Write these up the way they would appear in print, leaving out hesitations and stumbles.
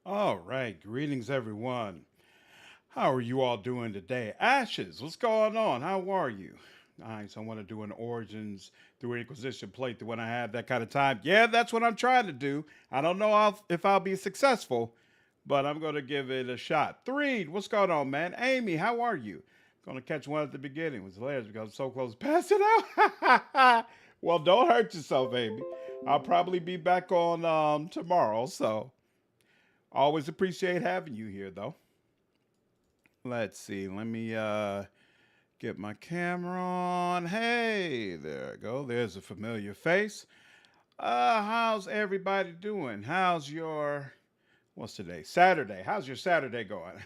All right, greetings everyone. How are you all doing today? Ashes, what's going on? How are you? Nice. I want to do an Origins through Inquisition playthrough when I have that kind of time. Yeah, that's what I'm trying to do. I don't know if I'll be successful, but I'm going to give it a shot. Three, what's going on, man? Amy, how are you? Going to catch one at the beginning. It was hilarious because I'm so close to passing out. Well, don't hurt yourself, Amy. I'll probably be back on tomorrow, so always appreciate having you here, though. Let's see. Let me get my camera on. Hey, there I go. There's a familiar face. How's everybody doing? How's your what's today? Saturday. How's your Saturday going?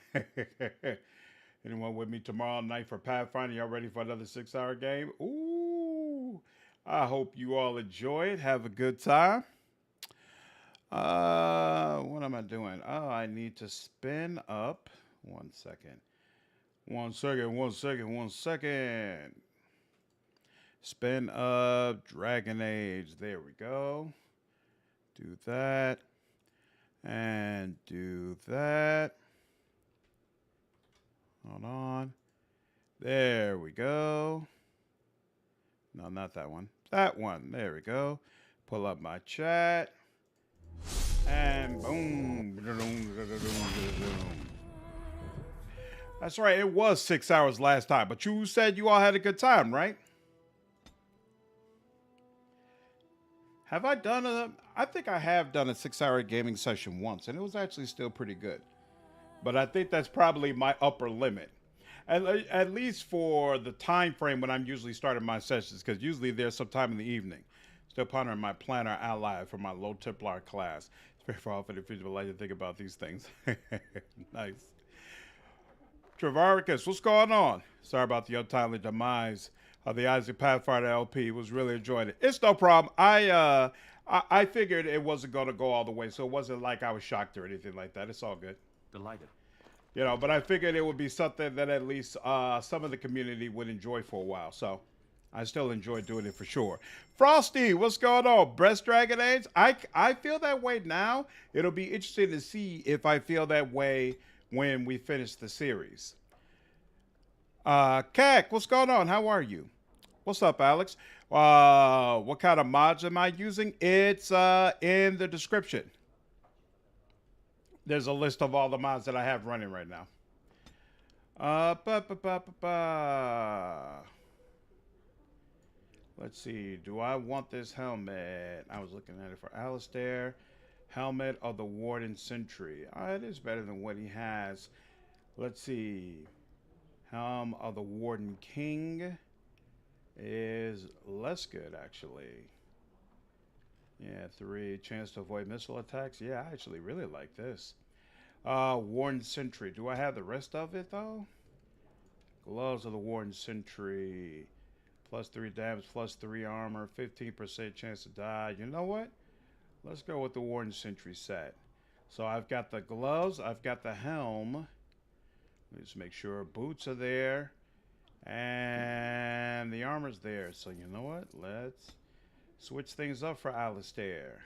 Anyone with me tomorrow night for Pathfinder? Y'all ready for another 6 hour game? Ooh. I hope you all enjoy it. Have a good time. What am I doing? Oh, I need to spin up. 1 second. 1 second, 1 second, 1 second. Spin up Dragon Age. There we go. Do that. And do that. Hold on. There we go. No, not that one. That one. There we go. Pull up my chat. And boom. That's right. It was 6 hours last time. But you said you all had a good time, right? Have I done a? I think I have done a 6 hour gaming session once, and it was actually still pretty good. But I think that's probably my upper limit, at least for the time frame when I'm usually starting my sessions, because usually there's some time in the evening. Still pondering my planner ally for my low Templar class. It's very far off in the future, but I like to think about these things. Nice. Travaricus, what's going on? Sorry about the untimely demise of the Isaac Pathfinder LP. Was really enjoying it. It's no problem. I figured it wasn't going to go all the way, so it wasn't like I was shocked or anything like that. It's all good. Delighted. But I figured it would be something that at least some of the community would enjoy for a while. So I still enjoy doing it for sure. Frosty, what's going on? Breast Dragon Age? I feel that way now. It'll be interesting to see if I feel that way when we finish the series. Kak, what's going on? How are you? What's up, Alex? What kind of mods am I using? It's in the description. There's a list of all the mods that I have running right now. Ba, ba, ba, ba, ba. Let's see. Do I want this helmet? I was looking at it for Alistair. Helmet of the Warden Sentry. It is better than what he has. Let's see. Helm of the Warden King is less good, actually. Yeah, 3. Chance to avoid missile attacks. Yeah, I actually really like this. Warden Sentry. Do I have the rest of it, though? Gloves of the Warden Sentry. +3 damage, +3 armor, 15% chance to die. You know what? Let's go with the Warden Sentry set. So I've got the gloves. I've got the helm. Let me just make sure boots are there. And the armor's there. So you know what? Let's switch things up for Alistair.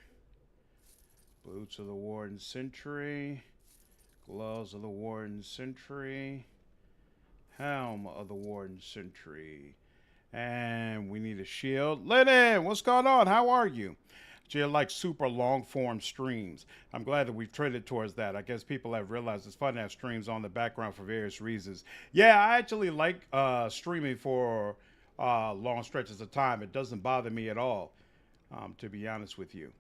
Boots of the Warden Sentry. Gloves of the Warden Sentry. Helm of the Warden Sentry. And we need a shield. Lennon, what's going on? How are you? Do you like super long form streams? I'm glad that we've traded towards that. I guess people have realized it's fun to have streams on the background for various reasons. Yeah, I actually like streaming for long stretches of time. It doesn't bother me at all, to be honest with you.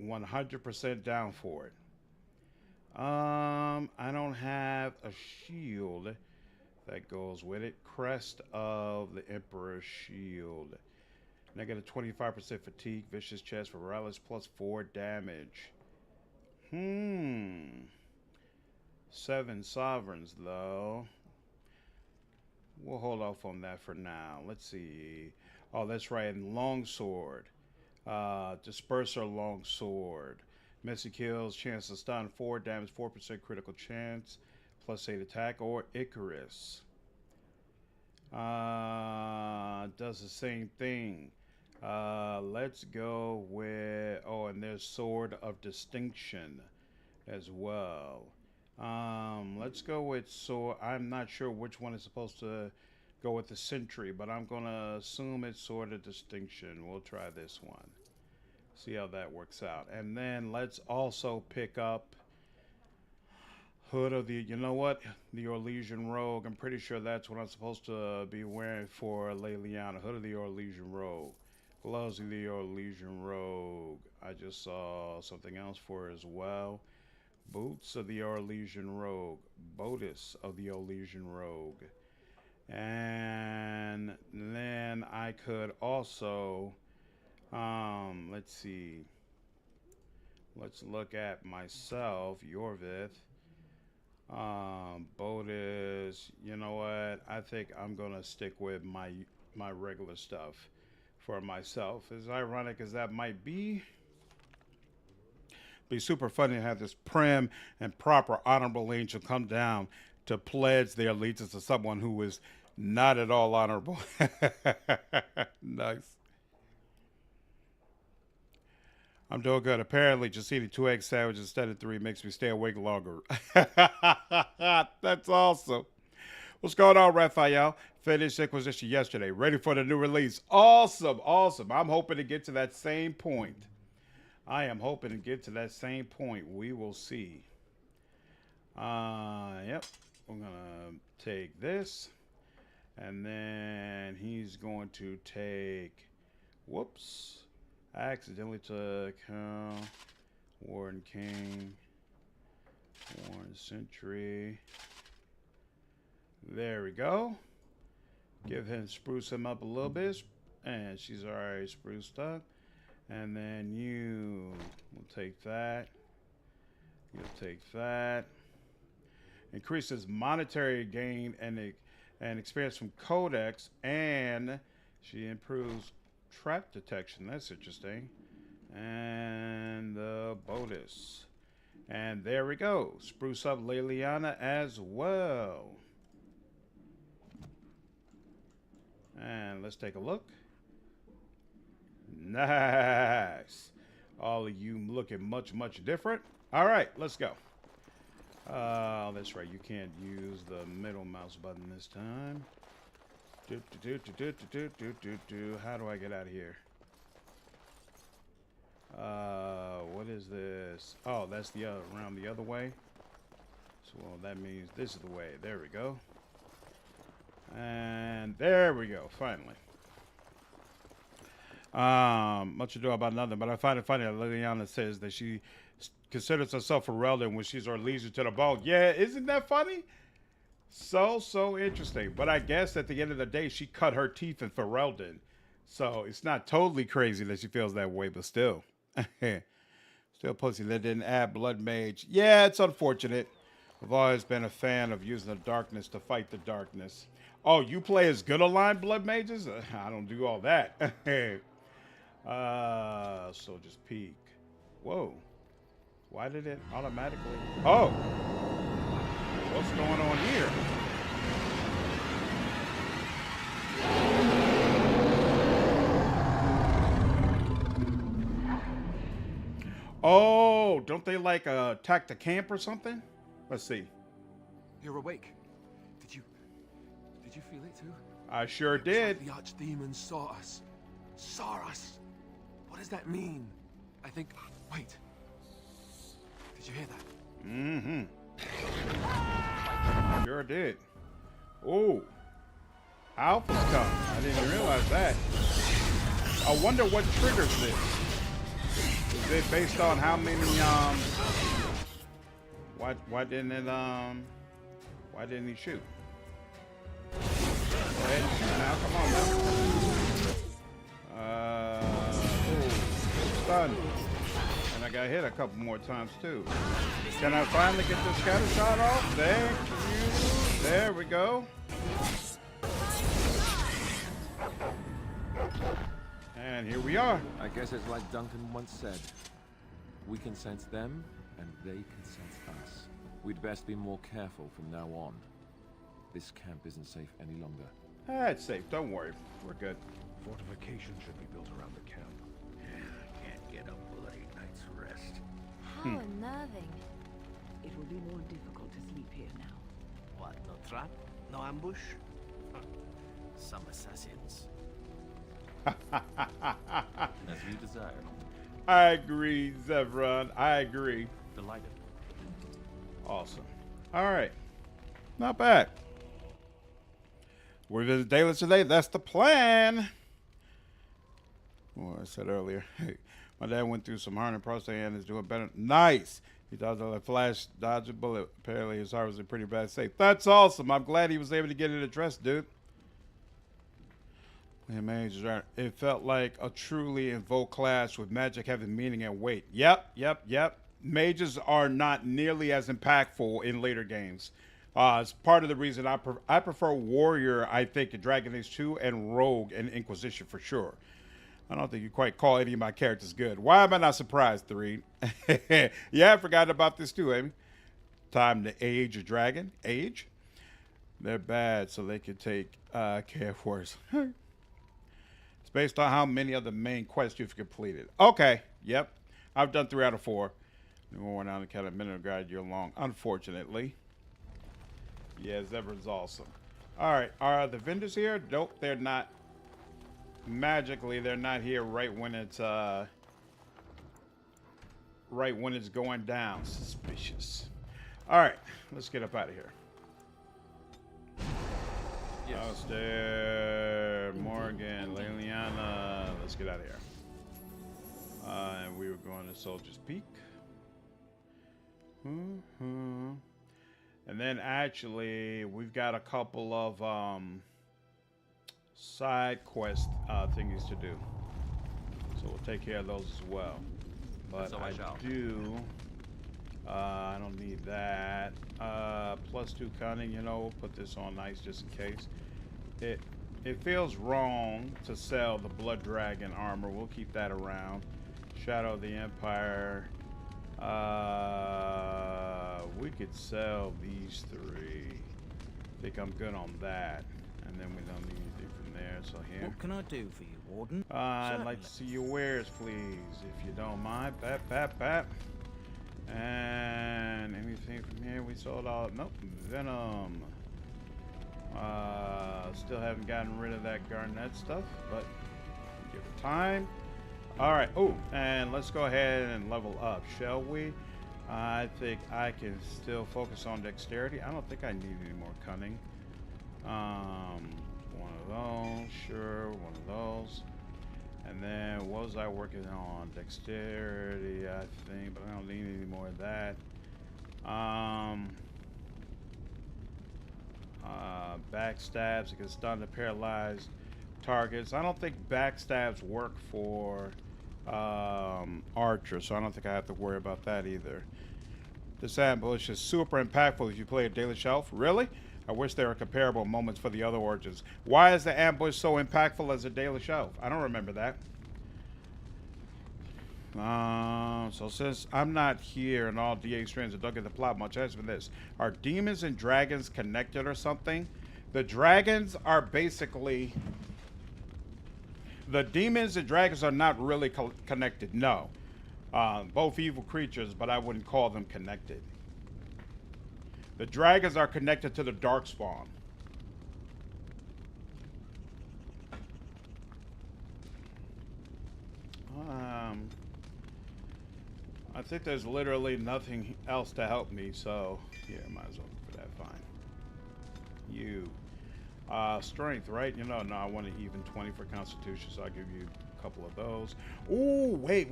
100% down for it. I don't have a shield that goes with it. Crest of the Emperor's Shield. Negative 25% fatigue, vicious chest for Relish, +4 damage. 7 sovereigns, though. We'll hold off on that for now. Let's see. Oh, that's right. And Longsword. Disperser Longsword. Messy kills, chance to stun, 4 damage, 4% critical chance, +8 attack, or Icarus. Does the same thing. Let's go with, and there's Sword of Distinction. as well. Let's go with sword. I'm not sure which one is supposed to go with the sentry, but I'm gonna assume it's sword of distinction. We'll try this one. See how that works out. And then let's also pick up hood of the, you know what? The Orlesian Rogue. I'm pretty sure that's what I'm supposed to be wearing for Leliana. Hood of the Orlesian Rogue. Gloves of the Orlesian Rogue. I just saw something else for her as well. Boots of the Orlesian Rogue. Bodice of the Orlesian Rogue. And then I could also, let's see. Let's look at myself, Yorvith. Bodice. You know what? I think I'm gonna stick with my regular stuff for myself. As ironic as that might be super funny to have this prim and proper honorable angel come down to pledge their allegiance to someone who is not at all honorable. Nice. I'm doing good. Apparently, just eating 2 egg sandwiches instead of 3 makes me stay awake longer. That's awesome. What's going on, Raphael? Finished Inquisition yesterday. Ready for the new release. Awesome, awesome. I'm hoping to get to that same point. I am hoping to get to that same point. We will see. Yep. We're going to take this. And then he's going to take... Whoops. I accidentally took Warden King. Warden Sentry. There we go. Give him, spruce him up a little bit. And she's already spruced up. And then you will take that. You'll take that. Increases monetary gain and experience from Codex. And she improves trap detection. That's interesting. And the Bodice. And there we go. Spruce up Leliana as well. And let's take a look. Nice. All of you looking much, much different. All right, let's go. That's right. You can't use the middle mouse button this time. How do I get out of here? What is this? Oh, that's the other, around the other way. So, well, that means this is the way. There we go. And there we go. Finally. Much ado about nothing, but I find it funny that Liliana says that she considers herself Ferelden when she's Orlesian to the bone. Yeah, isn't that funny? So interesting. But I guess at the end of the day, she cut her teeth in Ferelden. So it's not totally crazy that she feels that way, but still. Still pussy that didn't add Blood Mage. Yeah, it's unfortunate. I've always been a fan of using the darkness to fight the darkness. Oh, you play as good aligned Blood Mages? I don't do all that. So just peek. Whoa. Why did it automatically? Oh. What's going on here? Oh, don't they like attack the camp or something? Let's see. You're awake. Did you feel it too? I sure did. Like the archdemon saw us. Saw us. What does that mean? I think. Wait. Did you hear that? Mm-hmm. Sure did. Oh. Alpha's come. I didn't realize that. I wonder what triggers this. Is it based on how many why didn't he shoot? Go ahead and shoot now. Come on now. Stunned. And I got hit a couple more times too. Can I finally get this scatter shot off? Thank you. There we go. And here we are. I guess it's like Duncan once said. We can sense them, and they can sense us. We'd best be more careful from now on. This camp isn't safe any longer. It's safe. Don't worry. We're good. Fortification should be built around the camp. I can't get a bloody night's rest. How unnerving. It will be more difficult to sleep here now. What, no trap? No ambush? Some assassins. As you desire. I agree, Zevron. I agree. Delighted. Awesome. All right. Not bad. We're visiting Dalish today. That's the plan. Well, I said earlier. Hey, my dad went through some harm and prostate and is doing better. Nice. He thought that a flash dodged a bullet. Apparently his heart was in pretty bad state. That's awesome. I'm glad he was able to get it addressed, dude. It felt like a truly invoked class with magic having meaning and weight. Yep. Mages are not nearly as impactful in later games. It's part of the reason I prefer Warrior, I think, in Dragon Age 2, and Rogue and Inquisition for sure. I don't think you quite call any of my characters good. Why am I not surprised, Three? Yeah, I forgot about this too, Amy. Time to age a dragon. Age? They're bad, so they can take care of worse. It's based on how many of the main quests you've completed. Okay, yep. I've done 3 out of 4. We went on to kind of minute guide you along, unfortunately. Yeah, Zevran's awesome. Alright, are the vendors here? Nope, they're not. Magically, they're not here right when it's going down. Suspicious. Alright, let's get up out of here. Yes. There, Morrigan, Liliana. Let's get out of here. And we were going to Soldier's Peak. And then actually, we've got a couple of side quest thingies to do. So we'll take care of those as well. But So I shall. do. I don't need that. +2 cunning, you know, we'll put this on nice just in case. It feels wrong to sell the Blood Dragon armor. We'll keep that around. Shadow of the Empire. We could sell these 3. I think I'm good on that. And then we don't need anything from there. So here. What can I do for you, Warden? I'd like to see your wares, please, if you don't mind. Bap. And anything from here we sold all. Nope. Venom. Still haven't gotten rid of that Garnet stuff, but give it time. Alright. Oh, and let's go ahead and level up, shall we? I think I can still focus on dexterity. I don't think I need any more cunning. One of those, sure, one of those. And then what was I working on? Dexterity, I think, but I don't need any more of that. Backstabs, it can stun the paralyzed targets. I don't think backstabs work for archer, so I don't think I have to worry about that either. This ambush is super impactful if you play a Dalish elf. Really? I wish there were comparable moments for the other origins. Why is the ambush so impactful as a Dalish elf? I don't remember that. So since I'm not here and all DA strands don't get the plot much, answer for this. Are demons and dragons connected or something? The dragons are basically... The demons and dragons are not really connected, no. Both evil creatures, but I wouldn't call them connected. The dragons are connected to the Darkspawn. I think there's literally nothing else to help me, so yeah, might as well go for that. Fine. You. Strength, right? You know, no, I want an even 20 for Constitution, so I'll give you a couple of those. Ooh, wait.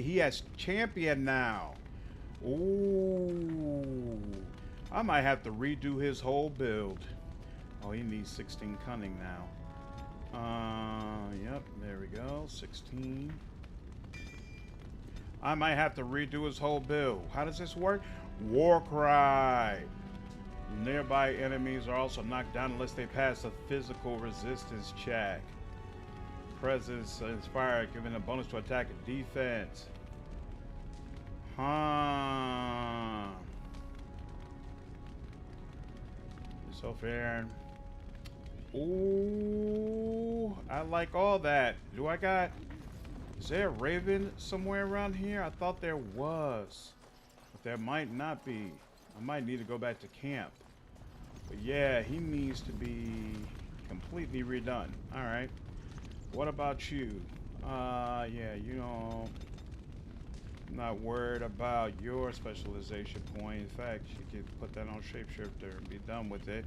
He has champion now. Ooh. I might have to redo his whole build. Oh, he needs 16 cunning now. Yep, there we go. 16. I might have to redo his whole build. How does this work? War cry. Nearby enemies are also knocked down unless they pass a physical resistance check. Presence inspired, giving a bonus to attack and defense. So fair. Ooh, I like all that. Is there a raven somewhere around here? I thought there was. there might not be. I might need to go back to camp. But yeah, he needs to be completely redone. All right. What about you? Yeah, you know, I'm not worried about your specialization point. In fact, you could put that on shapeshifter and be done with it.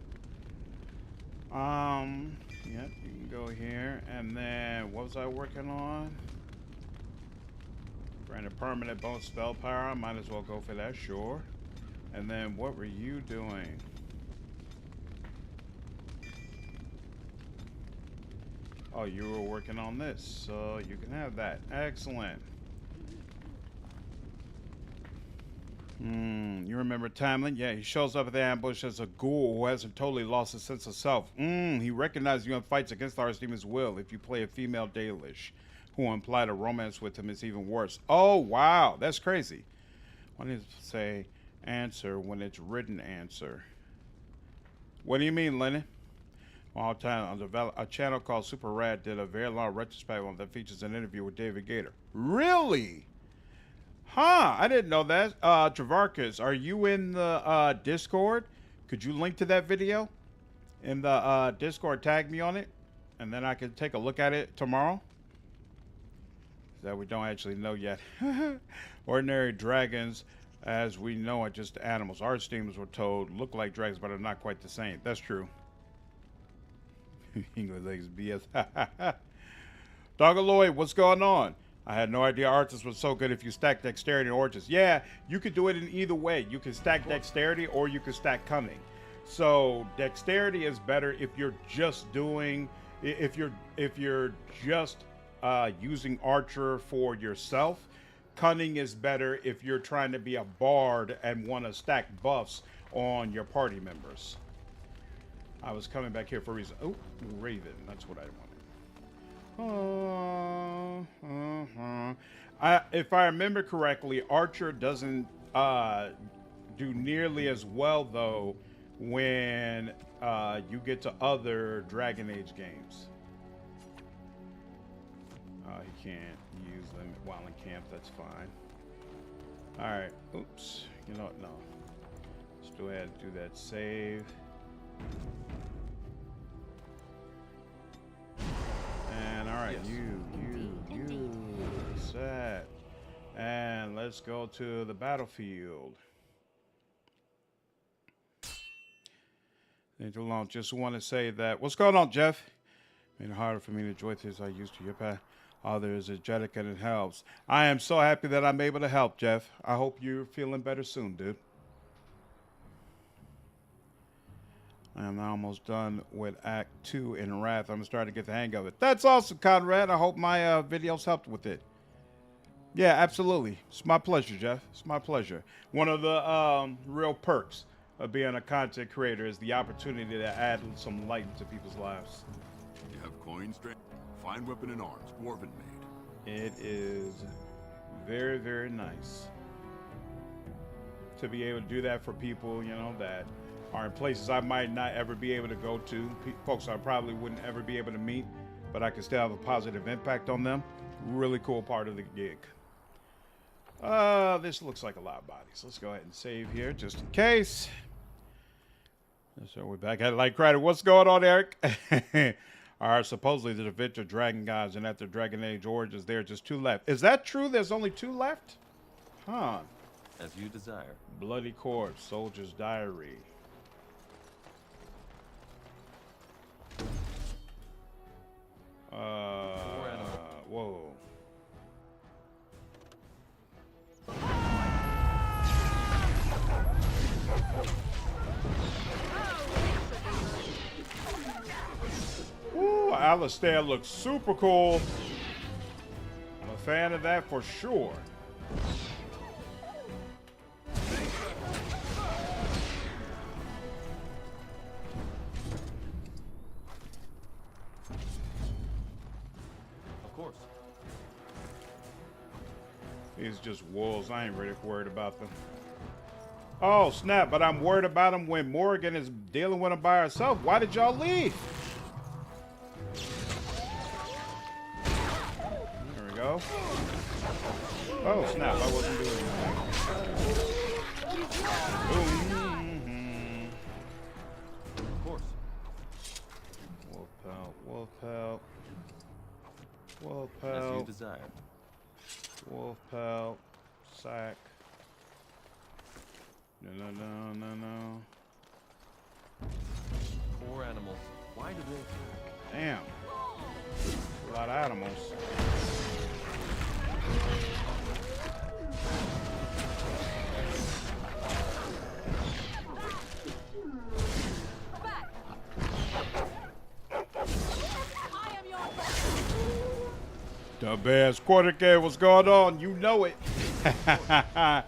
Yep, you can go here. And then, what was I working on? Granted permanent bonus spell power. I might as well go for that, sure. And then, what were you doing? Oh, you were working on this, so you can have that. Excellent. You remember Tamlin? Yeah, he shows up at the ambush as a ghoul who hasn't totally lost his sense of self. He recognizes you and fights against Archdemon's will if you play a female Dalish, who implied a romance with him is even worse. Oh, wow, that's crazy. Why did it say answer when it's written answer? What do you mean, Lennon? All time on a channel called Super Rad did a very long retrospective one that features an interview with David Gator. Really? Huh, I didn't know that. Travarkus, are you in the Discord? Could you link to that video in the Discord? Tag me on it, and then I can take a look at it tomorrow. That we don't actually know yet. Ordinary dragons, as we know, are just animals. Archdemons, were told, look like dragons, but are not quite the same. That's true. English legs BS. Dogaloid, what's going on? I had no idea Arthas was so good if you stack dexterity and origins. Yeah, you could do it in either way. You can stack dexterity or you can stack cunning. So dexterity is better if you're just doing, if you're just using archer for yourself. Cunning is better if you're trying to be a bard and want to stack buffs on your party members. I was coming back here for a reason. Oh, Raven, that's what I wanted. If I remember correctly, Archer doesn't do nearly as well, though, when you get to other Dragon Age games. You can't use them while in camp, that's fine. Alright, oops. You know what? No. Let's go ahead and do that save. And alright, Yes. you set. And let's go to the battlefield. Ain't too long. Just want to say that. What's going on, Jeff? Made it harder for me to enjoy this I used to. Your path. Others is energetic and it helps. I am so happy that I'm able to help, Jeff. I hope you're feeling better soon, dude. I am now almost done with Act 2 in Wrath. I'm starting to get the hang of it. That's awesome, Conrad. I hope my videos helped with it. Yeah, absolutely. It's my pleasure, Jeff. It's my pleasure. One of the real perks of being a content creator is the opportunity to add some light into people's lives. You have coins, fine weapon and arms, dwarven made. It is very, very nice to be able to do that for people, you know, that are in places I might not ever be able to go to, folks I probably wouldn't ever be able to meet, but I can still have a positive impact on them. Really cool part of the gig. This looks like a lot of bodies. Let's go ahead and save here just in case. So we're back at Light Crider. What's going on, Eric? Are supposedly the Adventure Dragon Gods, and after Dragon Age Origins, there are just 2 left. Is that true? There's only 2 left? Huh. As you desire. Bloody Corpse, Soldier's Diary. Whoa. Ooh, Alistair looks super cool. I'm a fan of that for sure. Of course. These just wolves. I ain't really worried about them. Oh, snap. But I'm worried about them when Morrigan is dealing with them by herself. Why did y'all leave? There we go. Oh, snap. I wasn't doing anything. Mm-hmm. Of course. Wolf pelt, wolf pelt. Wolf As you pelt, desire. wolf pelt, sack. No, no, no, no, no. Poor animals. Why do they attack? Damn. A lot of animals. The best quarter game, what's going on? You know it. I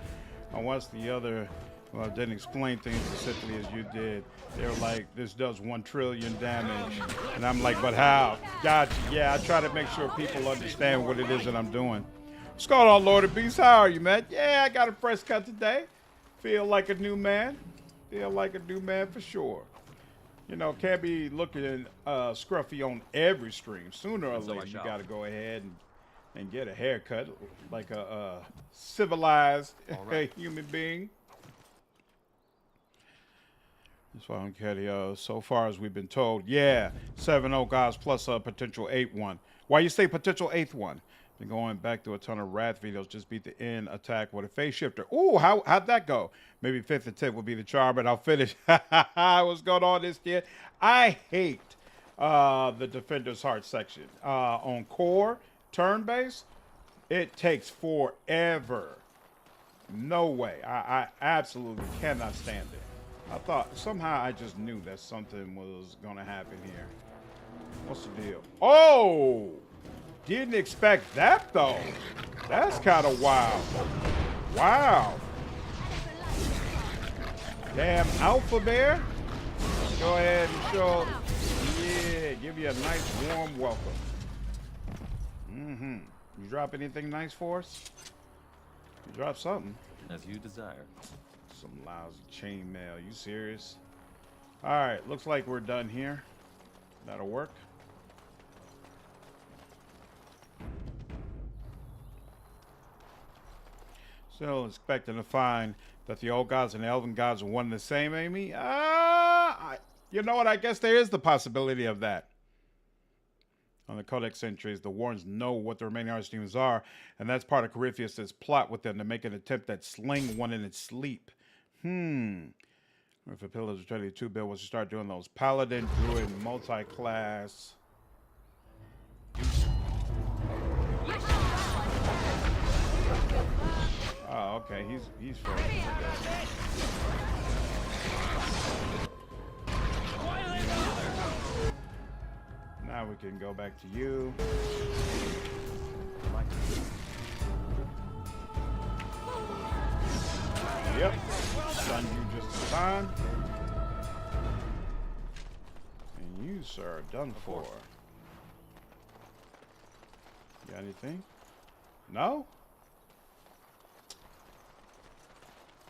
watched the other, well, didn't explain things as simply as you did. They were like, this does 1 trillion damage. And I'm like, but how? Gotcha. Yeah, I try to make sure people understand what it is that I'm doing. What's going on, Lord of Beasts? How are you, man? Yeah, I got a fresh cut today. Feel like a new man. Feel like a new man for sure. You know, can't be looking scruffy on every stream. Sooner or later, you got to go ahead and get a haircut like a civilized human being. That's why I'm kidding. So far as we've been told, yeah, 7-0 guys plus a potential 8-1. Why you say potential 8th one? Been going back to a ton of Wrath videos. Just beat the end attack with a phase shifter. Ooh, how'd that go? Maybe 5th attempt will be the charm, but I'll finish. What's going on this kid? I hate the Defender's Heart section. On core, turn-based, it takes forever. No way. I absolutely cannot stand it. I thought, somehow I just knew that something was going to happen here. What's the deal? Oh! Didn't expect that, though. That's kind of wild. Wow. Damn alpha bear. Go ahead and show. Yeah, give you a nice warm welcome. Mm-hmm. You drop anything nice for us? You drop something. As you desire. Some lousy chainmail. You serious? All right. Looks like we're done here. That'll work. Still expecting to find that the old gods and the elven gods are one and the same, Amy. You know what? I guess there is the possibility of that. On the Codex entries, the Wardens know what the remaining archdemons are, and that's part of Corypheus' plot with them to make an attempt at slaying one in its sleep. If a Pillars of 22 build was to start doing those Paladin, Druid, multi-class. Oh, okay, he's frozen. Now we can go back to you. Yep, done you just in time. And you, sir, are done for. Got anything? No?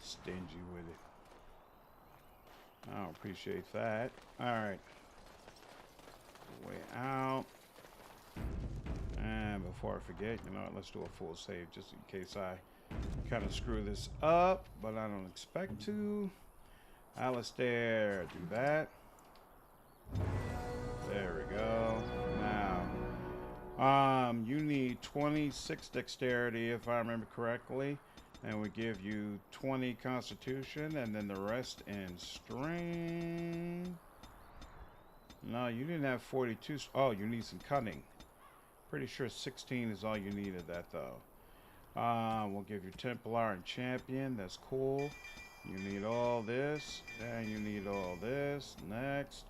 Stingy with it. I don't appreciate that. Alright. Way out. And before I forget, you know what, let's do a full save just in case I kind of screw this up, but I don't expect to. Alistair, do that. There we go. Now, you need 26 dexterity if I remember correctly. And we give you 20 constitution and then the rest in strength. No, you didn't have 42. Oh, you need some cunning. Pretty sure 16 is all you need of that, though. We'll give you Templar and Champion. That's cool. You need all this. And you need all this. Next.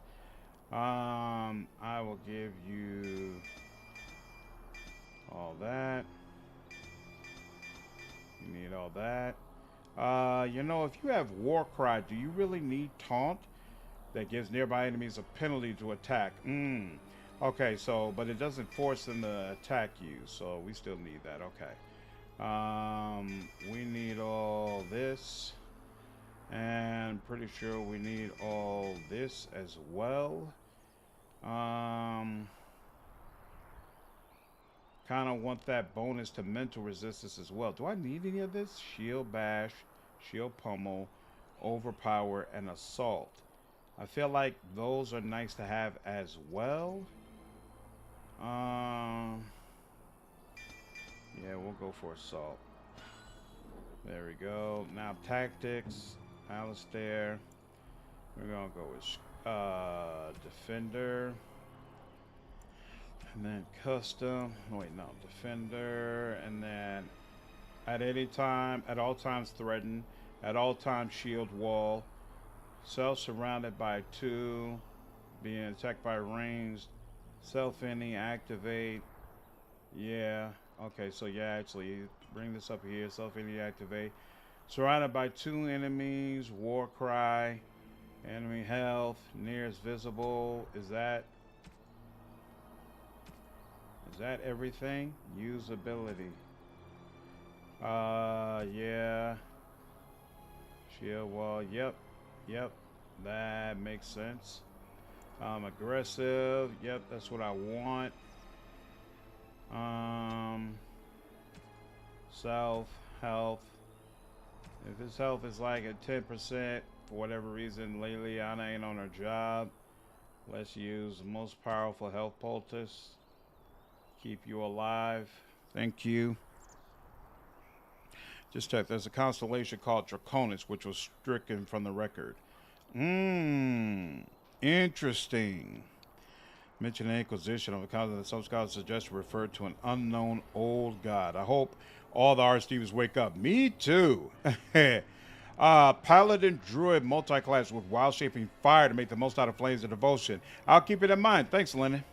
I will give you all that. You need all that. You know, if you have War Cry, do you really need Taunt? That gives nearby enemies a penalty to attack. Okay, so, but it doesn't force them to attack you, so we still need that. Okay. We need all this. And pretty sure we need all this as well. Kind of want that bonus to mental resistance as well. Do I need any of this? Shield bash, shield pummel, overpower, and assault. I feel like those are nice to have as well. Yeah, we'll go for assault. There we go. Now tactics, Alistair. We're gonna go with defender, and then custom. Wait, no, defender, and then at all times threatened, at all times shield wall, self surrounded by 2, being attacked by ranged, self any activate. Yeah. Okay, so yeah, actually, bring this up here. Self-any activate. Surrounded by 2 enemies. War cry. Enemy health. Nearest visible. Is that everything? Usability. Yeah. Shield wall. Yep. That makes sense. Aggressive. Yep, that's what I want. Self health. If his health is like at 10%, for whatever reason, Liliana ain't on her job. Let's use the most powerful health poultice. Keep you alive. Thank you. Just check. There's a constellation called Draconis, which was stricken from the record. Interesting. Mention an inquisition of a concept that some scholars suggest referred to an unknown old god. I hope all the Archdeacons wake up. Me too. Paladin Druid multi-class with wild shaping fire to make the most out of flames of devotion. I'll keep it in mind. Thanks, Lennon.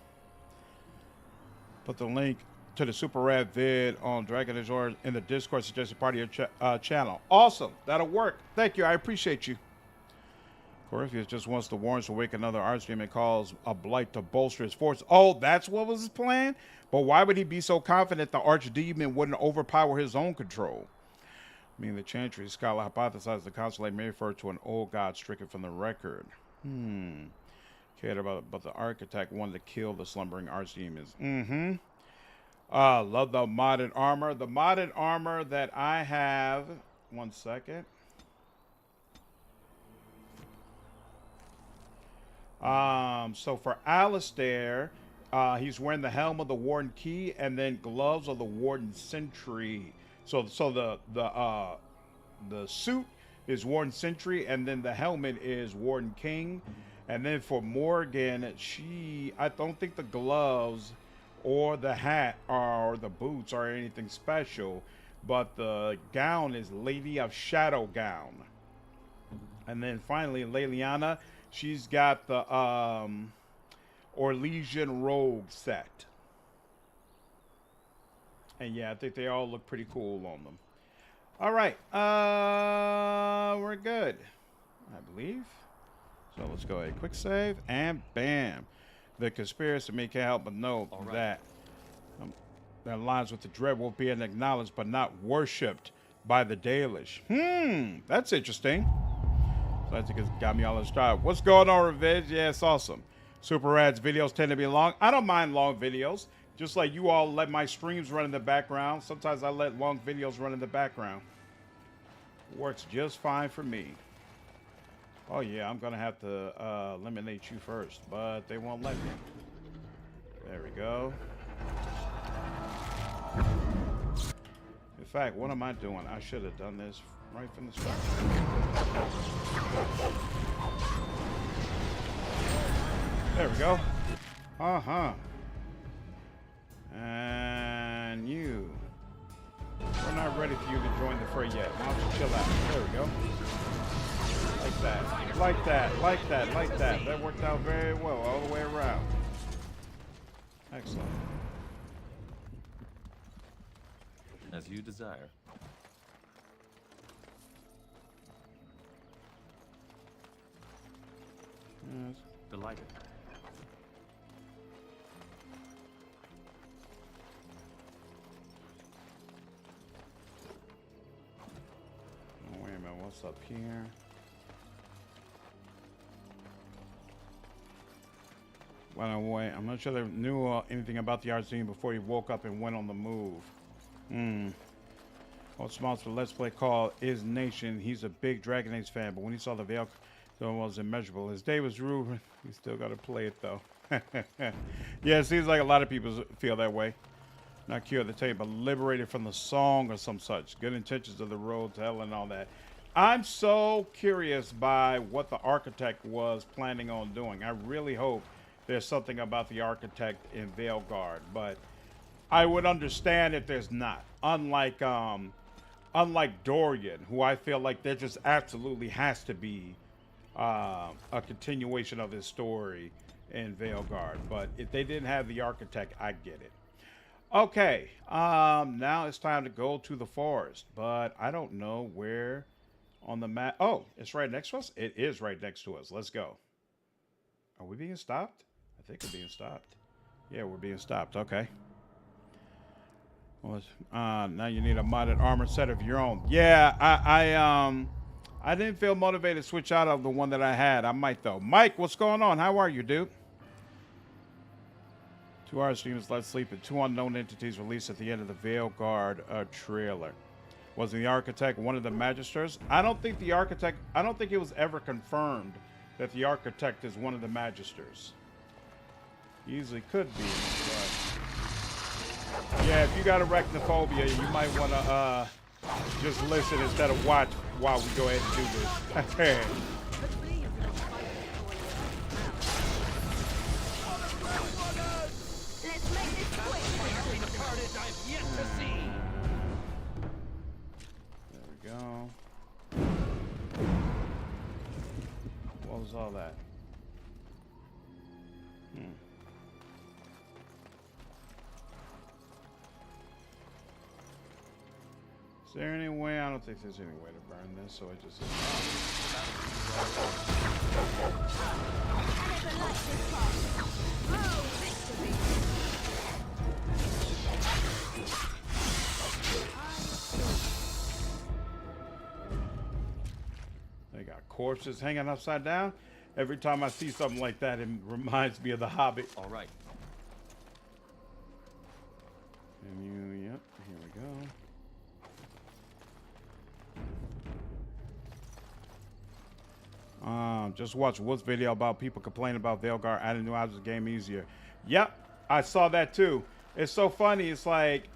Put the link to the super rad vid on Dragon Age or in the Discord suggested part of your channel. Awesome. That'll work. Thank you. I appreciate you. Corypheus just wants the Wardens to wake another Archdeacon and calls a blight to bolster his force. Oh, that's what was his plan? But why would he be so confident the Archdemon wouldn't overpower his own control? I mean, the Chantry scholar hypothesized the constellation may refer to an old god stricken from the record. Cared about, but the architect wanted to kill the slumbering Archdemons. Love the modded armor. The modded armor that I have. 1 second. So for Alistair, he's wearing the helm of the Warden Key and then gloves of the Warden Sentry. So the suit is Warden Sentry and then the helmet is Warden King. And then for Morrigan, I don't think the gloves or the hat or the boots are anything special, but the gown is Lady of Shadow gown. And then finally, Liliana, she's got the Orlesian robe set. And yeah, I think they all look pretty cool on them. All right, we're good, I believe. So let's go ahead, quick save, and bam. The conspiracy me can't help but know that that aligns with the Dreadwolf being acknowledged but not worshipped by the Dalish. That's interesting. So I think it's got me all in stride. What's going on, Revenge? Yeah, it's awesome. Super Rad's videos tend to be long. I don't mind long videos. Just like you all let my streams run in the background. Sometimes I let long videos run in the background. Works just fine for me. Oh yeah, I'm gonna have to eliminate you first, but they won't let me. There we go. In fact, what am I doing? I should have done this right from the start. There we go. And you. We're not ready for you to join the fray yet. Why don't you chill out? There we go. Like that. Like that. Like that. Like that. That worked out very well all the way around. Excellent. As you desire. Yes. Delighted. Oh, wait a minute. What's up here? By the way, I'm not sure they knew anything about the art scene before he woke up and went on the move. Sponsor Let's Play called Is Nation. He's a big Dragon Age fan, but when he saw the Veil, it was immeasurable. His day was ruined. He still got to play it though. Yeah, it seems like a lot of people feel that way. Not cured the tape, but liberated from the song or some such. Good intentions of the road to hell and all that. I'm so curious by what the architect was planning on doing. I really hope there's something about the architect in Veilguard, but I would understand if there's not. Unlike Dorian, who I feel like there just absolutely has to be a continuation of his story in Veilguard. But if they didn't have the architect, I get it. Okay, now it's time to go to the forest, but I don't know where on the map. Oh, it's right next to us? It is right next to us. Let's go. Are we being stopped? I think we're being stopped. Yeah, we're being stopped. Okay. Well, now you need a modded armor set of your own. Yeah, I didn't feel motivated to switch out of the one that I had. I might though. Mike, what's going on? How are you, dude? 2 hour streams, Let's Sleep, and 2 unknown entities released at the end of the Veilguard trailer. Wasn't the architect one of the magisters? I don't think it was ever confirmed that the architect is one of the magisters. He easily could be, but yeah, if you got arachnophobia, you might want to just listen instead of watch while we go ahead and do this. Let's make this quick. There we go. What was all that? Is there any way? I don't think there's any way to burn this, so I just... They got corpses hanging upside down. Every time I see something like that, it reminds me of The Hobbit. All right. And yep, here we go. Just watch Wood's video about people complaining about Veilguard adding new objects to the game easier. Yep, I saw that too. It's so funny. It's like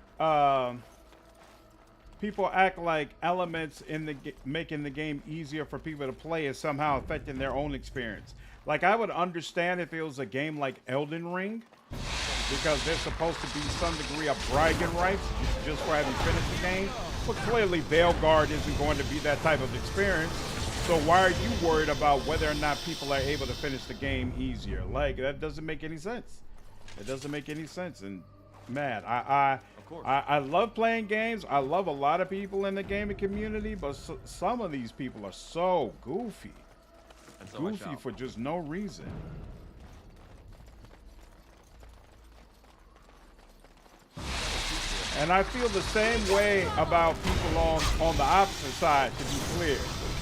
people act like elements in the making the game easier for people to play is somehow affecting their own experience. Like, I would understand if it was a game like Elden Ring, because there's supposed to be some degree of bragging rights just for having finished the game. But clearly Veilguard isn't going to be that type of experience. So why are you worried about whether or not people are able to finish the game easier? Like, that doesn't make any sense. It doesn't make any sense. And man, I love playing games. I love a lot of people in the gaming community, but some of these people are so goofy. Goofy for just no reason. And I feel the same way about people on the opposite side, to be clear.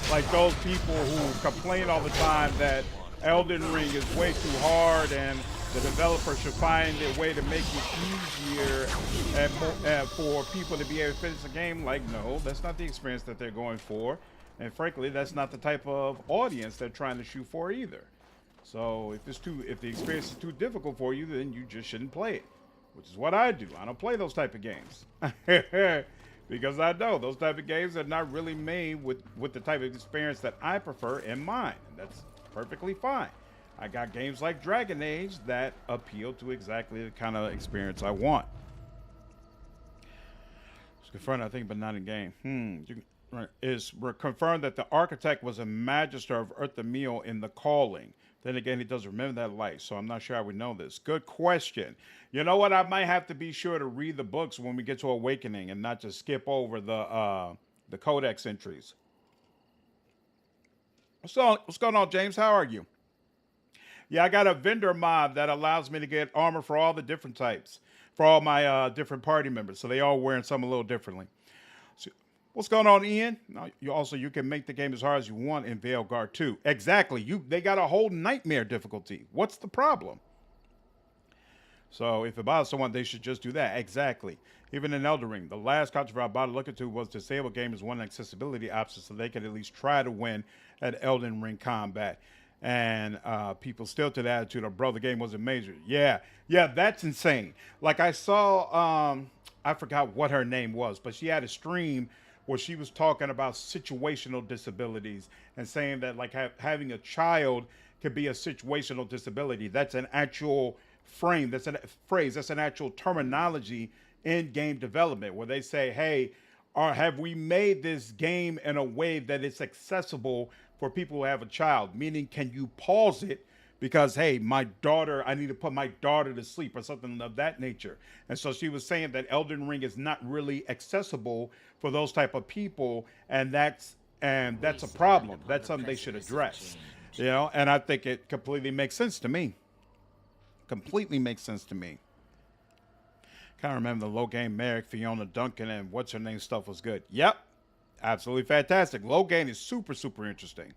Like those people who complain all the time that Elden Ring is way too hard and the developer should find a way to make it easier and for people to be able to finish the game. Like, no, that's not the experience that they're going for. And frankly, that's not the type of audience they're trying to shoot for either. So if the experience is too difficult for you, then you just shouldn't play it, which is what I do. I don't play those type of games. Because I know those type of games are not really made with the type of experience that I prefer in mind. And that's perfectly fine. I got games like Dragon Age that appeal to exactly the kind of experience I want. It's confirmed, I think, but not in game. It's confirmed that the architect was a magister of Earthamil in the Calling. Then again, he doesn't remember that light, so I'm not sure how we know this. Good question. You know what? I might have to be sure to read the books when we get to Awakening and not just skip over the codex entries. What's going on, James? How are you? Yeah, I got a vendor mod that allows me to get armor for all the different types, for all my different party members, so they all wearing some a little differently. So, what's going on, Ian? Now, you can make the game as hard as you want in Veilguard 2. Exactly. They got a whole nightmare difficulty. What's the problem? So if it bothers someone, they should just do that. Exactly. Even in Elden Ring, the last controversy I bought looking to was disable gamers one accessibility option so they could at least try to win at Elden Ring combat. And people still to the attitude of, bro, the game wasn't major. Yeah, that's insane. Like I saw, I forgot what her name was, but she had a stream where she was talking about situational disabilities and saying that like having a child could be a situational disability. That's an actual frame. That's a phrase. That's an actual terminology in game development where they say, hey, or have we made this game in a way that it's accessible for people who have a child? Meaning, can you pause it because, hey, my daughter, I need to put my daughter to sleep or something of that nature. And so she was saying that Elden Ring is not really accessible for those type of people, and that's a problem. That's something they should address. You know, and I think it completely makes sense to me. Completely makes sense to me. Kind of remember the low game Merrick, Fiona Duncan, and what's her name stuff was good. Yep. Absolutely fantastic. Low game is super, super interesting.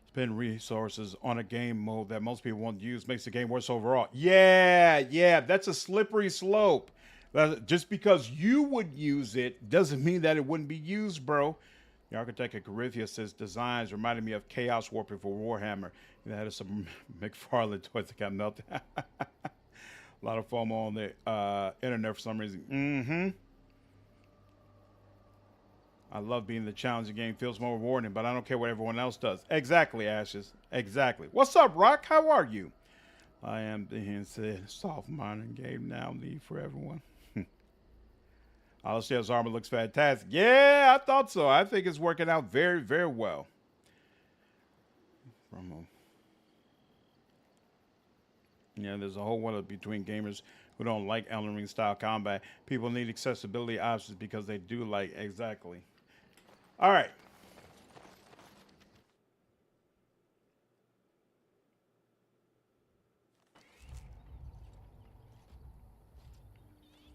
Spend resources on a game mode that most people won't use makes the game worse overall. Yeah. That's a slippery slope. Just because you would use it doesn't mean that it wouldn't be used, bro. The architect of Corinthia says designs reminded me of Chaos Warping for Warhammer. That is some McFarlane toys that got melted. A lot of FOMO on the internet for some reason. I love being the challenging game. Feels more rewarding, but I don't care what everyone else does. Exactly, Ashes. Exactly. What's up, Rock? How are you? I am the soft modern game now. Need for everyone. Alistair's armor looks fantastic. Yeah, I thought so. I think it's working out very, very well. There's a whole one between gamers who don't like Elden Ring style combat. People need accessibility options because they do like exactly. All right.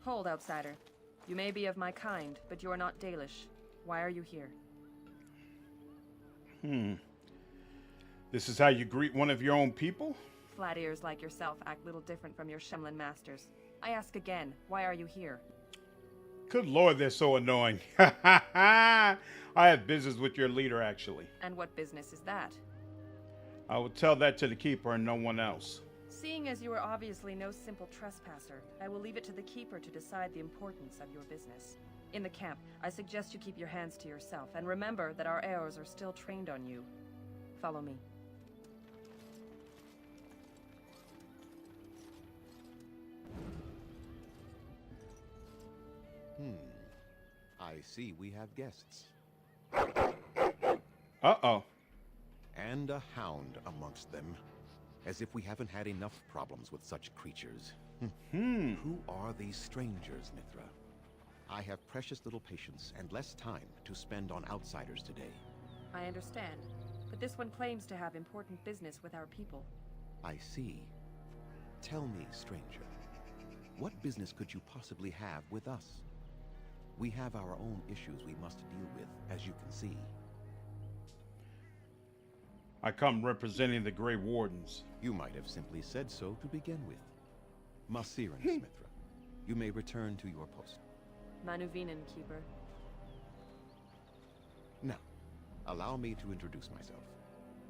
Hold, outsider. You may be of my kind, but you are not Dalish. Why are you here? This is how you greet one of your own people? Flat ears like yourself act little different from your Shemlin masters. I ask again, why are you here? Good lord, they're so annoying. I have business with your leader, actually. And what business is that? I will tell that to the keeper and no one else. Seeing as you are obviously no simple trespasser, I will leave it to the keeper to decide the importance of your business. In the camp, I suggest you keep your hands to yourself, and remember that our arrows are still trained on you. Follow me. I see we have guests. Uh-oh. And a hound amongst them. As if we haven't had enough problems with such creatures. Who are these strangers, Mithra? I have precious little patience and less time to spend on outsiders today. I understand, but this one claims to have important business with our people. I see. Tell me, stranger, what business could you possibly have with us? We have our own issues we must deal with, as you can see. I come representing the Grey Wardens. You might have simply said so to begin with. Masiran Smithra, you may return to your post. Manuvinen, Keeper. Now, allow me to introduce myself.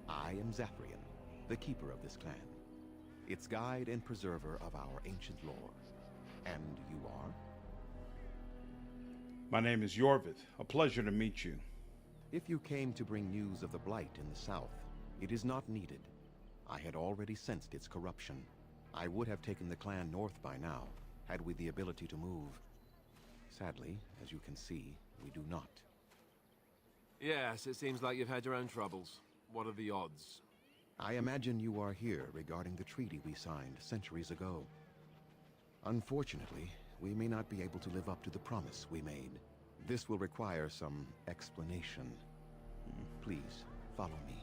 I am Zathrian, the keeper of this clan. Its guide and preserver of our ancient lore. And you are? My name is Yorvith. A pleasure to meet you. If you came to bring news of the Blight in the south, it is not needed. I had already sensed its corruption. I would have taken the clan north by now, had we the ability to move. Sadly, as you can see, we do not. Yes, it seems like you've had your own troubles. What are the odds? I imagine you are here regarding the treaty we signed centuries ago. Unfortunately, we may not be able to live up to the promise we made. This will require some explanation. Please, follow me.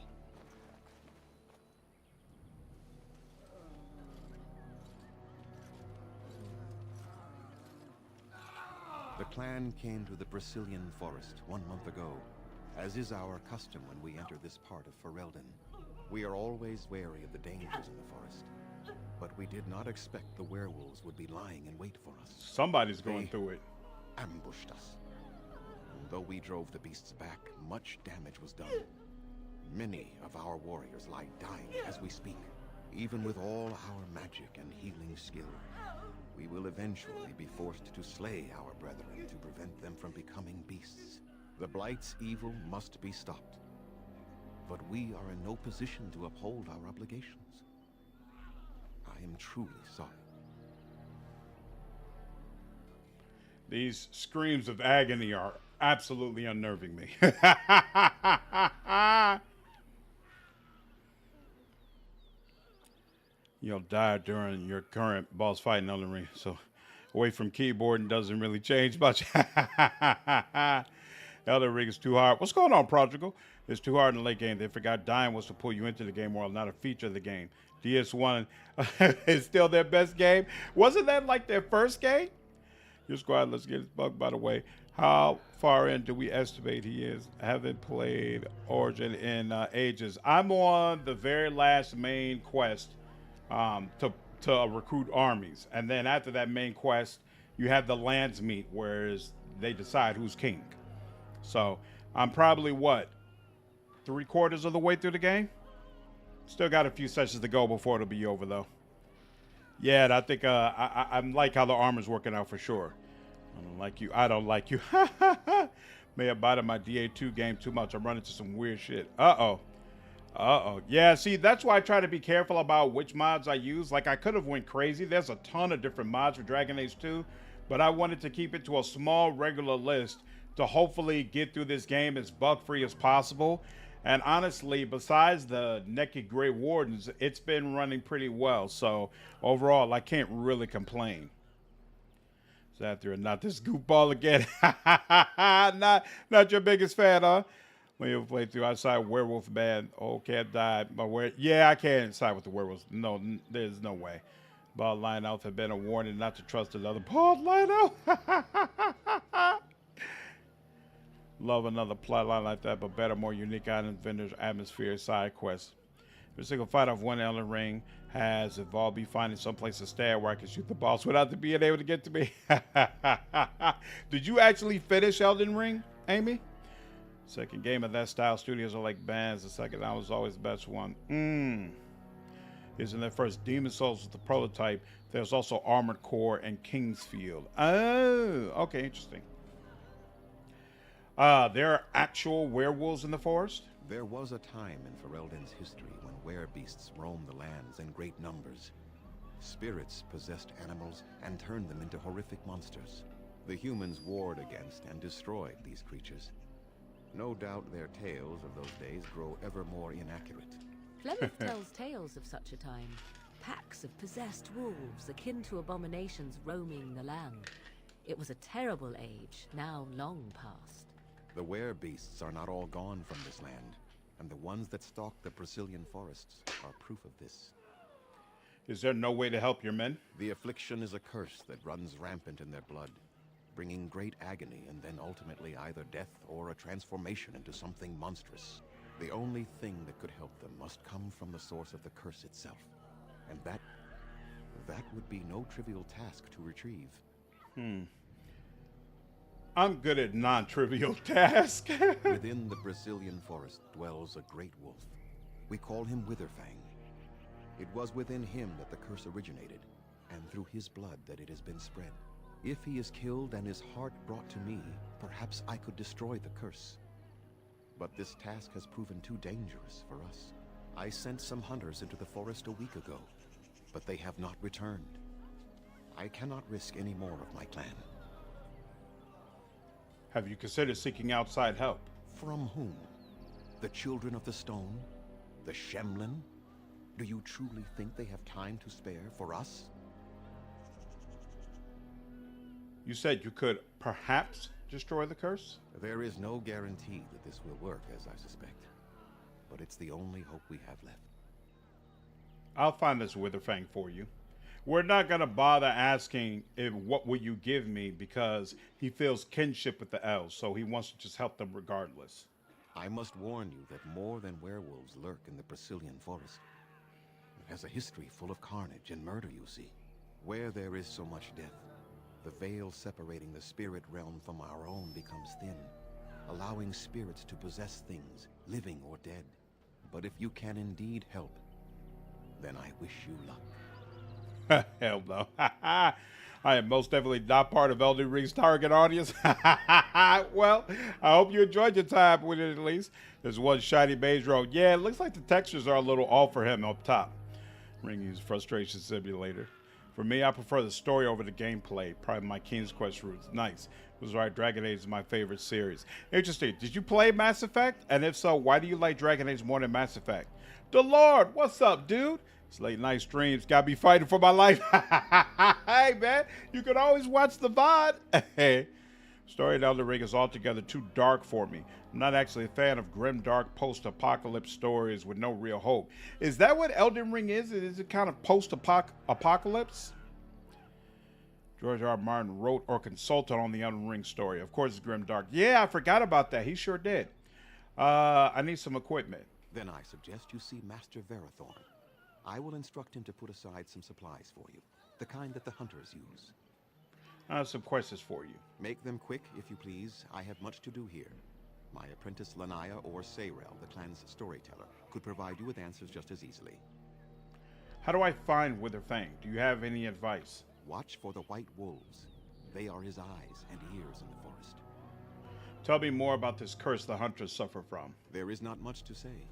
The clan came to the Brazilian forest 1 month ago, as is our custom when we enter this part of Ferelden. We are always wary of the dangers in the forest, But we did not expect the werewolves would be lying in wait for us. Somebody's going They through it. ambushed us. And though we drove the beasts back, much damage was done. Many of our warriors lie dying as we speak. Even with all our magic and healing skill, we will eventually be forced to slay our brethren to prevent them from becoming beasts. The Blight's evil must be stopped. But we are in no position to uphold our obligations. I am truly sorry. These screams of agony are absolutely unnerving me. You'll die during your current boss fight in Elden Ring, so away from keyboard and doesn't really change much. Elden Ring is too hard. What's going on, Prodigal? It's too hard in the late game. They forgot dying was to pull you into the game world, not a feature of the game. DS1 is still their best game. Wasn't that like their first game? Your squad, let's get this bug, by the way. How far in do we estimate he is? I haven't played Origin in ages. I'm on the very last main quest to recruit armies. And then after that main quest, you have the lands meet, where they decide who's king. So I'm probably, what, 3/4 of the way through the game? Still got a few sessions to go before it'll be over, though. Yeah, and I think I'm like how the armor's working out for sure. I don't like you. I don't like you. May have bought my DA2 game too much. I'm running into some weird shit. Uh-oh. Uh-oh. Yeah, see, that's why I try to be careful about which mods I use. Like, I could have went crazy. There's a ton of different mods for Dragon Age 2, but I wanted to keep it to a small, regular list to hopefully get through this game as bug-free as possible. And honestly, besides the Naked Grey Wardens, it's been running pretty well. So overall, I can't really complain. Zathra, not this goofball again. not your biggest fan, huh? When you play through outside Werewolf Man, oh, can't die. But yeah, I can't side with the werewolves. No, there's no way. Bald Line Elf have been a warning not to trust another Bald Line Elf. Love another plotline like that, but better, more unique items, vendors, atmosphere, side quests. Every single fight I've won Elden Ring has involved me finding someplace to stay where I can shoot the boss without being able to get to me. Did you actually finish Elden Ring, Amy? Second game of that style, studios are like bands. The second one was always the best one. Isn't there first Demon Souls with the prototype? There's also Armored Core and Kingsfield. Oh, okay, interesting. There are actual werewolves in the forest? There was a time in Ferelden's history when werebeasts roamed the lands in great numbers. Spirits possessed animals and turned them into horrific monsters. The humans warred against and destroyed these creatures. No doubt their tales of those days grow ever more inaccurate. Flemeth tells tales of such a time. Packs of possessed wolves akin to abominations roaming the land. It was a terrible age, now long past. The werebeasts are not all gone from this land, and the ones that stalk the Brazilian forests are proof of this. Is there no way to help your men? The affliction is a curse that runs rampant in their blood, bringing great agony and then ultimately either death or a transformation into something monstrous. The only thing that could help them must come from the source of the curse itself, and that would be no trivial task to retrieve. I'm good at non-trivial tasks. Within the Brazilian forest dwells a great wolf. We call him Witherfang. It was within him that the curse originated, and through his blood that it has been spread. If he is killed and his heart brought to me, perhaps I could destroy the curse. But this task has proven too dangerous for us. I sent some hunters into the forest a week ago, but they have not returned. I cannot risk any more of my clan. Have you considered seeking outside help? From whom? The Children of the Stone? The Shemlin? Do you truly think they have time to spare for us? You said you could perhaps destroy the curse? There is no guarantee that this will work, as I suspect. But it's the only hope we have left. I'll find this Witherfang for you. We're not going to bother asking what will you give me, because he feels kinship with the elves, so he wants to just help them regardless. I must warn you that more than werewolves lurk in the Brazilian forest. It has a history full of carnage and murder, you see. Where there is so much death, the veil separating the spirit realm from our own becomes thin, allowing spirits to possess things, living or dead. But if you can indeed help, then I wish you luck. Hell no. I am most definitely not part of Elden Ring's target audience. Well, I hope you enjoyed your time with it at least. There's one shiny maze road. Yeah, it looks like the textures are a little off for him up top. Ring's frustration simulator. For me, I prefer the story over the gameplay. Probably my King's Quest roots. Nice. It was right. Dragon Age is my favorite series. Interesting. Did you play Mass Effect? And if so, why do you like Dragon Age more than Mass Effect? The Lord, what's up, dude? It's late night streams. Gotta be fighting for my life. Hey, man. You can always watch the VOD. Hey. Story of Elden Ring is altogether too dark for me. I'm not actually a fan of grim, dark, post-apocalypse stories with no real hope. Is that what Elden Ring is? Is it kind of post-apocalypse? George R. R. Martin wrote or consulted on the Elden Ring story. Of course, it's grim, dark. Yeah, I forgot about that. He sure did. I need some equipment. Then I suggest you see Master Varathorn. I will instruct him to put aside some supplies for you, the kind that the hunters use. I have some questions for you. Make them quick, if you please. I have much to do here. My apprentice Lanaya or Ferelden, the clan's storyteller, could provide you with answers just as easily. How do I find Witherfang? Do you have any advice? Watch for the white wolves. They are his eyes and ears in the forest. Tell me more about this curse the hunters suffer from. There is not much to say.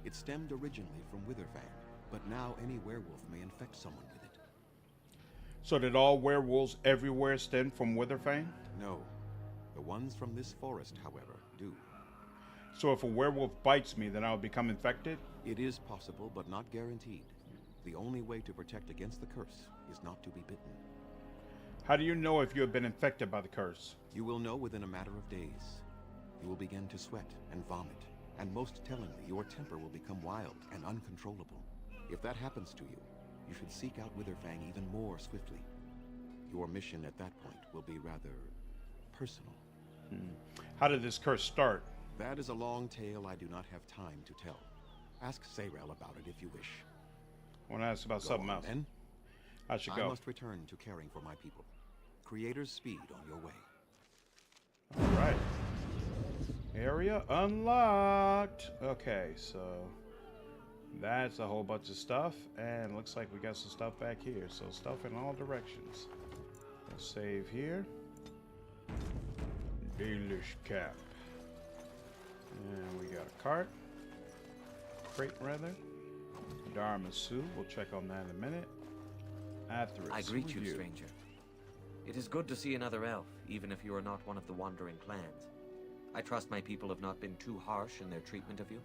It stemmed originally from Witherfang, but now any werewolf may infect someone with it. So did all werewolves everywhere stem from Witherfang? No. The ones from this forest, however, do. So if a werewolf bites me, then I'll become infected? It is possible, but not guaranteed. The only way to protect against the curse is not to be bitten. How do you know if you have been infected by the curse? You will know within a matter of days. You will begin to sweat and vomit, and most tellingly, your temper will become wild and uncontrollable. If that happens to you, you should seek out Witherfang even more swiftly. Your mission at that point will be rather personal. How did this curse start? That is a long tale I do not have time to tell. Ask Ferelden about it if you wish. I want to ask about something else. Then. I should go. I must return to caring for my people. Creator's speed on your way. All right. Area unlocked. Okay, so that's a whole bunch of stuff, and looks like we got some stuff back here. So stuff in all directions. Let's save here. Dalish cap. And we got a cart. Crate, rather. Dharma suit. We'll check on that in a minute. Athris, I greet you, stranger. It is good to see another elf, even if you are not one of the wandering clans. I trust my people have not been too harsh in their treatment of you.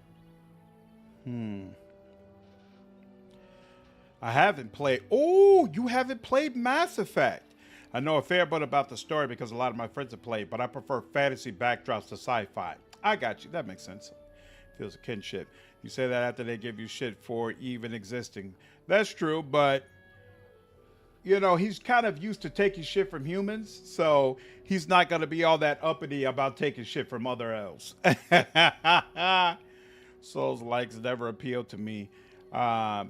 I haven't played. Oh, you haven't played Mass Effect. I know a fair bit about the story because a lot of my friends have played, but I prefer fantasy backdrops to sci-fi. I got you. That makes sense. Feels a kinship. You say that after they give you shit for even existing. That's true, but you know, he's kind of used to taking shit from humans, so he's not going to be all that uppity about taking shit from other elves. Souls likes never appealed to me,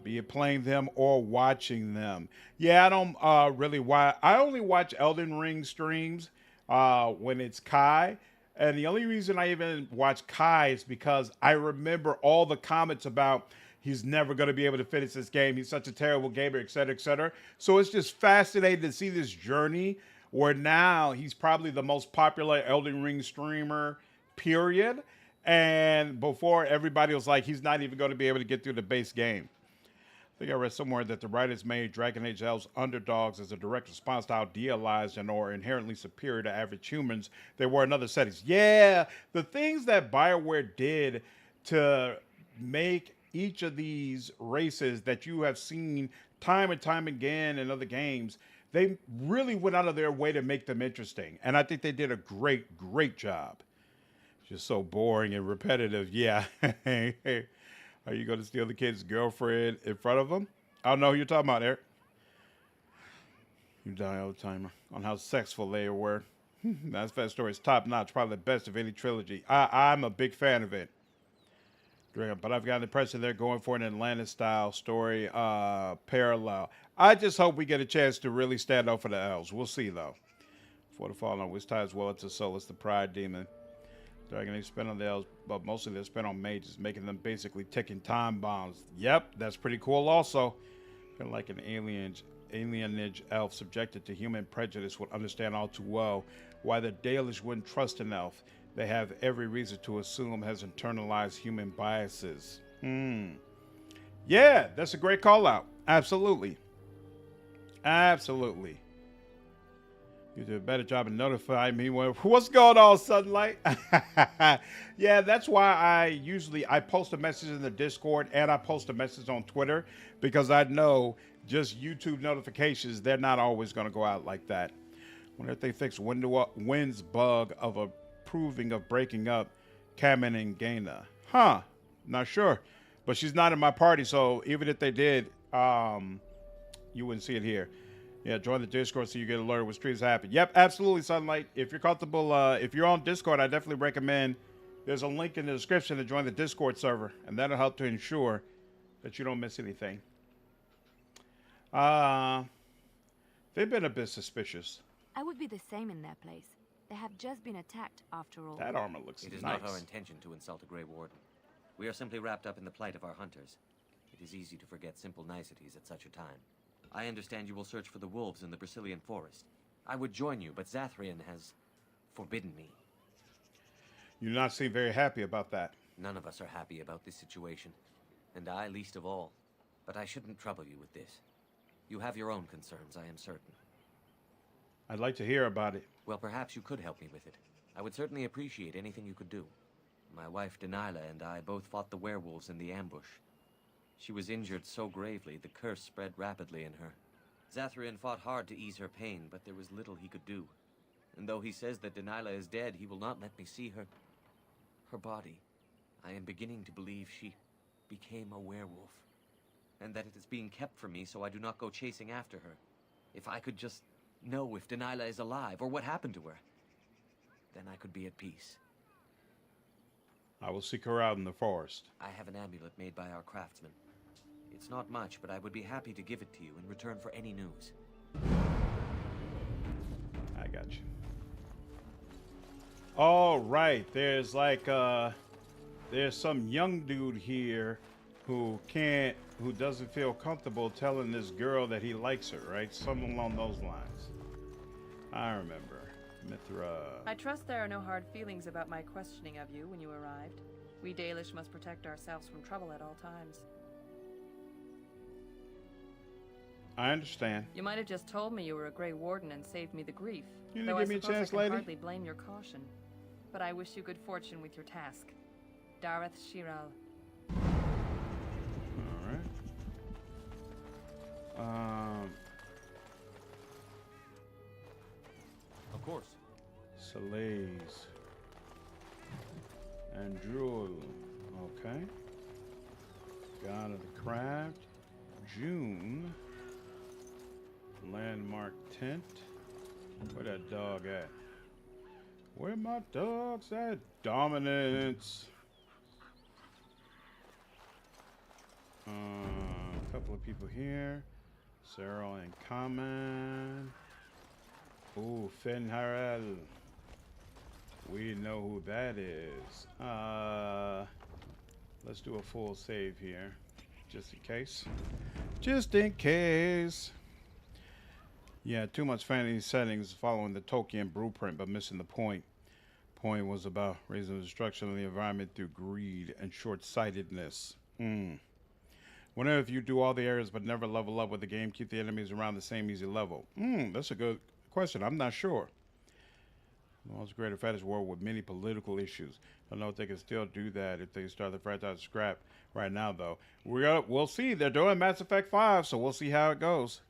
be it playing them or watching them. Yeah, I don't really watch. I only watch Elden Ring streams when it's Kai. And the only reason I even watch Kai is because I remember all the comments about he's never going to be able to finish this game. He's such a terrible gamer, et cetera, et cetera. So it's just fascinating to see this journey where now he's probably the most popular Elden Ring streamer, period. And before, everybody was like, he's not even going to be able to get through the base game. I think I read somewhere that the writers made Dragon Age elves underdogs as a direct response to how idealized and or inherently superior to average humans they were in other settings. Yeah, the things that BioWare did to make each of these races that you have seen time and time again in other games, they really went out of their way to make them interesting. And I think they did a great, great job. Just so boring and repetitive. Yeah. Are you going to steal the kid's girlfriend in front of him? I don't know who you're talking about, Eric. You die all the time on how sexful they were. That story is top notch, probably the best of any trilogy. I'm a big fan of it. But I've got the impression they're going for an Atlanta-style story parallel. I just hope we get a chance to really stand up for the elves. We'll see, though. For the fallen on which ties well into Solus, the pride demon. Dragon they spend on the elves, but mostly they're spent on mages, making them basically ticking time bombs. Yep, that's pretty cool also. Feel like an alienage elf subjected to human prejudice would understand all too well why the Dalish wouldn't trust an elf they have every reason to assume has internalized human biases. Yeah, that's a great call out. Absolutely. Absolutely. You do a better job of notifying me when what's going on, Sunlight. Yeah, that's why I post a message in the Discord and I post a message on Twitter, because I know just YouTube notifications, they're not always going to go out like that. Wonder if they fix Wynn's bug of approving of breaking up Kamen and Gaina. Huh, not sure. But she's not in my party, so even if they did, you wouldn't see it here. Yeah, join the Discord so you get alerted when streams happen. Yep, absolutely, Sunlight. If you're comfortable, if you're on Discord, I definitely recommend there's a link in the description to join the Discord server, and that'll help to ensure that you don't miss anything. They've been a bit suspicious. I would be the same in their place. They have just been attacked, after all. That armor looks nice. It is not our intention to insult a Grey Warden. We are simply wrapped up in the plight of our hunters. It is easy to forget simple niceties at such a time. I understand you will search for the wolves in the Brazilian forest. I would join you, but Zathrian has forbidden me. You do not seem very happy about that. None of us are happy about this situation, and I least of all. But I shouldn't trouble you with this. You have your own concerns, I am certain. I'd like to hear about it. Well, perhaps you could help me with it. I would certainly appreciate anything you could do. My wife Dalish and I both fought the werewolves in the ambush. She was injured so gravely, the curse spread rapidly in her. Zathrian fought hard to ease her pain, but there was little he could do. And though he says that Dalish is dead, he will not let me see her body. I am beginning to believe she became a werewolf, and that it is being kept from me so I do not go chasing after her. If I could just know if Dalish is alive, or what happened to her, then I could be at peace. I will seek her out in the forest. I have an amulet made by our craftsman. It's not much, but I would be happy to give it to you in return for any news. I got you. All right, there's like there's some young dude here who doesn't feel comfortable telling this girl that he likes her, right? Something along those lines. I remember. Mithra. I trust there are no hard feelings about my questioning of you when you arrived. We Dalish must protect ourselves from trouble at all times. I understand. You might have just told me you were a Grey Warden and saved me the grief. You didn't give me a chance, lady. I hardly blame your caution. But I wish you good fortune with your task. Dareth Shiral. Alright. Of course. Salays. And Drool. Okay. God of the Craft. June. Landmark tent. Where that dog at? Where my dogs at? Dominance. A couple of people here. Cyril and Common. Ooh, Fenharel. We know who that is. Let's do a full save here. Just in case. Just in case. Yeah, too much fantasy settings following the Tolkien blueprint, but missing the point. Point was about raising the destruction of the environment through greed and short-sightedness. Whenever if you do all the areas but never level up with the game, keep the enemies around the same easy level. That's a good question. I'm not sure. The most greater fetish world with many political issues. I don't know if they can still do that if they start the franchise scrap right now, though. We'll see. They're doing Mass Effect 5, so we'll see how it goes.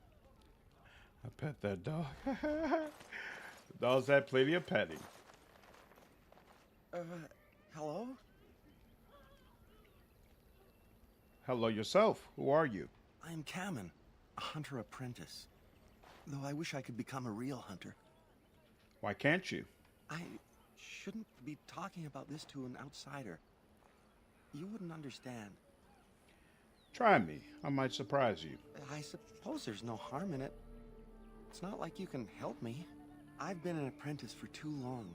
I pet that dog. Dogs had plenty of petting. Hello? Hello yourself. Who are you? I am Kamen, a hunter apprentice. Though I wish I could become a real hunter. Why can't you? I shouldn't be talking about this to an outsider. You wouldn't understand. Try me. I might surprise you. I suppose there's no harm in it. It's not like you can help me. I've been an apprentice for too long.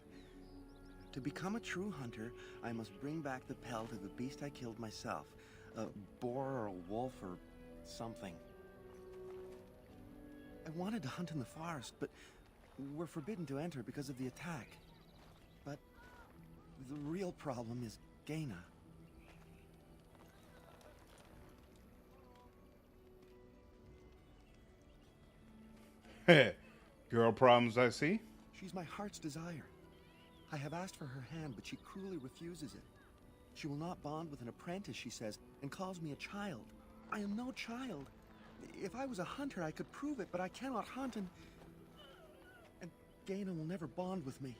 To become a true hunter, I must bring back the pelt of the beast I killed myself. A boar or a wolf or something. I wanted to hunt in the forest, but we're forbidden to enter because of the attack. But the real problem is Gaina. Girl problems, I see. She's my heart's desire. I have asked for her hand, but she cruelly refuses it. She will not bond with an apprentice, she says, and calls me a child. I am no child. If I was a hunter, I could prove it, but I cannot hunt, and Gaina will never bond with me.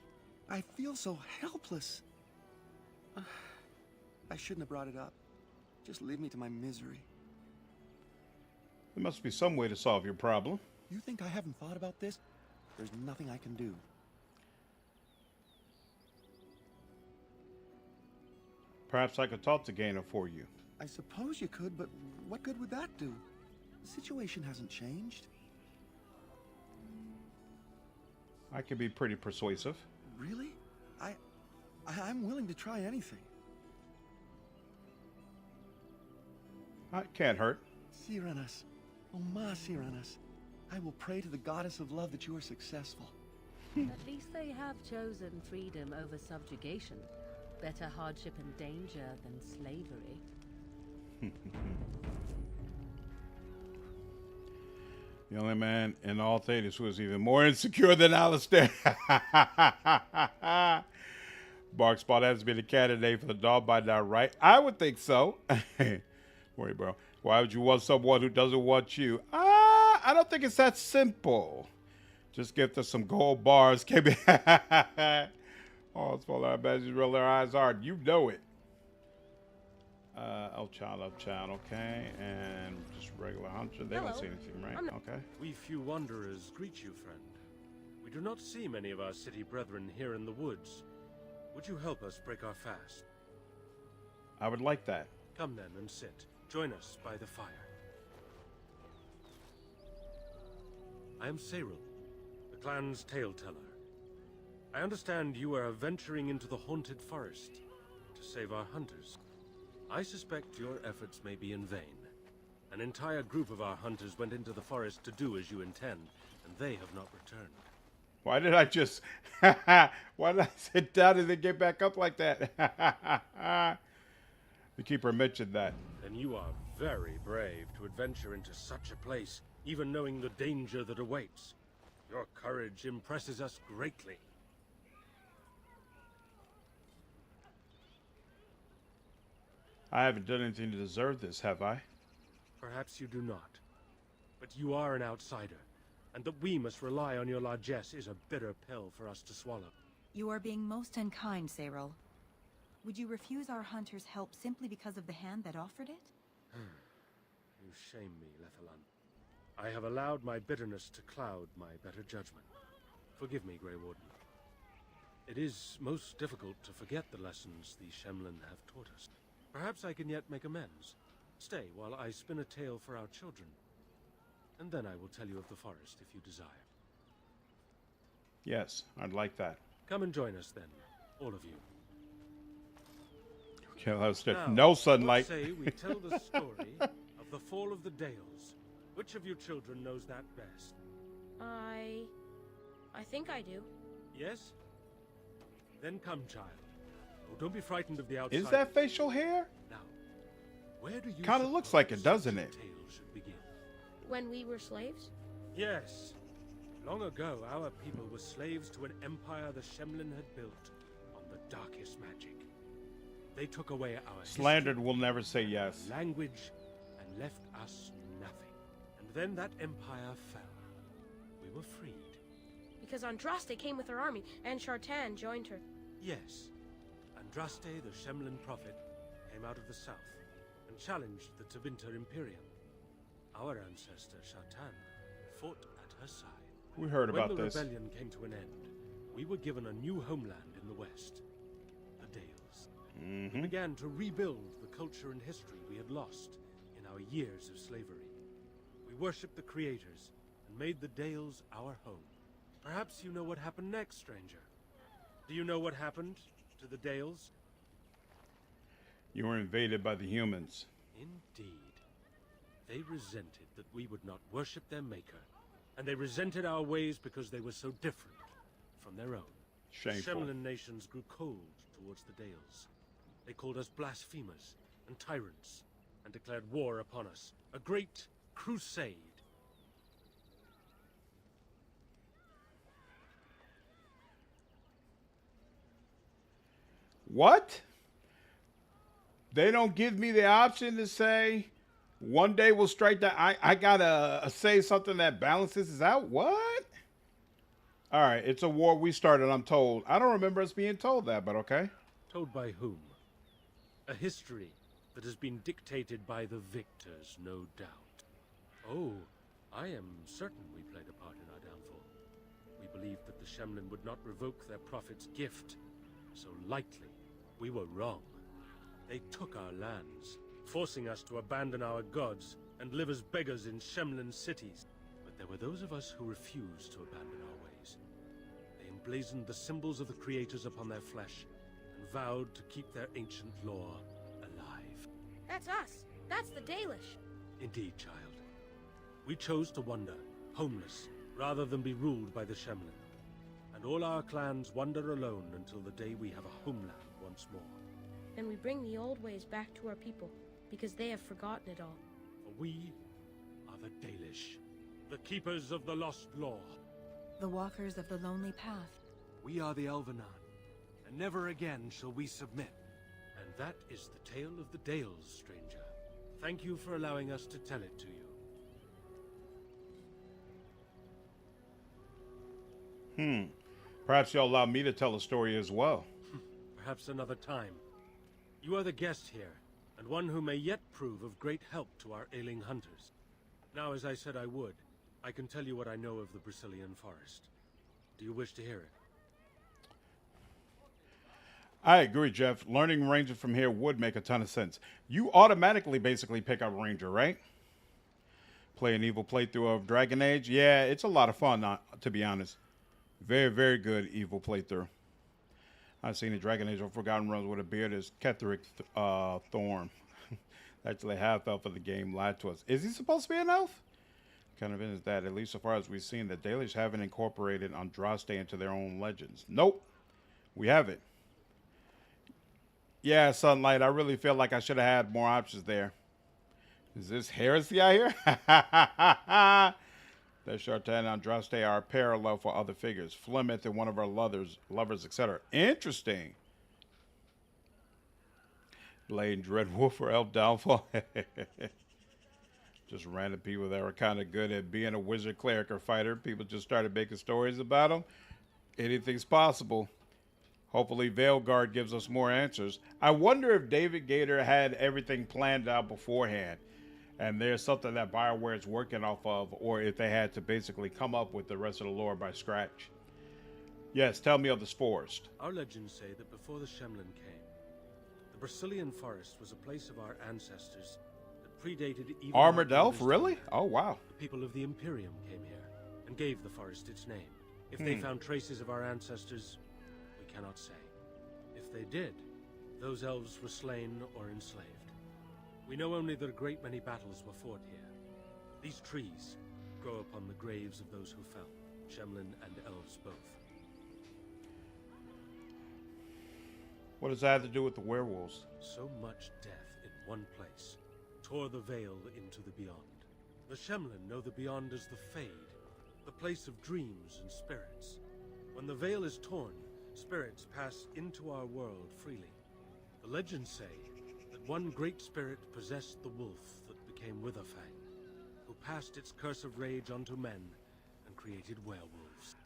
I feel so helpless. I shouldn't have brought it up. Just leave me to my misery. There must be some way to solve your problem. You think I haven't thought about this? There's nothing I can do. Perhaps I could talk to Gaina for you. I suppose you could, but what good would that do? The situation hasn't changed. I could be pretty persuasive. Really? I'm willing to try anything. It can't hurt. Sirenas. Oh, ma Sirenas. I will pray to the goddess of love that you are successful. At least they have chosen freedom over subjugation. Better hardship and danger than slavery. The only man in all Thedas who is even more insecure than Alistair. Barkspot has been a candidate for the dog by now, right? I would think so. Worry, bro. Why would you want someone who doesn't want you? I don't think it's that simple. Just give them some gold bars. Oh, it's full of badges. Roll their eyes hard. You know it. Oh, child, okay. And just regular hunter. They don't see anything, right? Okay. We few wanderers greet you, friend. We do not see many of our city brethren here in the woods. Would you help us break our fast? I would like that. Come then and sit. Join us by the fire. I am Seril, the clan's tale-teller. I understand you are venturing into the haunted forest to save our hunters. I suspect your efforts may be in vain. An entire group of our hunters went into the forest to do as you intend, and they have not returned. Why did I just... Why did I sit down and then get back up like that? The keeper mentioned that. Then you are very brave to adventure into such a place, even knowing the danger that awaits. Your courage impresses us greatly. I haven't done anything to deserve this, have I? Perhaps you do not. But you are an outsider, and that we must rely on your largesse is a bitter pill for us to swallow. You are being most unkind, Seril. Would you refuse our hunter's help simply because of the hand that offered it? You shame me, Lethalan. I have allowed my bitterness to cloud my better judgment. Forgive me, Grey Warden. It is most difficult to forget the lessons the Shemlin have taught us. Perhaps I can yet make amends. Stay while I spin a tale for our children. And then I will tell you of the forest if you desire. Yes, I'd like that. Come and join us then, all of you. Okay, let's get Now, no sunlight. Say we tell the story of the fall of the Dales. Which of you children knows that best? I think I do. Yes? Then come, child. Oh, don't be frightened of the outside. Is that facial hair? Now, where do you Kind of looks like it, doesn't it? tale should begin? When we were slaves? Yes. Long ago, our people were slaves to an empire the Shemlin had built on the darkest magic. They took away our Slandered history, will never say yes. language, and left us nothing. And then that empire fell. We were freed. Because Andraste came with her army, and Shartan joined her. Yes. Andraste, the Shemlin prophet, came out of the south and challenged the Tevinter Imperium. Our ancestor, Shartan, fought at her side. We heard about When the this. rebellion came to an end, we were given a new homeland in the west, the Dales. We began to rebuild the culture and history we had lost in our years of slavery. We worshipped the creators and made the Dales our home. Perhaps you know what happened next, stranger. Do you know what happened to the Dales? You were invaded by the humans. Indeed. They resented that we would not worship their maker, and they resented our ways because they were so different from their own. Shameful. Shemlin nations grew cold towards the Dales. They called us blasphemers and tyrants, and declared war upon us. A great crusade. What? They don't give me the option to say, one day we'll strike that. I gotta say something that balances this out. What? All right, it's a war we started, I'm told. I don't remember us being told that, but okay. Told by whom? A history that has been dictated by the victors, no doubt. Oh, I am certain we played a part in our downfall. We believed that the Shemlin would not revoke their prophet's gift so lightly. We were wrong. They took our lands, forcing us to abandon our gods and live as beggars in Shemlin cities. But there were those of us who refused to abandon our ways. They emblazoned the symbols of the creators upon their flesh and vowed to keep their ancient lore alive. That's us. That's the Dalish. Indeed, child. We chose to wander, homeless, rather than be ruled by the Shemlin. And all our clans wander alone until the day we have a homeland once more. And we bring the old ways back to our people, because they have forgotten it all. For we are the Dalish, the keepers of the lost lore. The walkers of the lonely path. We are the Elvenan, and never again shall we submit. And that is the tale of the Dales, stranger. Thank you for allowing us to tell it to you. Perhaps you'll allow me to tell a story as well. Perhaps another time. You are the guest here, and one who may yet prove of great help to our ailing hunters. Now, as I said I would, I can tell you what I know of the Brazilian forest. Do you wish to hear it? I agree, Jeff. Learning Ranger from here would make a ton of sense. You automatically basically pick up Ranger, right? Play an evil playthrough of Dragon Age. Yeah, it's a lot of fun, to be honest. Very, very good evil playthrough. I've seen a Dragon Age of Forgotten Realms with a beard as Ketheric Thorn. Actually, half elf of the game lied to us. Is he supposed to be an elf? Kind of is that, at least so far as we've seen, the Dalish haven't incorporated Andraste into their own legends. Nope, we haven't. Yeah, Sunlight, I really feel like I should have had more options there. Is this heresy out here? That Shartan and Andraste are parallel for other figures. Flemeth and one of our lovers, etc. Interesting. Blade Dreadwolf for Elf Downfall. Just random people that were kind of good at being a wizard, cleric, or fighter. People just started making stories about them. Anything's possible. Hopefully Veilguard gives us more answers. I wonder if David Gator had everything planned out beforehand, and there's something that BioWare is working off of, or if they had to basically come up with the rest of the lore by scratch. Yes, tell me of this forest. Our legends say that before the Shemlin came, the Brazilian forest was a place of our ancestors that predated even Armored Elf, really? Oh, wow. The people of the Imperium came here and gave the forest its name. If they found traces of our ancestors, we cannot say. If they did, those elves were slain or enslaved. We know only that a great many battles were fought here. These trees grow upon the graves of those who fell, Shemlin and elves both. What does that have to do with the werewolves? So much death in one place tore the veil into the beyond. The Shemlin know the beyond as the Fade, the place of dreams and spirits. When the veil is torn, spirits pass into our world freely. The legends say that one great spirit possessed the wolf that became Witherfang, who passed its curse of rage onto men and created werewolves.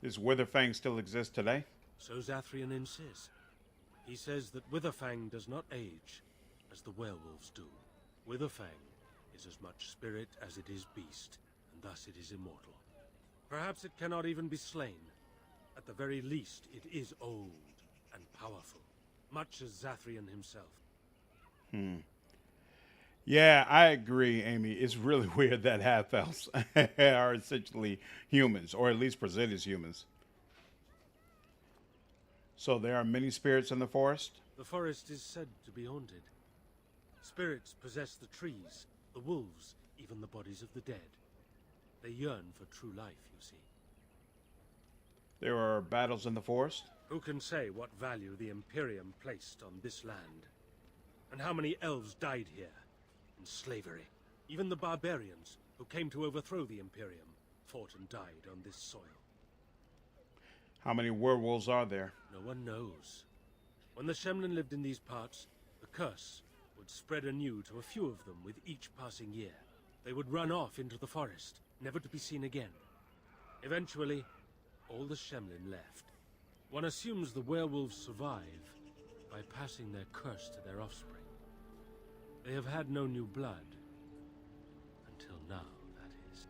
Does Witherfang still exist today? So Zathrian insists. He says that Witherfang does not age as the werewolves do. Witherfang is as much spirit as it is beast, and thus it is immortal. Perhaps it cannot even be slain. At the very least, it is old and powerful. much as Zathrian himself. Yeah, I agree, Amy. It's really weird that half-elves are essentially humans, or at least present as humans. So there are many spirits in the forest? The forest is said to be haunted. Spirits possess the trees, the wolves, even the bodies of the dead. They yearn for true life, you see. There are battles in the forest? Who can say what value the Imperium placed on this land? And how many elves died here, in slavery? Even the barbarians, who came to overthrow the Imperium, fought and died on this soil. How many werewolves are there? No one knows. When the Shemlin lived in these parts, the curse would spread anew to a few of them with each passing year. They would run off into the forest, never to be seen again. Eventually, all the Shemlin left. One assumes the werewolves survive by passing their curse to their offspring. They have had no new blood. Until now, that is.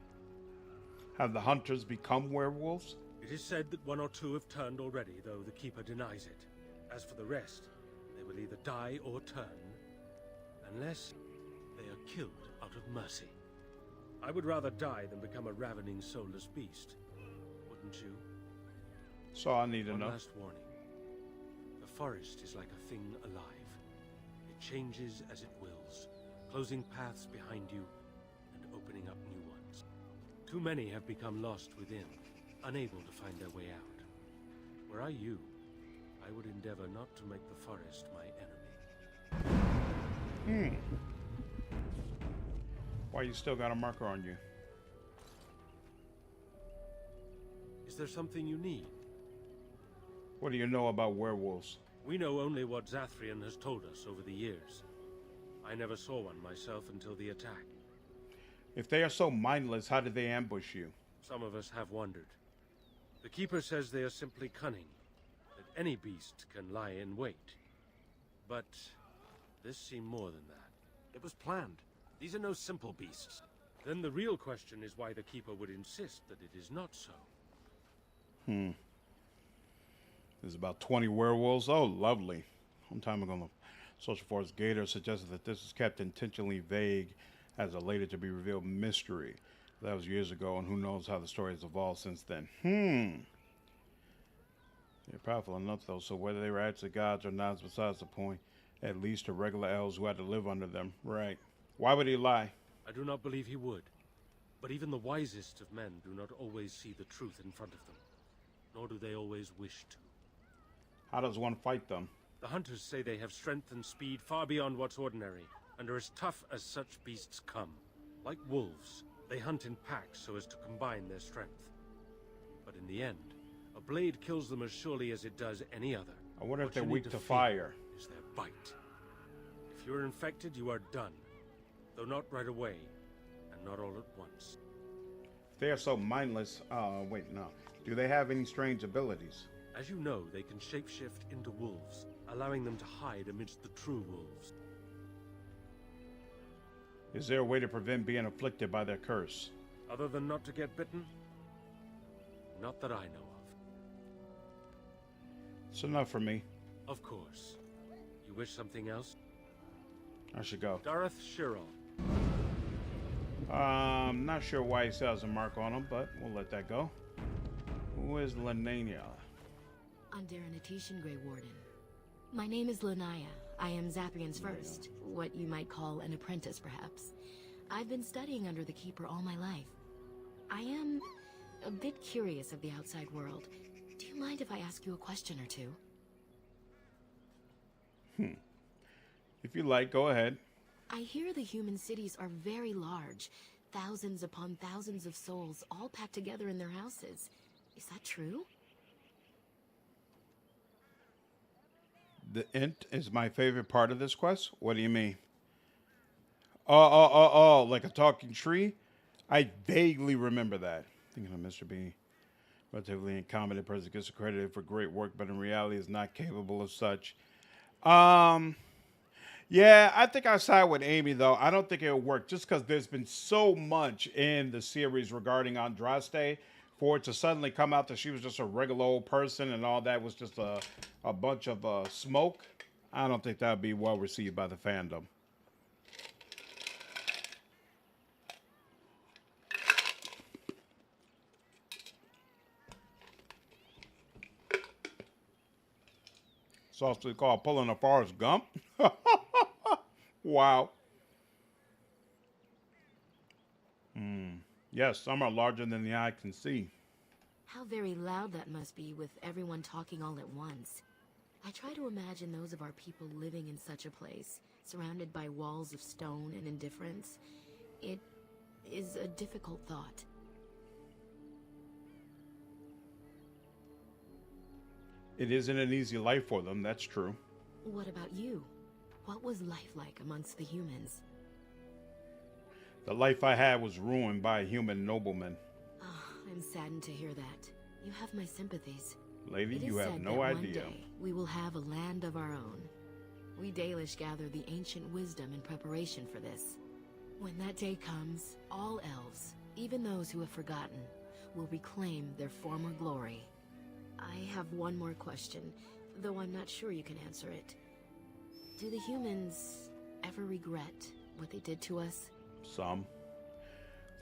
Have the hunters become werewolves? It is said that one or two have turned already, though the Keeper denies it. As for the rest, they will either die or turn, unless they are killed out of mercy. I would rather die than become a ravening, soulless beast. Wouldn't you? So I need to know. One last warning. The forest is like a thing alive. It changes as it wills, closing paths behind you and opening up new ones. Too many have become lost within, unable to find their way out. Were I you, I would endeavor not to make the forest my enemy. Why you still got a marker on you? Is there something you need? What do you know about werewolves? We know only what Zathrian has told us over the years. I never saw one myself until the attack. If they are so mindless, how did they ambush you? Some of us have wondered. The Keeper says they are simply cunning, that any beast can lie in wait. But this seemed more than that. It was planned. These are no simple beasts. Then the real question is why the Keeper would insist that it is not so. There's about 20 werewolves. Oh, lovely. One time ago, the Social Force Gator suggested that this was kept intentionally vague as a later to be revealed mystery. That was years ago, and who knows how the story has evolved since then. They're powerful enough, though, so whether they were actually gods or not is besides the point. At least to regular elves who had to live under them. Right. Why would he lie? I do not believe he would. But even the wisest of men do not always see the truth in front of them. Nor do they always wish to. How does one fight them? The hunters say they have strength and speed far beyond what's ordinary, and are as tough as such beasts come. Like wolves, they hunt in packs so as to combine their strength. But in the end, a blade kills them as surely as it does any other. I wonder if What they're you weak need to fear fire. Is their bite. If you're infected, you are done. Though not right away, and not all at once. If they are so mindless, wait, no. Do they have any strange abilities? As you know, they can shapeshift into wolves, allowing them to hide amidst the true wolves. Is there a way to prevent being afflicted by their curse? Other than not to get bitten? Not that I know of. It's enough for me. Of course. You wish something else? I should go. Dareth Shirol. Not sure why he still has a mark on him, but we'll let that go. Who is Lanaya? Under an Atishan Grey Warden. My name is Lanaya. I am Zathrian's first, what you might call an apprentice, perhaps. I've been studying under the Keeper all my life. I am a bit curious of the outside world. Do you mind if I ask you a question or two? If you like, go ahead. I hear the human cities are very large. Thousands upon thousands of souls, all packed together in their houses. Is that true? The int is my favorite part of this quest? What do you mean? Oh, like a talking tree? I vaguely remember that. Thinking of Mr. B. Relatively incompetent person gets accredited for great work, but in reality is not capable of such. Yeah, I think I side with Amy, though. I don't think it'll work, just because there's been so much in the series regarding Andraste, for it to suddenly come out that she was just a regular old person and all that was just a bunch of smoke. I don't think that would be well received by the fandom. It's also called pulling a Forrest Gump. Wow. Yes, some are larger than the eye can see. How very loud that must be with everyone talking all at once. I try to imagine those of our people living in such a place, surrounded by walls of stone and indifference. It is a difficult thought. It isn't an easy life for them, that's true. What about you? What was life like amongst the humans? The life I had was ruined by a human nobleman. I'm saddened to hear that. You have my sympathies. Lady, you have no idea. One day we will have a land of our own. We Dalish gather the ancient wisdom in preparation for this. When that day comes, all elves, even those who have forgotten, will reclaim their former glory. I have one more question, though I'm not sure you can answer it. Do the humans ever regret what they did to us? Some.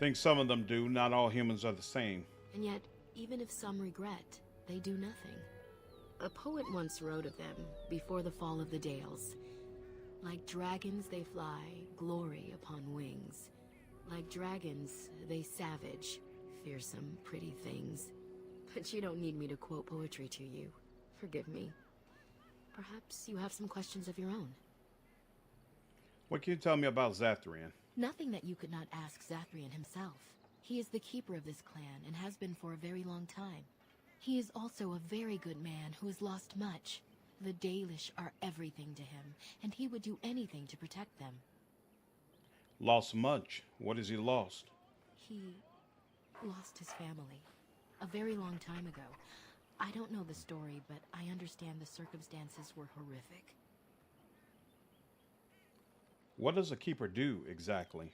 Think some of them do. Not all humans are the same. And yet, even if some regret, they do nothing. A poet once wrote of them before the fall of the Dales. Like dragons they fly, glory upon wings. Like dragons, they savage, fearsome, pretty things. But you don't need me to quote poetry to you. Forgive me. Perhaps you have some questions of your own. What can you tell me about Zathrian? Nothing that you could not ask Zathrian himself. He is the keeper of this clan and has been for a very long time. He is also a very good man who has lost much. The Dalish are everything to him, and he would do anything to protect them. Lost much? What has he lost? He lost his family. A very long time ago. I don't know the story, but I understand the circumstances were horrific. What does a keeper do, exactly?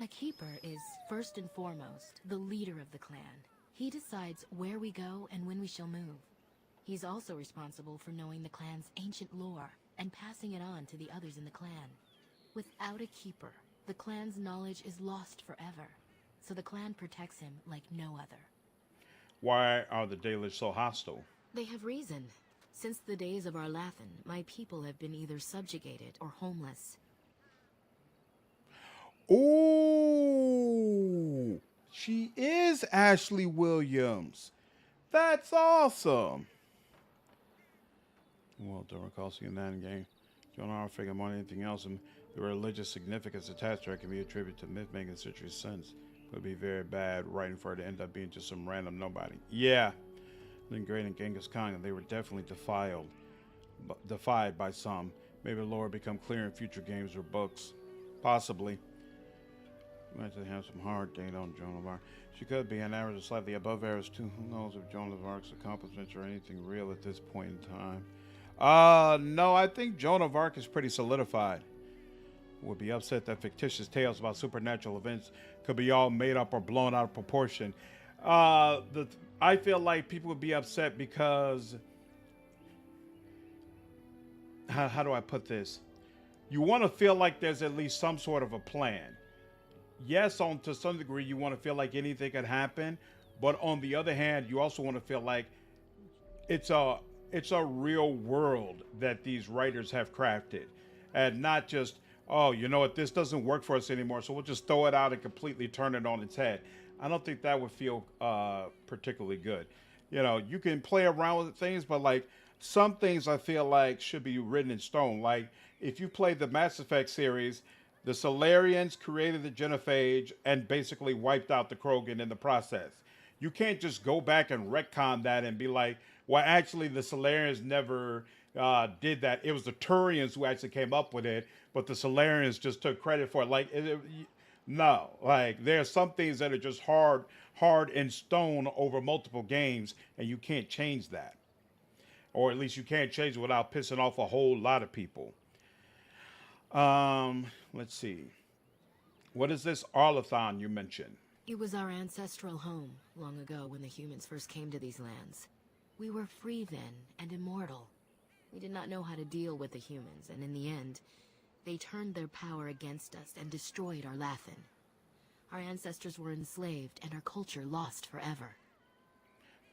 A keeper is, first and foremost, the leader of the clan. He decides where we go and when we shall move. He's also responsible for knowing the clan's ancient lore and passing it on to the others in the clan. Without a keeper, the clan's knowledge is lost forever, so the clan protects him like no other. Why are the Dalish so hostile? They have reason. Since the days of Arlathan, my people have been either subjugated or homeless. Ooh, she is Ashley Williams. That's awesome. Well, don't recall seeing that in game. Don't know how to figure more than anything else, and the religious significance attached to it can be attributed to myth-making centuries since. It would be very bad writing for her to end up being just some random nobody. Yeah, then Great and Genghis Khan, and they were definitely defied by some. Maybe the lore become clear in future games or books. Possibly. Might have some hard data on Joan of Arc. She could be an average or slightly above average too. Who knows if Joan of Arc's accomplishments are anything real at this point in time? No, I think Joan of Arc is pretty solidified. Would be upset that fictitious tales about supernatural events could be all made up or blown out of proportion. I feel like people would be upset because how do I put this? You want to feel like there's at least some sort of a plan. Yes, to some degree, you want to feel like anything could happen, but on the other hand, you also want to feel like it's a real world that these writers have crafted, and not just, oh, you know what, this doesn't work for us anymore, so we'll just throw it out and completely turn it on its head. I don't think that would feel particularly good. You know, you can play around with things, but like some things I feel like should be written in stone. Like if you play the Mass Effect series, the Solarians created the genophage and basically wiped out the Krogan in the process. You can't just go back and retcon that and be like, well, actually, the Solarians never did that. It was the Turians who actually came up with it, but the Solarians just took credit for it. Like, no. Like, there are some things that are just hard in stone over multiple games, and you can't change that. Or at least you can't change it without pissing off a whole lot of people. Let's see. What is this Arlathan you mentioned? It was our ancestral home, long ago when the humans first came to these lands. We were free then, and immortal. We did not know how to deal with the humans, and in the end, they turned their power against us and destroyed our Lathan. Our ancestors were enslaved, and our culture lost forever.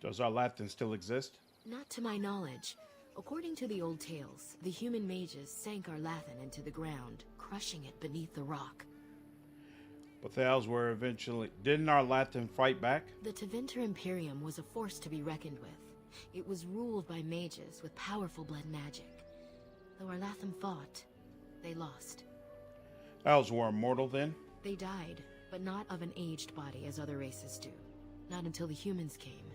Does our Lathan still exist? Not to my knowledge. According to the old tales, the human mages sank our Lathan into the ground, crushing it beneath the rock. But the elves were eventually... Didn't our Lathan fight back? The Tevinter Imperium was a force to be reckoned with. It was ruled by mages with powerful blood magic. Though our Lathan fought, they lost. Elves were immortal then? They died, but not of an aged body as other races do. Not until the humans came.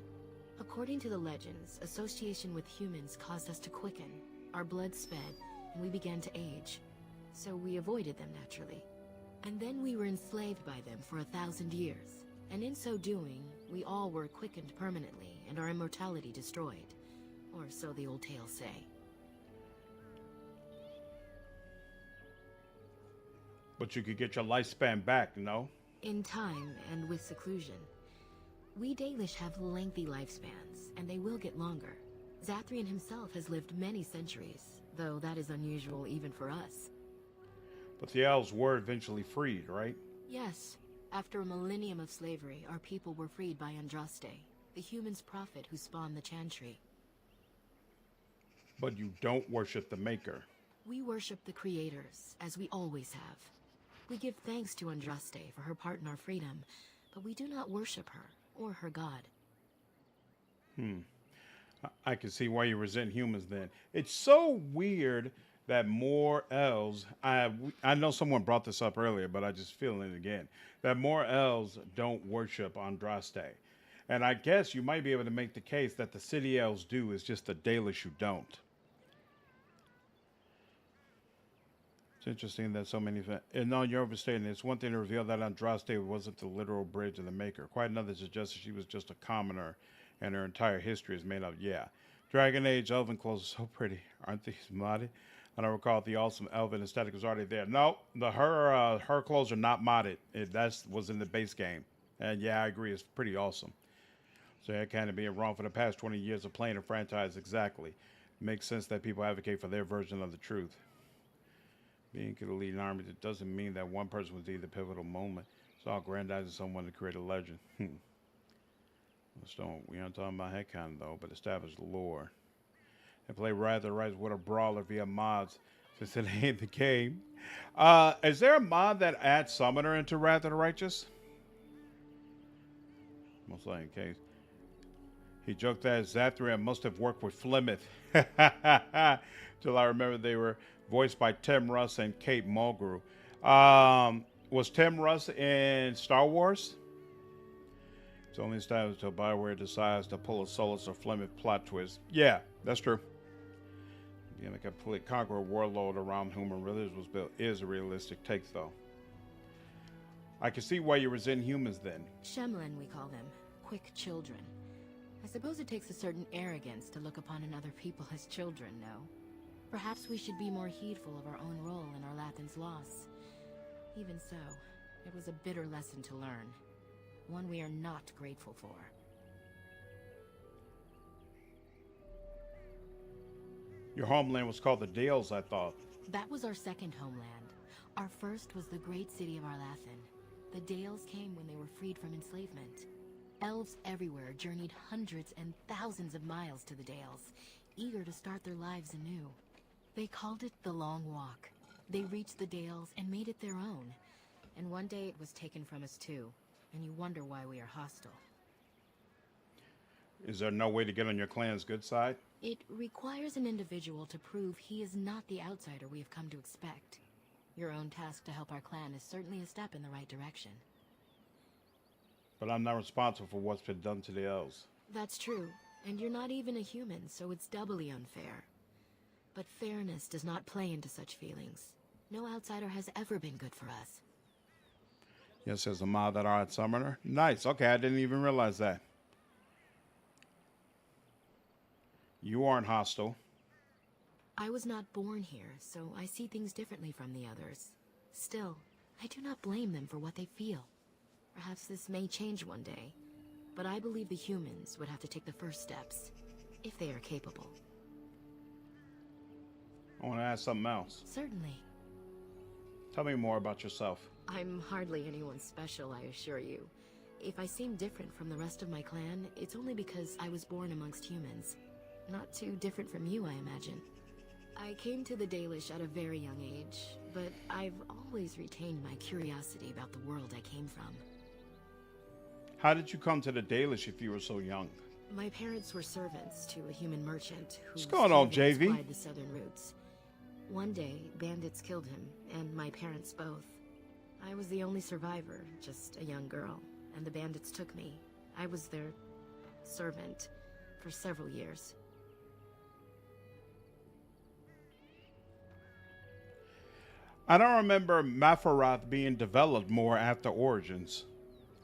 According to the legends, association with humans caused us to quicken. Our blood sped, and we began to age. So we avoided them naturally. And then we were enslaved by them for 1,000 years. And in so doing, we all were quickened permanently, and our immortality destroyed. Or so the old tales say. But you could get your lifespan back, no? In time, and with seclusion. We Dalish have lengthy lifespans, and they will get longer. Zathrian himself has lived many centuries, though that is unusual even for us. But the elves were eventually freed, right? Yes. After a millennium of slavery, our people were freed by Andraste, the human's prophet who spawned the Chantry. But you don't worship the Maker. We worship the creators, as we always have. We give thanks to Andraste for her part in our freedom, but we do not worship her, or her god. I can see why you resent humans then. It's so weird that more elves... I know someone brought this up earlier, but I just feel it again. That more elves don't worship Andraste. And I guess you might be able to make the case that the city elves do, is just the Dalish who don't. It's interesting that so many... And no, you're overstating it. It's one thing to reveal that Andraste wasn't the literal bridge of the Maker. Quite another to suggest that she was just a commoner and her entire history is made up. Yeah. Dragon Age elven clothes are so pretty. Aren't these modded? I don't recall if the awesome elven aesthetic was already there. No, her clothes are not modded. That was in the base game. And yeah, I agree. It's pretty awesome. So that kind of being wrong for the past 20 years of playing a franchise. Exactly. Makes sense that people advocate for their version of the truth. Being could lead an army, that doesn't mean that one person was the pivotal moment. It's all grandizing someone to create a legend. We aren't talking about headcanon though, but establish the lore. And play Wrath of the Righteous with a brawler via mods, since it ain't the game. Is there a mod that adds Summoner into Wrath of the Righteous? Most likely the case. He joked that Zathrian must have worked with Flemeth. Till I remember they were voiced by Tim Russ and Kate Mulgrew. Was Tim Russ in Star Wars? It's only established until Bioware decides to pull a Solus or Flemeth plot twist. Yeah, that's true. Yeah, a complete conqueror warlord around whom a religion was built is a realistic take, though. I can see why you resent humans then. Shemlin, we call them. Quick children. I suppose it takes a certain arrogance to look upon another people as children, no? Perhaps we should be more heedful of our own role in our Lathan's loss. Even so, it was a bitter lesson to learn. One we are not grateful for. Your homeland was called the Dales, I thought. That was our second homeland. Our first was the great city of Arlathan. The Dales came when they were freed from enslavement. Elves everywhere journeyed hundreds and thousands of miles to the Dales, eager to start their lives anew. They called it the Long Walk. They reached the Dales and made it their own. And one day it was taken from us too, and you wonder why we are hostile. Is there no way to get on your clan's good side? It requires an individual to prove he is not the outsider we have come to expect. Your own task to help our clan is certainly a step in the right direction. But I'm not responsible for what's been done to the elves. That's true, and you're not even a human, so it's doubly unfair. But fairness does not play into such feelings. No outsider has ever been good for us. Yes, there's a mod that are at Summoner. Nice. Okay, I didn't even realize that. You aren't hostile. I was not born here, so I see things differently from the others. Still, I do not blame them for what they feel. Perhaps this may change one day, but I believe the humans would have to take the first steps, if they are capable. I want to ask something else. Certainly. Tell me more about yourself. I'm hardly anyone special, I assure you. If I seem different from the rest of my clan, it's only because I was born amongst humans. Not too different from you, I imagine. I came to the Dalish at a very young age, but I've always retained my curiosity about the world I came from. How did you come to the Dalish if you were so young? My parents were servants to a human merchant who What's going on, JV? supplied the southern routes. One day, bandits killed him, and my parents both. I was the only survivor, just a young girl, and the bandits took me. I was their servant for several years. I don't remember Mafarath being developed more after Origins.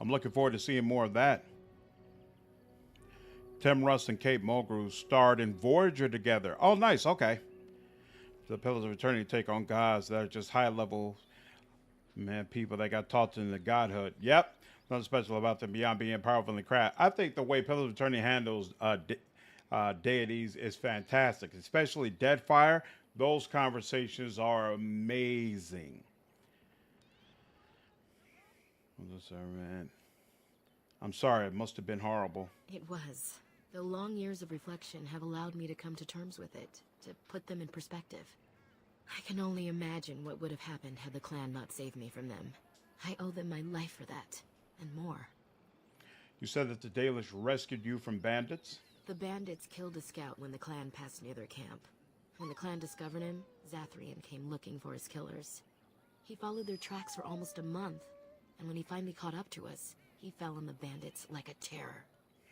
I'm looking forward to seeing more of that. Tim Russ and Kate Mulgrew starred in Voyager together. Oh, nice. Okay. The Pillars of Eternity take on gods that are just high-level, man, people that got taught in the godhood. Yep. Nothing special about them beyond being powerful in the craft. I think the way Pillars of Eternity handles deities is fantastic, especially Deadfire. Those conversations are amazing. Man. I'm sorry, it must have been horrible. It was. The long years of reflection have allowed me to come to terms with it, to put them in perspective. I can only imagine what would have happened had the clan not saved me from them. I owe them my life for that, and more. You said that the Dalish rescued you from bandits? The bandits killed a scout when the clan passed near their camp. When the clan discovered him, Zathrian came looking for his killers. He followed their tracks for almost a month, and when he finally caught up to us, he fell on the bandits like a terror.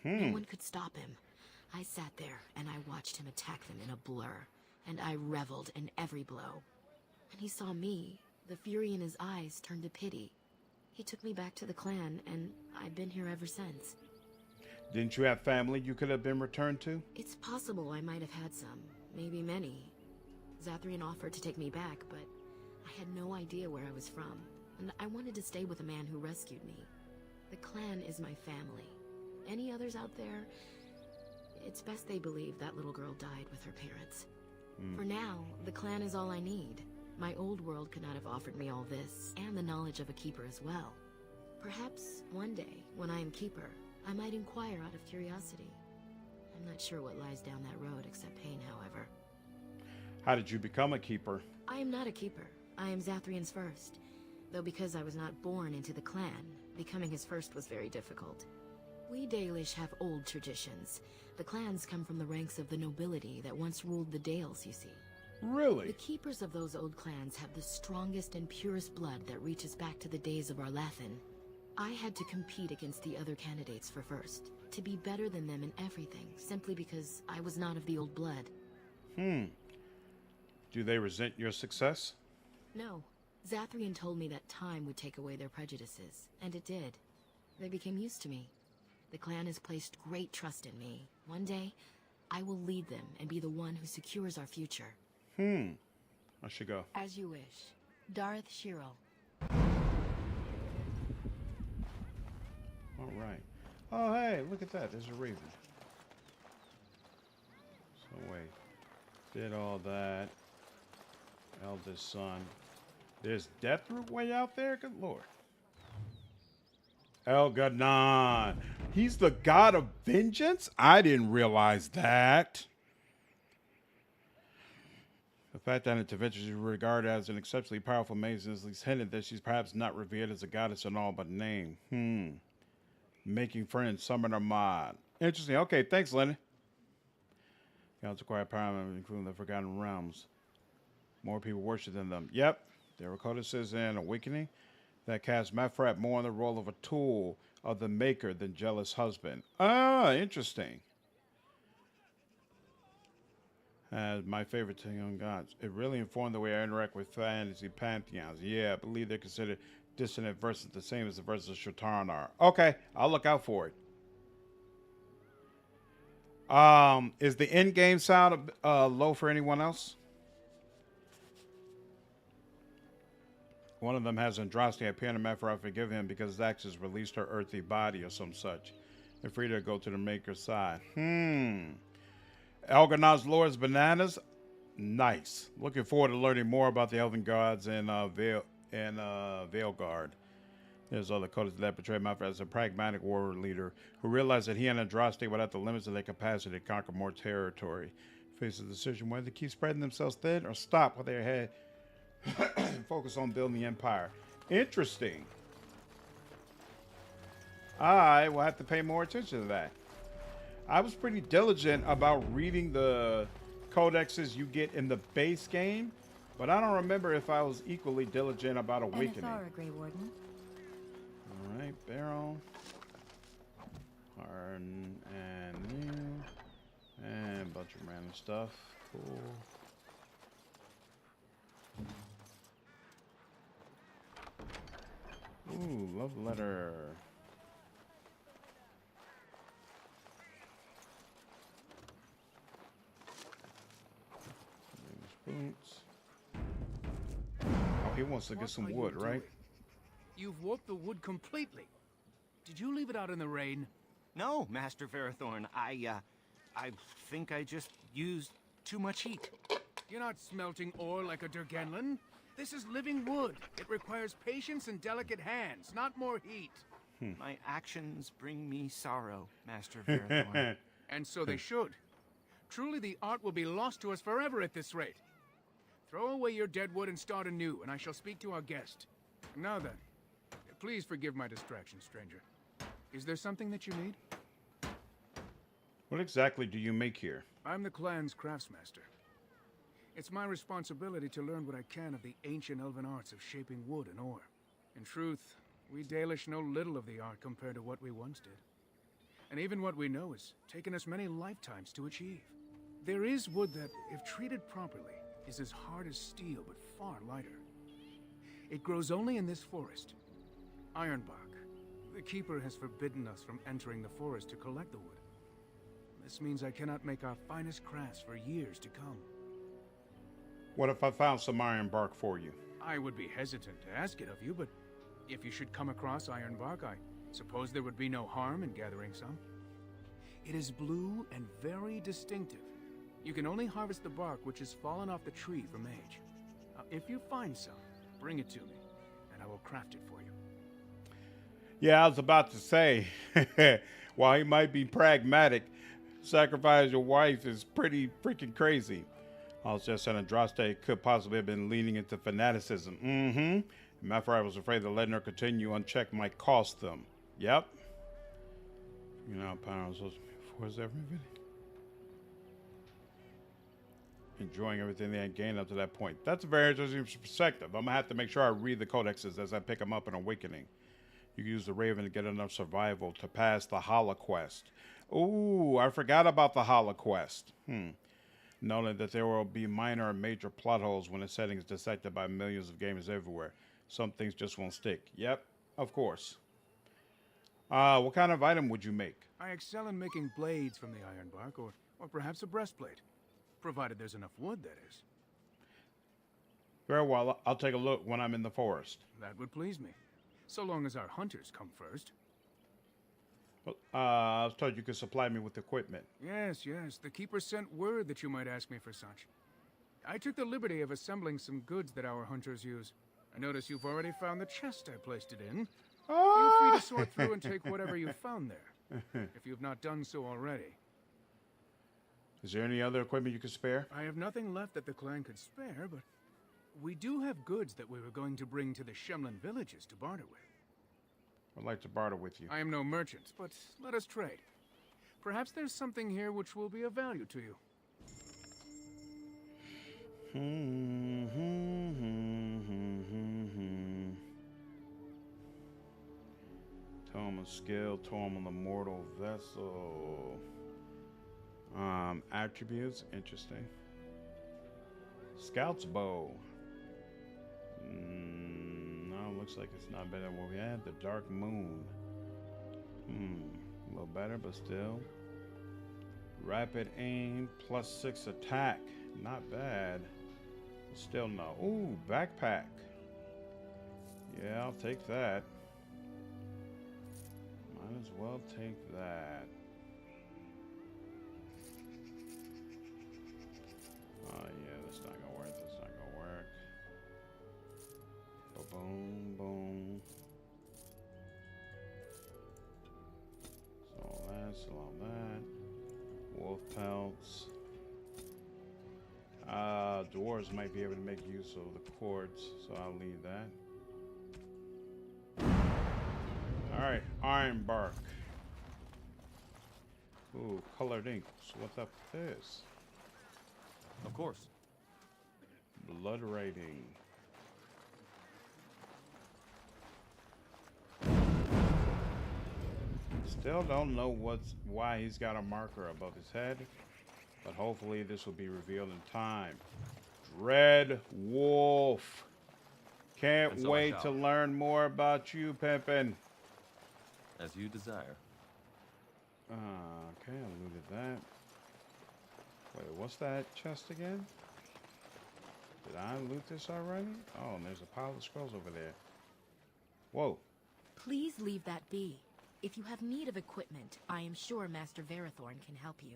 No one could stop him. I sat there, and I watched him attack them in a blur, and I reveled in every blow. When he saw me, the fury in his eyes turned to pity. He took me back to the clan, and I've been here ever since. Didn't you have family you could have been returned to? It's possible I might have had some, maybe many. Zathrian offered to take me back, but I had no idea where I was from, and I wanted to stay with the man who rescued me. The clan is my family. Any others out there, it's best they believe that little girl died with her parents. For now, the clan is all I need. My old world could not have offered me all this, and the knowledge of a keeper as well. Perhaps one day, when I am keeper, I might inquire out of curiosity. I'm not sure what lies down that road except pain, however. How did you become a keeper? I am not a keeper. I am Zathrian's first. Though because I was not born into the clan, becoming his first was very difficult. We Dalish have old traditions. The clans come from the ranks of the nobility that once ruled the Dales, you see. Really? The keepers of those old clans have the strongest and purest blood that reaches back to the days of Arlathan. I had to compete against the other candidates for first, to be better than them in everything, simply because I was not of the old blood. Do they resent your success? No. Zathrian told me that time would take away their prejudices, and it did. They became used to me. The clan has placed great trust in me. One day, I will lead them and be the one who secures our future. I should go. As you wish. Darth Shiro. All right. Oh, hey, look at that. There's a raven. So, wait. Did all that. Eldest son. There's Deathroot way out there? Good lord. Elgadon. He's the god of vengeance? I didn't realize that. The fact that intervention is regarded as an exceptionally powerful maiden is at least hinted that she's perhaps not revered as a goddess in all but name. Making friends, summoner mod. Interesting. Okay, thanks, Lenny. Gods acquire power, including the Forgotten Realms. More people worship than them. Yep. There were codices in Awakening that cast Mafrat more in the role of a tool of the maker than jealous husband. Ah, interesting. My favorite thing on gods. It really informed the way I interact with fantasy pantheons. Yeah, I believe they're considered dissonant verses the same as the verses of Shartan are. Okay, I'll look out for it. Is the in-game sound low for anyone else? One of them has Andraste appear to Mephiroth forgive him because his actions released her earthly body or some such. They're free to go to the maker's side. Elganon's Lord's bananas. Nice. Looking forward to learning more about the elven gods and Veilguard. There's other coders that portray him as a pragmatic warrior leader who realized that he and Andraste were at the limits of their capacity to conquer more territory. Faces the decision whether to keep spreading themselves thin or stop with their head and focus on building the empire. Interesting. I will have to pay more attention to that. I was pretty diligent about reading the codexes you get in the base game, but I don't remember if I was equally diligent about Awakening. Grey Warden. All right, barrel. Harden and new. And a bunch of random stuff. Cool. Ooh, love letter. Boots. Oh, he wants to get some wood, right? You've warped the wood completely. Did you leave it out in the rain? No, Master Varathorn. I think I just used too much heat. You're not smelting ore like a Durgenlin. This is living wood. It requires patience and delicate hands, not more heat. My actions bring me sorrow, Master Varathorn. And so they should. Truly, the art will be lost to us forever at this rate. Throw away your dead wood and start anew, and I shall speak to our guest. Now then, please forgive my distraction, stranger. Is there something that you need? What exactly do you make here? I'm the clan's craftsmaster. It's my responsibility to learn what I can of the ancient elven arts of shaping wood and ore. In truth, we Dalish know little of the art compared to what we once did. And even what we know has taken us many lifetimes to achieve. There is wood that, if treated properly, is as hard as steel but far lighter. It grows only in this forest. Ironbark. The Keeper has forbidden us from entering the forest to collect the wood. This means I cannot make our finest crafts for years to come. What if I found some iron bark for you? I would be hesitant to ask it of you, but if you should come across ironbark, I suppose there would be no harm in gathering some. It is blue and very distinctive. You can only harvest the bark which has fallen off the tree from age. If you find some, bring it to me, and I will craft it for you. Yeah, I was about to say, while he might be pragmatic, sacrifice your wife is pretty freaking crazy. I was just saying Andraste could possibly have been leaning into fanaticism. Mabari was afraid that letting her continue unchecked might cost them. Yep. You know, power was supposed to be forced everybody. Enjoying everything they had gained up to that point. That's a very interesting perspective. I'm gonna have to make sure I read the codexes as I pick them up in Awakening. You can use the Raven to get enough survival to pass the holoquest. Ooh, I forgot about the holoquest. Knowing that there will be minor and major plot holes when the setting is dissected by millions of gamers everywhere. Some things just won't stick. Yep, of course. What kind of item would you make? I excel in making blades from the ironbark, or perhaps a breastplate. Provided there's enough wood, that is. Very well, I'll take a look when I'm in the forest. That would please me. So long as our hunters come first. Well, I was told you could supply me with equipment. Yes. The Keeper sent word that you might ask me for such. I took the liberty of assembling some goods that our hunters use. I notice you've already found the chest I placed it in. Feel free to sort through and take whatever you found there, if you've not done so already. Is there any other equipment you could spare? I have nothing left that the clan could spare, but we do have goods that we were going to bring to the Shemlin villages to barter with. I'd like to barter with you. I am no merchant, but let us trade. Perhaps there's something here which will be of value to you. Tome of skill, tome of the mortal vessel. Attributes, interesting. Scout's bow. No, looks like it's not better than what we had. The dark moon. A little better, but still. Rapid aim, +6 attack. Not bad. Still no. Ooh, backpack. Yeah, I'll take that. Might as well take that. Oh yeah, Boom, boom. So all that. Wolf pelts. Dwarves might be able to make use of the cords, so I'll leave that. Alright, iron bark. Ooh, colored ink. So what's up with this? Of course. Blood writing. Still don't know why he's got a marker above his head, but hopefully this will be revealed in time. Dread Wolf. Can't And so wait to learn more about you, Pimpin'. As you desire. Okay, I looted that. Wait, what's that chest again? Did I loot this already? Oh, and there's a pile of scrolls over there. Whoa. Please leave that be. If you have need of equipment, I am sure Master Varathorn can help you.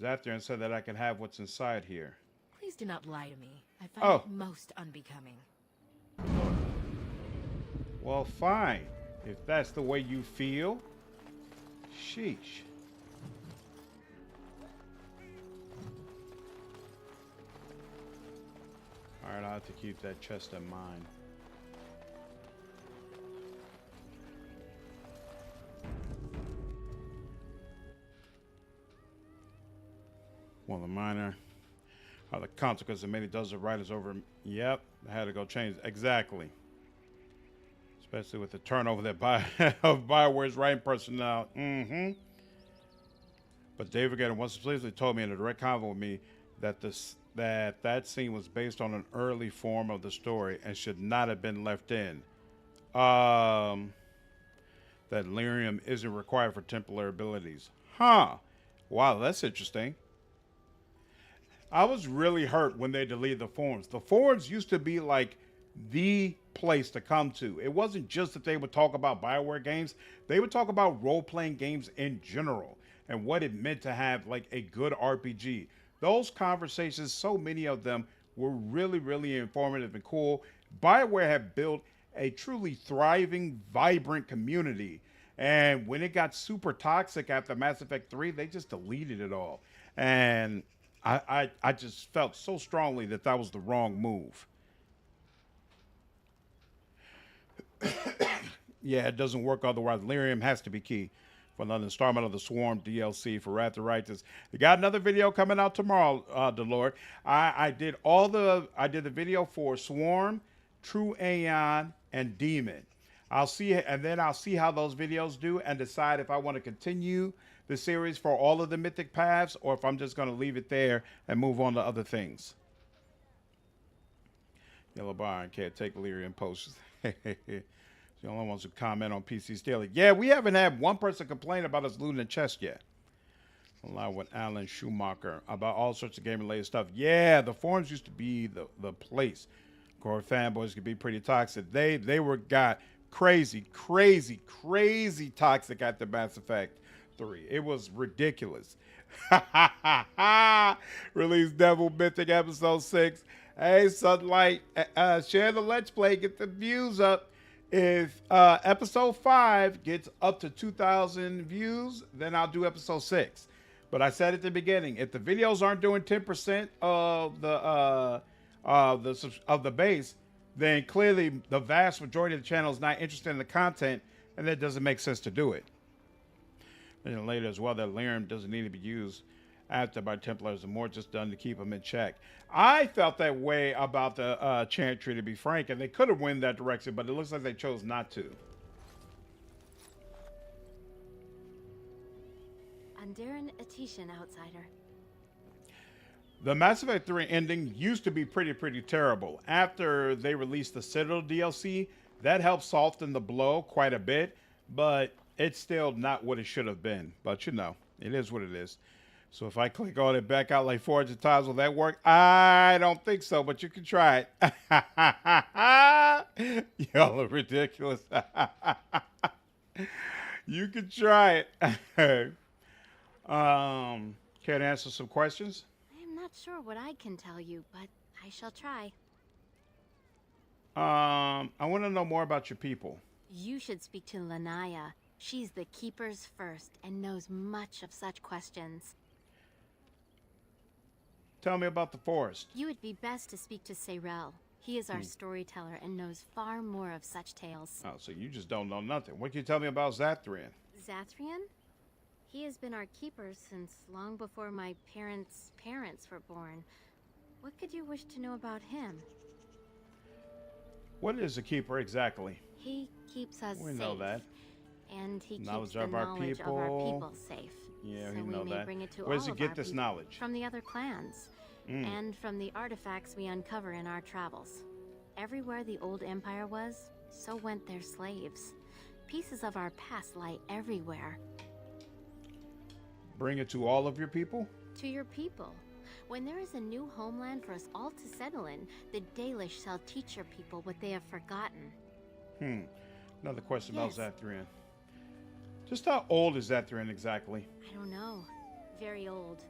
Zapthian said that I can have what's inside here. Please do not lie to me. I find it most unbecoming. Well, fine. If that's the way you feel. Sheesh. Alright, I'll have to keep that chest in mind. Well, the minor are the consequences of many dozens of writers over. Yep, I had to go change. Exactly. Especially with the turnover that of BioWare's writing personnel. But David Gator once explicitly told me in a direct convo with me that that scene was based on an early form of the story and should not have been left in. That lyrium isn't required for Templar abilities. Huh. Wow, that's interesting. I was really hurt when they deleted the forums. The forums used to be like the place to come to. It wasn't just that they would talk about BioWare games. They would talk about role-playing games in general and what it meant to have like a good RPG. Those conversations, so many of them, were really, really informative and cool. BioWare had built a truly thriving, vibrant community. And when it got super toxic after Mass Effect 3, they just deleted it all. And I just felt so strongly that that was the wrong move. Yeah, it doesn't work otherwise. Lyrium has to be key for the installment of the Swarm DLC for Wrath. You got another video coming out tomorrow, Delord. I did the video for Swarm, True Aeon, and Demon. I'll see how those videos do and decide if I want to continue the series for all of the mythic paths or if I'm just going to leave it there and move on to other things. Yellow Baron can't take Lyrium posts. The only ones who comment on PC's Daily. Yeah, we haven't had one person complain about us looting a chest yet. Along with Alan Schumacher about all sorts of game-related stuff. Yeah, the forums used to be the place. Core fanboys could be pretty toxic. They got crazy toxic after Mass Effect 3. It was ridiculous. Release Devil Mythic Episode 6. Hey, Sunlight, share the Let's Play, get the views up. If episode 5 gets up to 2,000 views, then I'll do episode 6. But I said at the beginning, if the videos aren't doing 10% of the base, then clearly the vast majority of the channel is not interested in the content, and that doesn't make sense to do it. And later as well, that Lyrium doesn't need to be used after by Templars, and more just done to keep them in check. I felt that way about the Chantry, to be frank, and they could have went that direction, but it looks like they chose not to. Andaran Atishan, outsider. The Mass Effect 3 ending used to be pretty terrible. After they released the Citadel DLC, that helped soften the blow quite a bit, but it's still not what it should have been. But you know, it is what it is. So if I click on it back out like 400 times, will that work? I don't think so, but you can try it. Y'all are ridiculous. You can try it. Care to answer some questions? I am not sure what I can tell you, but I shall try. I want to know more about your people. You should speak to Lanaya. She's the Keeper's first and knows much of such questions. Tell me about the forest. You would be best to speak to Serel. He is our storyteller and knows far more of such tales. Oh, so you just don't know nothing. What can you tell me about Zathrian? Zathrian? He has been our keeper since long before my parents' parents were born. What could you wish to know about him? What is a keeper exactly? He keeps us We safe. know that. And he Knowledge keeps the of our knowledge of our people safe. Yeah, so we know may that. Bring it to Where does all he of get our this people knowledge? From the other clans. And from the artifacts we uncover in our travels. Everywhere the old empire was, so went their slaves. Pieces of our past lie everywhere. Bring it to all of your people? To your people. When there is a new homeland for us all to settle in, the Dalish shall teach your people what they have forgotten. Another question about Zathrian. Just how old is Zathrian exactly? I don't know. Very old.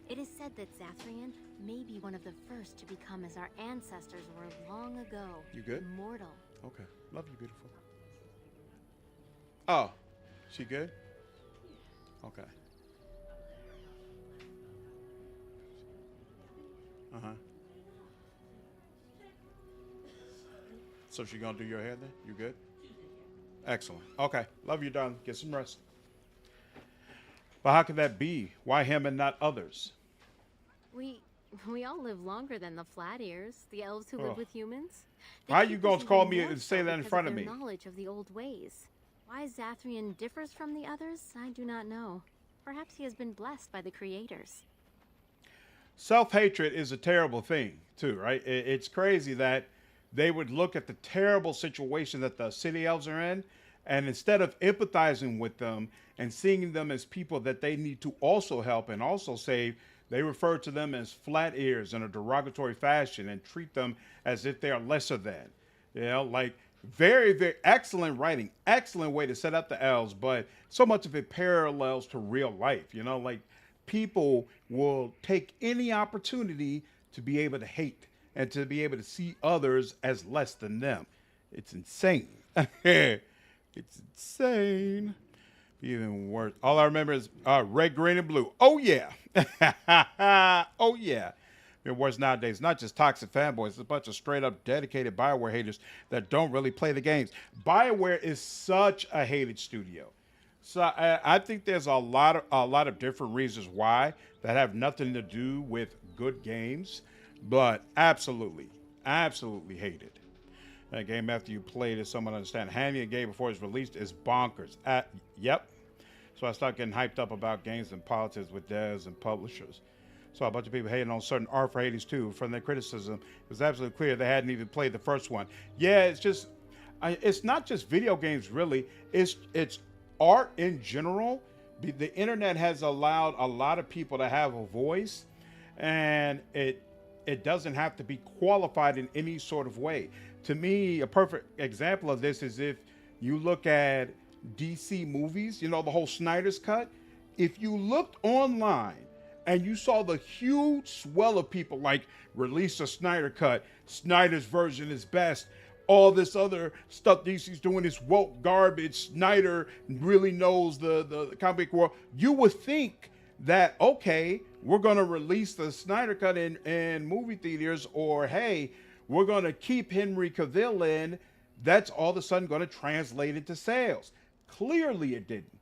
It is said that Zathrian may be one of the first to become as our ancestors were long ago. You good? Immortal. Okay. Love you, beautiful. Oh. She good? Okay. Uh-huh. So she gonna do your hair then? You good? Excellent. Okay. Love you, darling. Get some rest. But how could that be? Why him and not others? We all live longer than the Flat Ears, the elves who live with humans. How you going to call me and say that in front of me? Knowledge of the old ways. Why Zathrian differs from the others, I do not know. Perhaps he has been blessed by the creators. Self-hatred is a terrible thing, too, right? It's crazy that they would look at the terrible situation that the city elves are in, and instead of empathizing with them and seeing them as people that they need to also help and also save, they refer to them as flat ears in a derogatory fashion and treat them as if they are lesser than. You know, like very, very excellent writing, excellent way to set up the elves, but so much of it parallels to real life. You know, like people will take any opportunity to be able to hate and to be able to see others as less than them. It's insane. It's insane. Even worse. All I remember is red, green, and blue. Oh, yeah. Oh, yeah. Even worse nowadays. Not just toxic fanboys. It's a bunch of straight-up dedicated BioWare haters that don't really play the games. BioWare is such a hated studio. So I think there's a lot of different reasons why that have nothing to do with good games, but absolutely hated. That game after you played it, someone understand. Handing a game before it's released is bonkers. Yep. So I start getting hyped up about games and politics with devs and publishers. So a bunch of people hating on certain art for Hades too. From their criticism, it was absolutely clear they hadn't even played the first one. Yeah, it's just, it's not just video games really. It's art in general. The internet has allowed a lot of people to have a voice, and it doesn't have to be qualified in any sort of way. To me, a perfect example of this is if you look at DC movies, you know, the whole Snyder's Cut. If you looked online and you saw the huge swell of people like release a Snyder Cut, Snyder's version is best, all this other stuff DC's doing is woke garbage, Snyder really knows the comic world, you would think that, okay, we're going to release the Snyder Cut in movie theaters, or hey, we're going to keep Henry Cavill in. That's all of a sudden going to translate into sales. Clearly it didn't.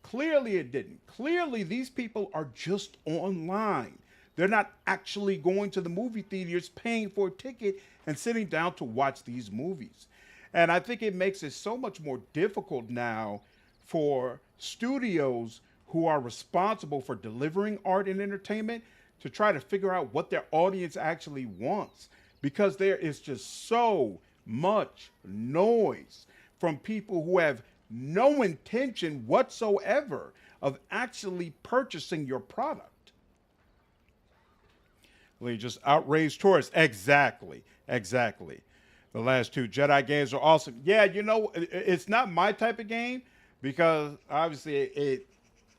Clearly it didn't. Clearly these people are just online. They're not actually going to the movie theaters, paying for a ticket and sitting down to watch these movies. And I think it makes it so much more difficult now for studios who are responsible for delivering art and entertainment to try to figure out what their audience actually wants, because there is just so much noise from people who have no intention whatsoever of actually purchasing your product. Well, you just outraged tourists. Exactly. The last two Jedi games are awesome. Yeah, you know, it's not my type of game because obviously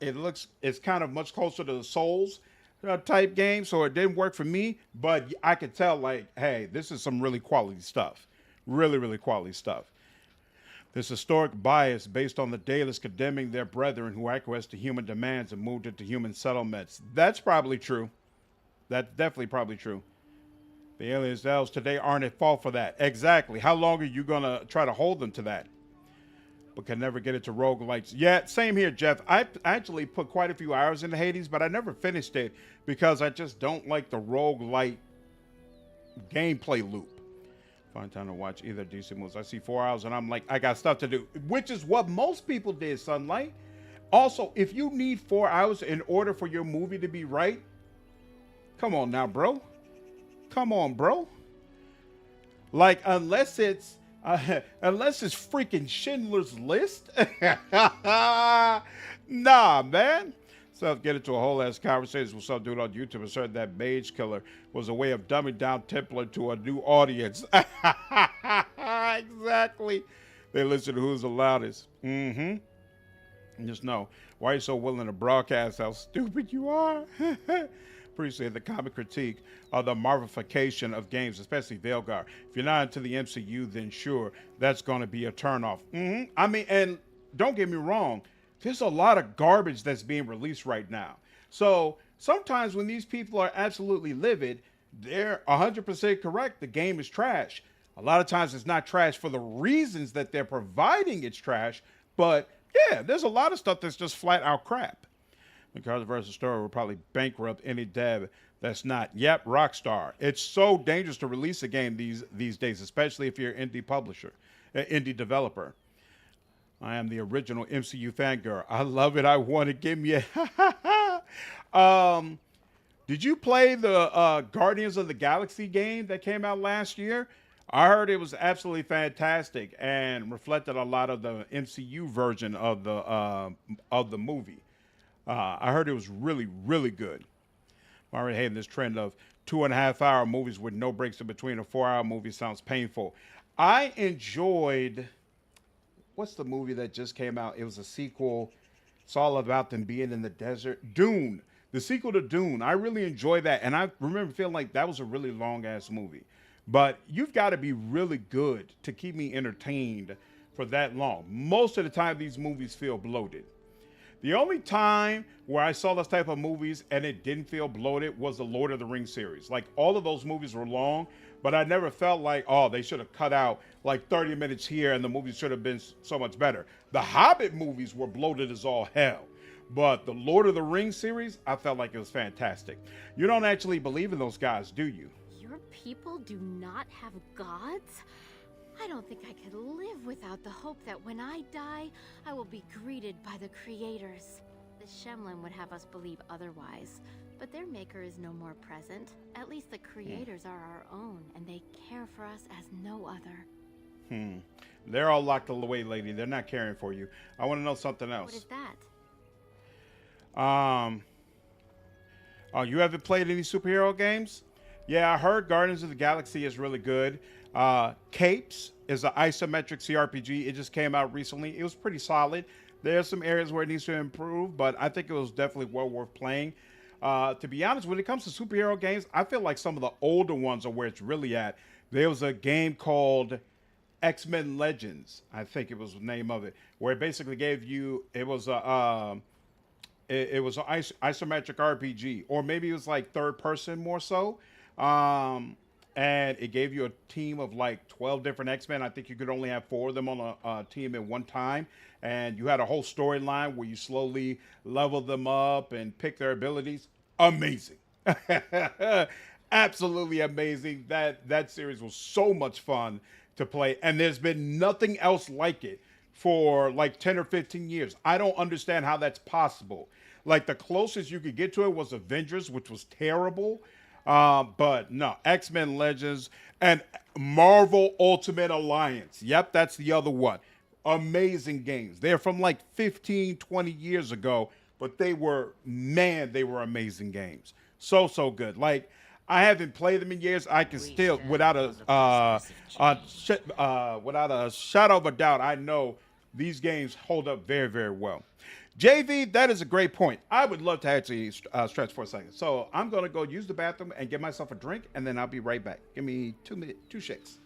it's kind of much closer to the Souls type game, so it didn't work for me. But I could tell, like, hey, this is some really quality stuff Really, really quality stuff. This historic bias based on the Dalish condemning their brethren who acquiesced to human demands and moved into human settlements. That's probably true. That's definitely probably true. The aliens themselves today aren't at fault for that. Exactly. How long are you going to try to hold them to that? But can never get into roguelites. Yeah, same here, Jeff. I actually put quite a few hours into Hades, but I never finished it because I just don't like the roguelite gameplay loop. Find time to watch either decent movies. I see 4 hours and I'm like, I got stuff to do, which is what most people did, Sunlight. Also, if you need 4 hours in order for your movie to be right, come on now, bro. Come on, bro. Like, unless it's freaking Schindler's List. Nah, man. So get into a whole ass conversation with some dude on YouTube asserted that Mage Killer was a way of dumbing down Templar to a new audience. Exactly. They listen to who's the loudest. Mm-hmm. Just know, why are you so willing to broadcast how stupid you are? Appreciate the comic critique of the Marvelification of games, especially Veilguard. If you're not into the MCU, then sure, that's going to be a turnoff. I mean, and don't get me wrong, there's a lot of garbage that's being released right now. So sometimes when these people are absolutely livid, they're 100% correct. The game is trash. A lot of times it's not trash for the reasons that they're providing it's trash, but yeah, there's a lot of stuff that's just flat out crap. McCarthy versus Story will probably bankrupt any dev that's not. Yep, Rockstar. It's so dangerous to release a game these days, especially if you're an indie publisher, an indie developer. I am the original MCU fangirl. I love it. I want to give me a... Did you play the Guardians of the Galaxy game that came out last year? I heard it was absolutely fantastic and reflected a lot of the MCU version of the movie. I heard it was really, really good. I'm already hating this trend of 2.5 hour movies with no breaks in between. A 4 hour movie sounds painful. I enjoyed, what's the movie that just came out? It was a sequel. It's all about them being in the desert. Dune. The sequel to Dune. I really enjoyed that. And I remember feeling like that was a really long ass movie. But you've got to be really good to keep me entertained for that long. Most of the time, these movies feel bloated. The only time where I saw this type of movies and it didn't feel bloated was the Lord of the Rings series. Like, all of those movies were long, but I never felt like, oh, they should have cut out like 30 minutes here and the movie should have been so much better. The Hobbit movies were bloated as all hell. But the Lord of the Rings series, I felt like it was fantastic. You don't actually believe in those guys, do you? Your people do not have gods? I don't think I could live without the hope that when I die, I will be greeted by the creators. The Shemlin would have us believe otherwise, but their maker is no more present. At least the creators are our own, and they care for us as no other. They're all locked away, lady. They're not caring for you. I want to know something else. What is that? Oh, you haven't played any superhero games? Yeah, I heard Guardians of the Galaxy is really good. Capes is an isometric CRPG. It just came out recently. It was pretty solid. There's some areas where it needs to improve, but I think it was definitely well worth playing. To be honest, when it comes to superhero games, I feel like some of the older ones are where it's really at. There was a game called X-Men Legends, I think it was the name of it, where it basically gave you, it was an isometric RPG, or maybe it was like third person more so. And it gave you a team of like 12 different X-Men. I think you could only have 4 of them on a team at one time. And you had a whole storyline where you slowly level them up and pick their abilities. Amazing. Absolutely amazing. That series was so much fun to play. And there's been nothing else like it for like 10 or 15 years. I don't understand how that's possible. Like, the closest you could get to it was Avengers, which was terrible. But no, X-Men Legends and Marvel Ultimate Alliance. Yep, that's the other one. Amazing games. They're from like 15, 20 years ago, but they were amazing games. So good. Like, I haven't played them in years. I can still, without a shadow of a doubt, I know these games hold up very, very well. JV, that is a great point. I would love to actually stretch for a second. So I'm going to go use the bathroom and get myself a drink, and then I'll be right back. Give me 2 minutes, 2 shakes.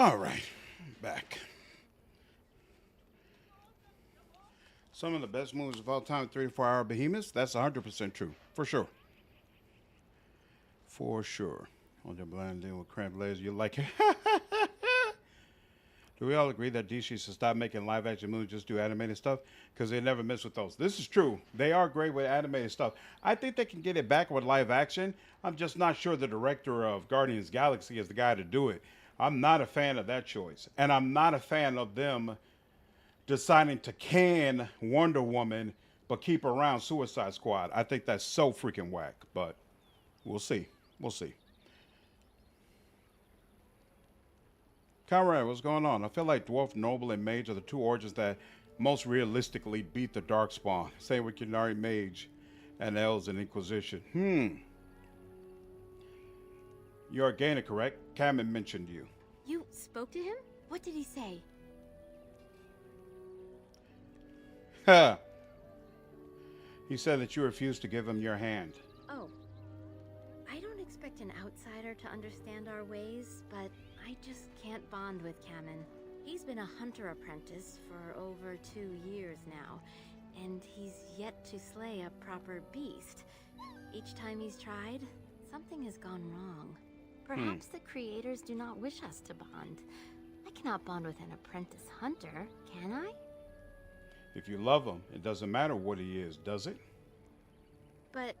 All right, back. Some of the best movies of all time, 3 to 4 hour behemoths. That's 100% true, for sure. For sure. On your blind deal with cramped legs, you like it. Do we all agree that DC should stop making live action movies, just do animated stuff? Because they never miss with those. This is true. They are great with animated stuff. I think they can get it back with live action. I'm just not sure the director of Guardians Galaxy is the guy to do it. I'm not a fan of that choice. And I'm not a fan of them deciding to can Wonder Woman but keep around Suicide Squad. I think that's so freaking whack. But we'll see. We'll see. Conrad, what's going on? I feel like Dwarf, Noble, and Mage are the two origins that most realistically beat the Darkspawn. Same with Qunari Mage and Elves and Inquisition. You're Gaina, correct? Cameron mentioned you. You spoke to him? What did he say? Ha! He said that you refused to give him your hand. Oh. I don't expect an outsider to understand our ways, but I just can't bond with Kamen. He's been a hunter apprentice for over 2 years now, and he's yet to slay a proper beast. Each time he's tried, something has gone wrong. Perhaps the creators do not wish us to bond. I cannot bond with an apprentice hunter, can I? If you love him, it doesn't matter what he is, does it? But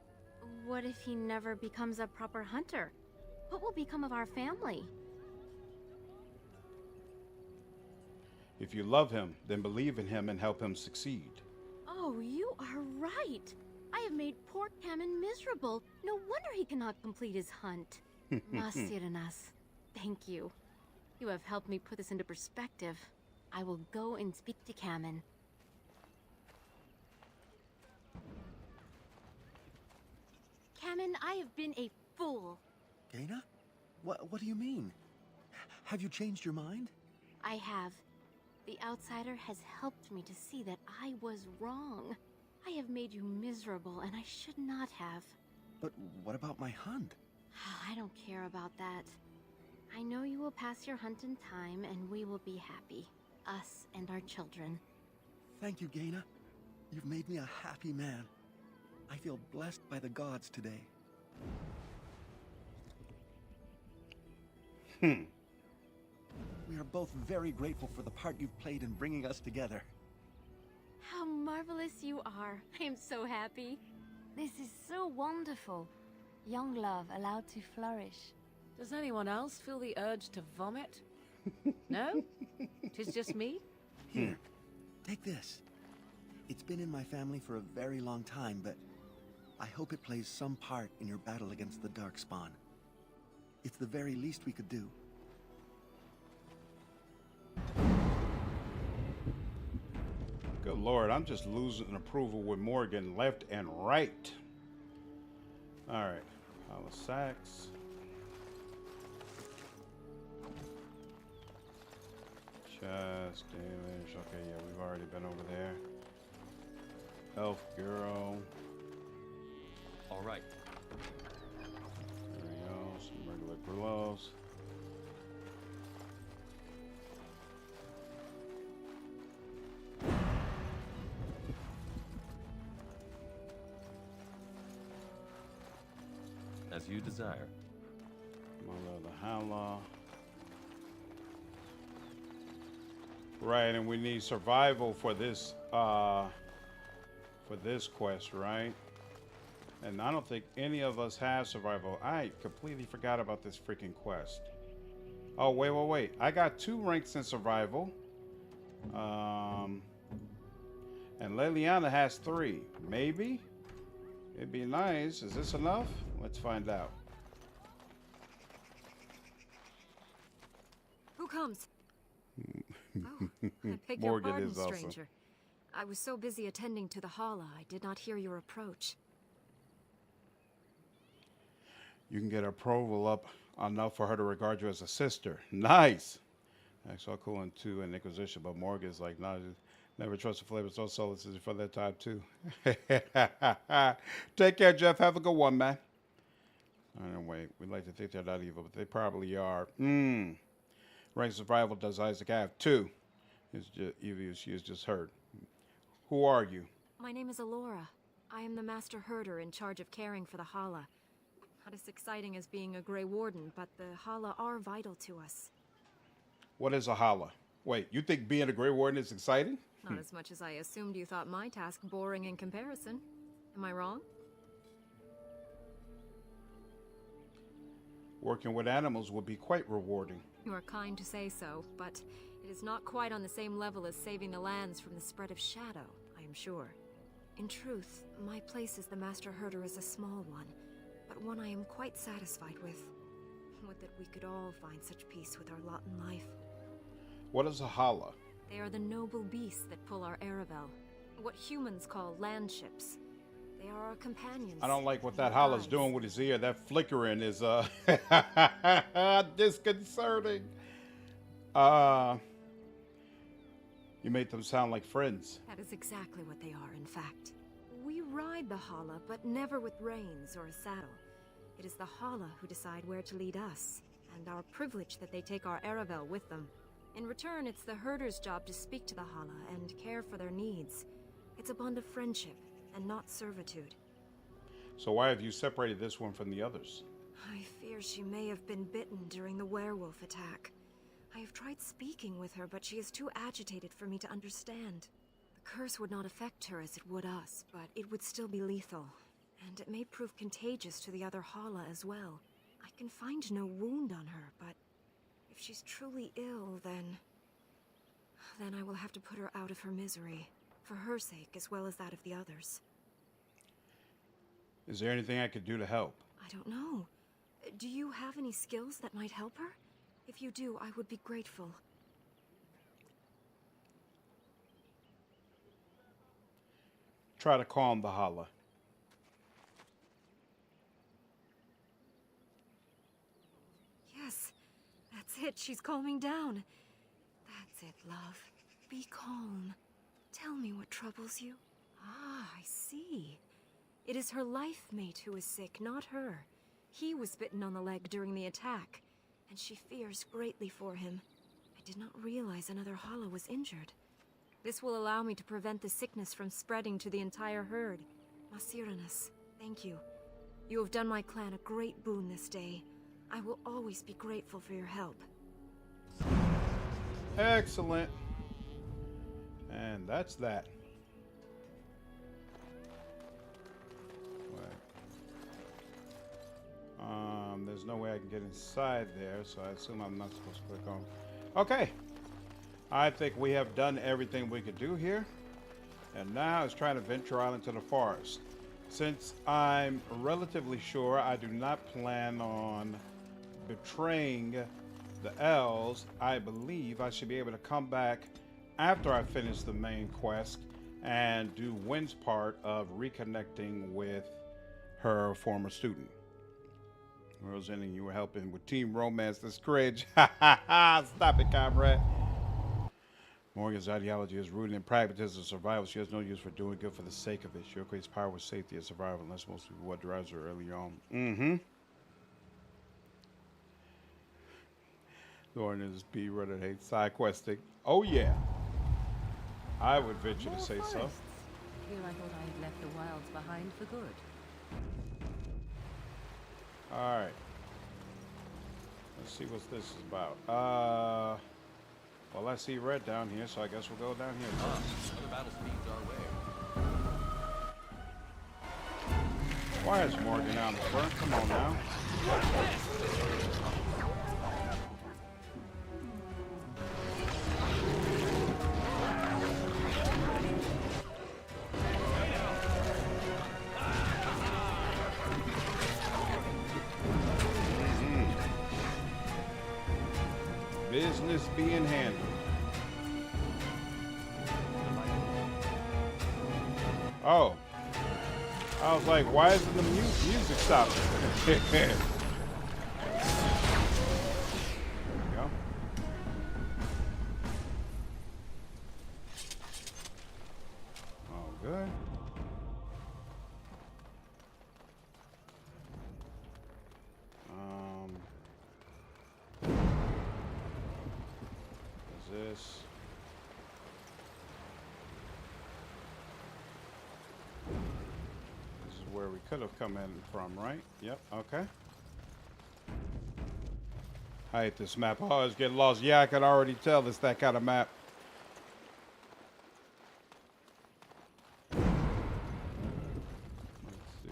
what if he never becomes a proper hunter? What will become of our family? If you love him, then believe in him and help him succeed. Oh, you are right. I have made poor Kamen miserable. No wonder he cannot complete his hunt. Masiranas, thank you. You have helped me put this into perspective. I will go and speak to Kamen. Kamen, I have been a fool. Gaina? What do you mean? Have you changed your mind? I have. The outsider has helped me to see that I was wrong. I have made you miserable, and I should not have. But what about my hunt? I don't care about that. I know you will pass your hunt in time, and we will be happy. Us and our children. Thank you, Gaina. You've made me a happy man. I feel blessed by the gods today. We are both very grateful for the part you've played in bringing us together. How marvelous you are. I am so happy. This is so wonderful. Young love allowed to flourish. Does anyone else feel the urge to vomit? No? 'Tis just me? Here, take this. It's been in my family for a very long time, but I hope it plays some part in your battle against the Darkspawn. It's the very least we could do. Good Lord, I'm just losing approval with Morrigan left and right. All right, Pile of sacks. Chest damage. Okay, yeah, we've already been over there. Elf girl. All right. There we go. Some regular gloves. As you desire. Mother of the Hala. Right, and we need survival for this quest, right? And I don't think any of us have survival. I completely forgot about this freaking quest. Oh, wait. I got 2 ranks in survival. And Liliana has 3. Maybe? It'd be nice. Is this enough? Let's find out. Who comes? Oh, I beg Morgan your pardon, is awesome. stranger. I was so busy attending to the Hala, I did not hear your approach. You can get her approval up enough for her to regard you as a sister. Nice. Actually, I'll cool into an Inquisition, but Morgan's like, nah, never trust the flavor. So solicitous for that type too. Take care, Jeff. Have a good one, man. Anyway, we'd like to think they're not evil, but they probably are. Rank survival does Isaac have? 2. She has just heard. Who are you? My name is Alora. I am the master herder in charge of caring for the Hala. Not as exciting as being a Grey Warden, but the Hala are vital to us. What is a Hala? Wait, you think being a Grey Warden is exciting? Not as much as I assumed you thought my task boring in comparison. Am I wrong? Working with animals would be quite rewarding. You are kind to say so, but it is not quite on the same level as saving the lands from the spread of shadow, I am sure. In truth, my place as the master herder is a small one, but one I am quite satisfied with. Would that we could all find such peace with our lot in life. What is a Hala? They are the noble beasts that pull our Aravel, what humans call land ships. They are our companions. I don't like what that Hala's doing with his ear. That flickering is disconcerting. You made them sound like friends. That is exactly what they are, in fact. We ride the Hala, but never with reins or a saddle. It is the Hala who decide where to lead us, and our privilege that they take our Aravel with them. In return, it's the herder's job to speak to the Hala and care for their needs. It's a bond of friendship, and not servitude. So why have you separated this one from the others? I fear she may have been bitten during the werewolf attack. I have tried speaking with her, but she is too agitated for me to understand. The curse would not affect her as it would us, but it would still be lethal. And it may prove contagious to the other Hala as well. I can find no wound on her, but if she's truly ill, then I will have to put her out of her misery. For her sake, as well as that of the others. Is there anything I could do to help? I don't know. Do you have any skills that might help her? If you do, I would be grateful. Try to calm the Hala. Yes, that's it. She's calming down. That's it, love. Be calm. Tell me what troubles you. Ah, I see. It is her life mate who is sick, not her. He was bitten on the leg during the attack, and she fears greatly for him. I did not realize another Hala was injured. This will allow me to prevent the sickness from spreading to the entire herd. Masiranus, thank you. You have done my clan a great boon this day. I will always be grateful for your help. Excellent. And that's that. There's no way I can get inside there, so I assume I'm not supposed to click on. Okay. I think we have done everything we could do here. And now it's trying to venture out into the forest. Since I'm relatively sure I do not plan on betraying the elves, I believe I should be able to come back after I finish the main quest and do Wynn's part of reconnecting with her former student. Roseanne, you were helping with team romance. That's cringe. Stop it, comrade. Morrigan's ideology is rooted in pragmatism and survival. She has no use for doing good for the sake of it. She equates power with safety and survival, and that's mostly what drives her early on. Mm-hmm. Lauren is B runner hates side questing. Oh yeah. I would venture to say so. Here I thought I had left the wilds behind for good. Alright. Let's see what this is about. Well, I see red down here, so I guess we'll go down here first. Other battle speeds our way. Why is Morrigan out in front? Come on now. Business being handled. Oh. I was like, why isn't the music stopping? There we go. All good. could have come in from, right? Yep, okay. I hate this map. I always get lost. Yeah, I can already tell it's that kind of map. Let's see.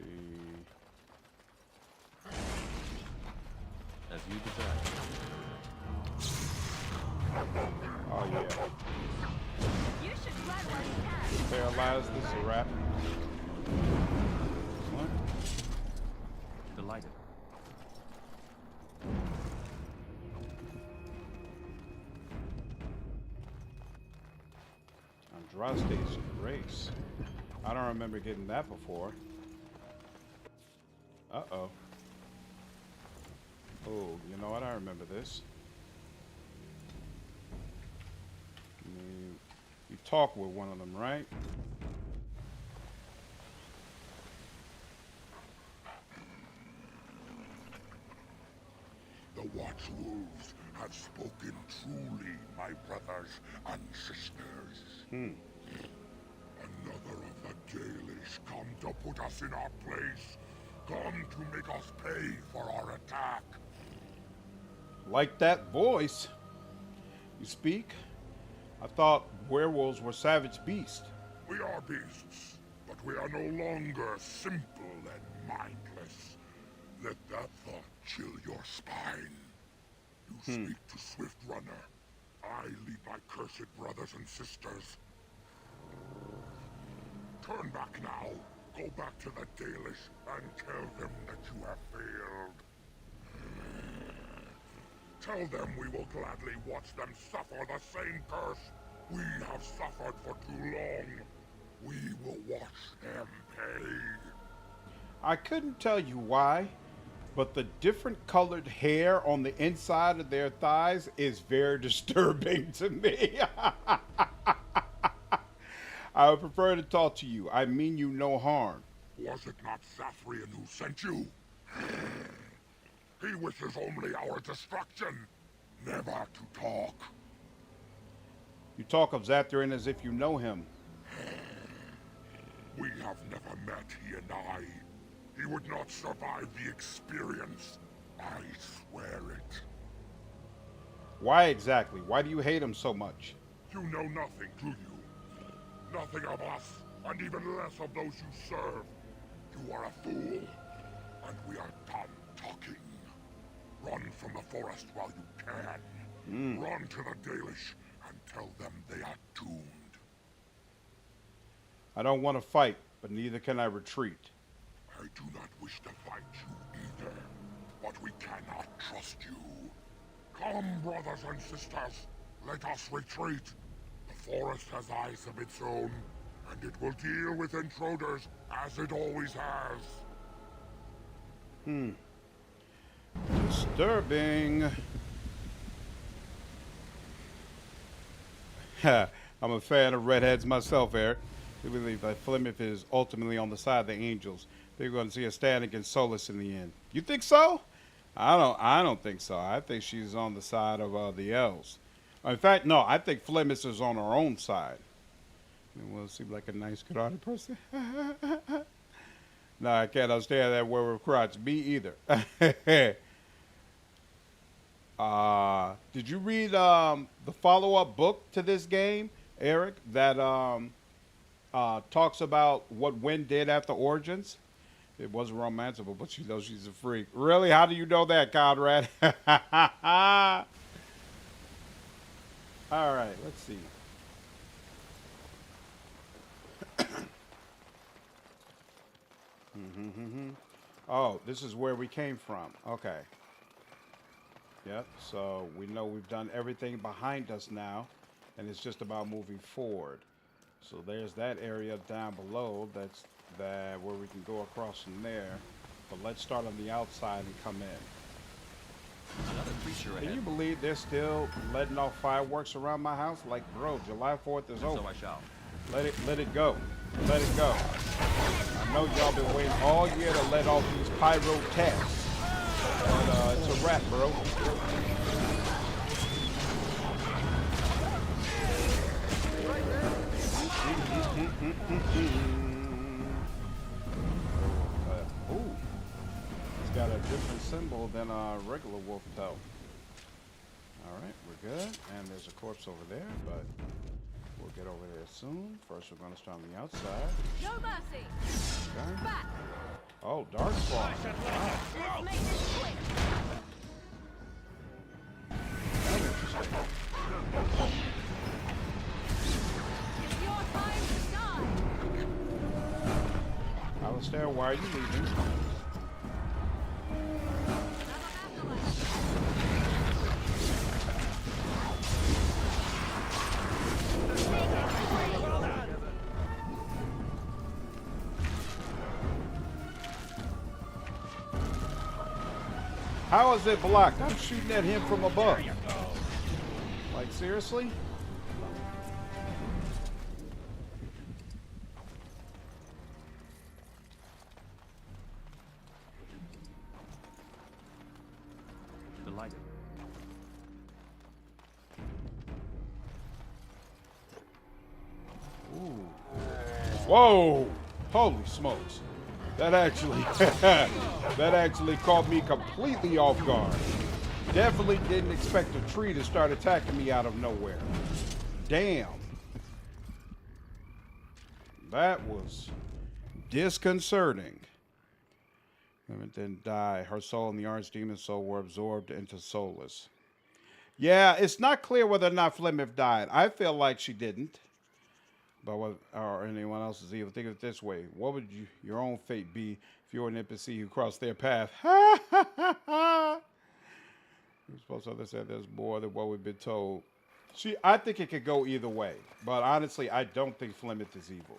As you desire. Oh, yeah. You should run while you can. Paralyzed. This is a wrap. What? Delighted. Draw station race. I don't remember getting that before. Uh-oh. Oh, you know what? I remember this. You talk with one of them, right? The Watchwolves have spoken truly, my brothers and sisters. Another of the Dalish come to put us in our place. Come to make us pay for our attack. Like that voice. You speak? I thought werewolves were savage beasts. We are beasts, but we are no longer simple and mindless. Let that thought chill your spine. You speak to Swift Runner. I lead my cursed brothers and sisters. Turn back now. Go back to the Dalish and tell them that you have failed. Tell them we will gladly watch them suffer the same curse we have suffered for too long. We will watch them pay. I couldn't tell you why, but the different colored hair on the inside of their thighs is very disturbing to me. I would prefer to talk to you. I mean you no harm. Was it not Sathrian who sent you? He wishes only our destruction, never to talk. You talk of Zathrian as if you know him. We have never met, he and I. He would not survive the experience. I swear it. Why exactly? Why do you hate him so much? You know nothing, do you? Nothing of us, and even less of those you serve. You are a fool, and we are done talking. Run from the forest while you can. Run to the Dalish and tell them they are doomed. I don't want to fight, but neither can I retreat. I do not wish to fight you either, but we cannot trust you. Come, brothers and sisters, let us retreat. The forest has eyes of its own, and it will deal with intruders as it always has. Disturbing. I'm a fan of redheads myself, Eric. I believe that Flemeth is ultimately on the side of the angels. They're going to see a stand against Solus in the end. You think so? I don't think so. I think she's on the side of the elves. In fact, no, I think Flemeth is on her own side. And we'll seem like a nice, good-hearted person. No, I can't understand that werewolf crotch. Me either. Did you read the follow-up book to this game, Eric, that talks about what Wynn did after Origins? It wasn't romanceable, but she knows she's a freak. Really? How do you know that, Conrad? All right, let's see. Oh, this is where we came from. Okay. Yep, so we know we've done everything behind us now, and it's just about moving forward. So there's that area down below that's where we can go across from there. But let's start on the outside and come in. Another creature ahead. Can you believe they're still letting off fireworks around my house? Like, bro, July 4th is over. So I shall. Let it go. Let it go. I know y'all been waiting all year to let off these pyrotechs. But it's a wrap, bro. different symbol than a regular wolf pelt. Alright, we're good. And there's a corpse over there, but we'll get over there soon. First, we're going to start on the outside. No mercy. Okay. Back. Oh, Darkspawn. Wow. Let's make this quick. That's interesting. It's your time to shine. Alistair, why are you leaving? How is it blocked? I'm shooting at him from above. Like, seriously? Delighted. Ooh. Whoa! Holy smokes. That actually caught me completely off guard. Definitely didn't expect a tree to start attacking me out of nowhere. Damn. That was disconcerting. Women didn't die. Her soul and the archdemon's soul were absorbed into Soulless. Yeah, it's not clear whether or not Flemeth died. I feel like she didn't. But what, or anyone else's evil. Think of it this way. What would your own fate be if you were an NPC who crossed their path? Ha ha ha ha! You're supposed to understand there's more than what we've been told. I think it could go either way. But honestly, I don't think Flemeth is evil.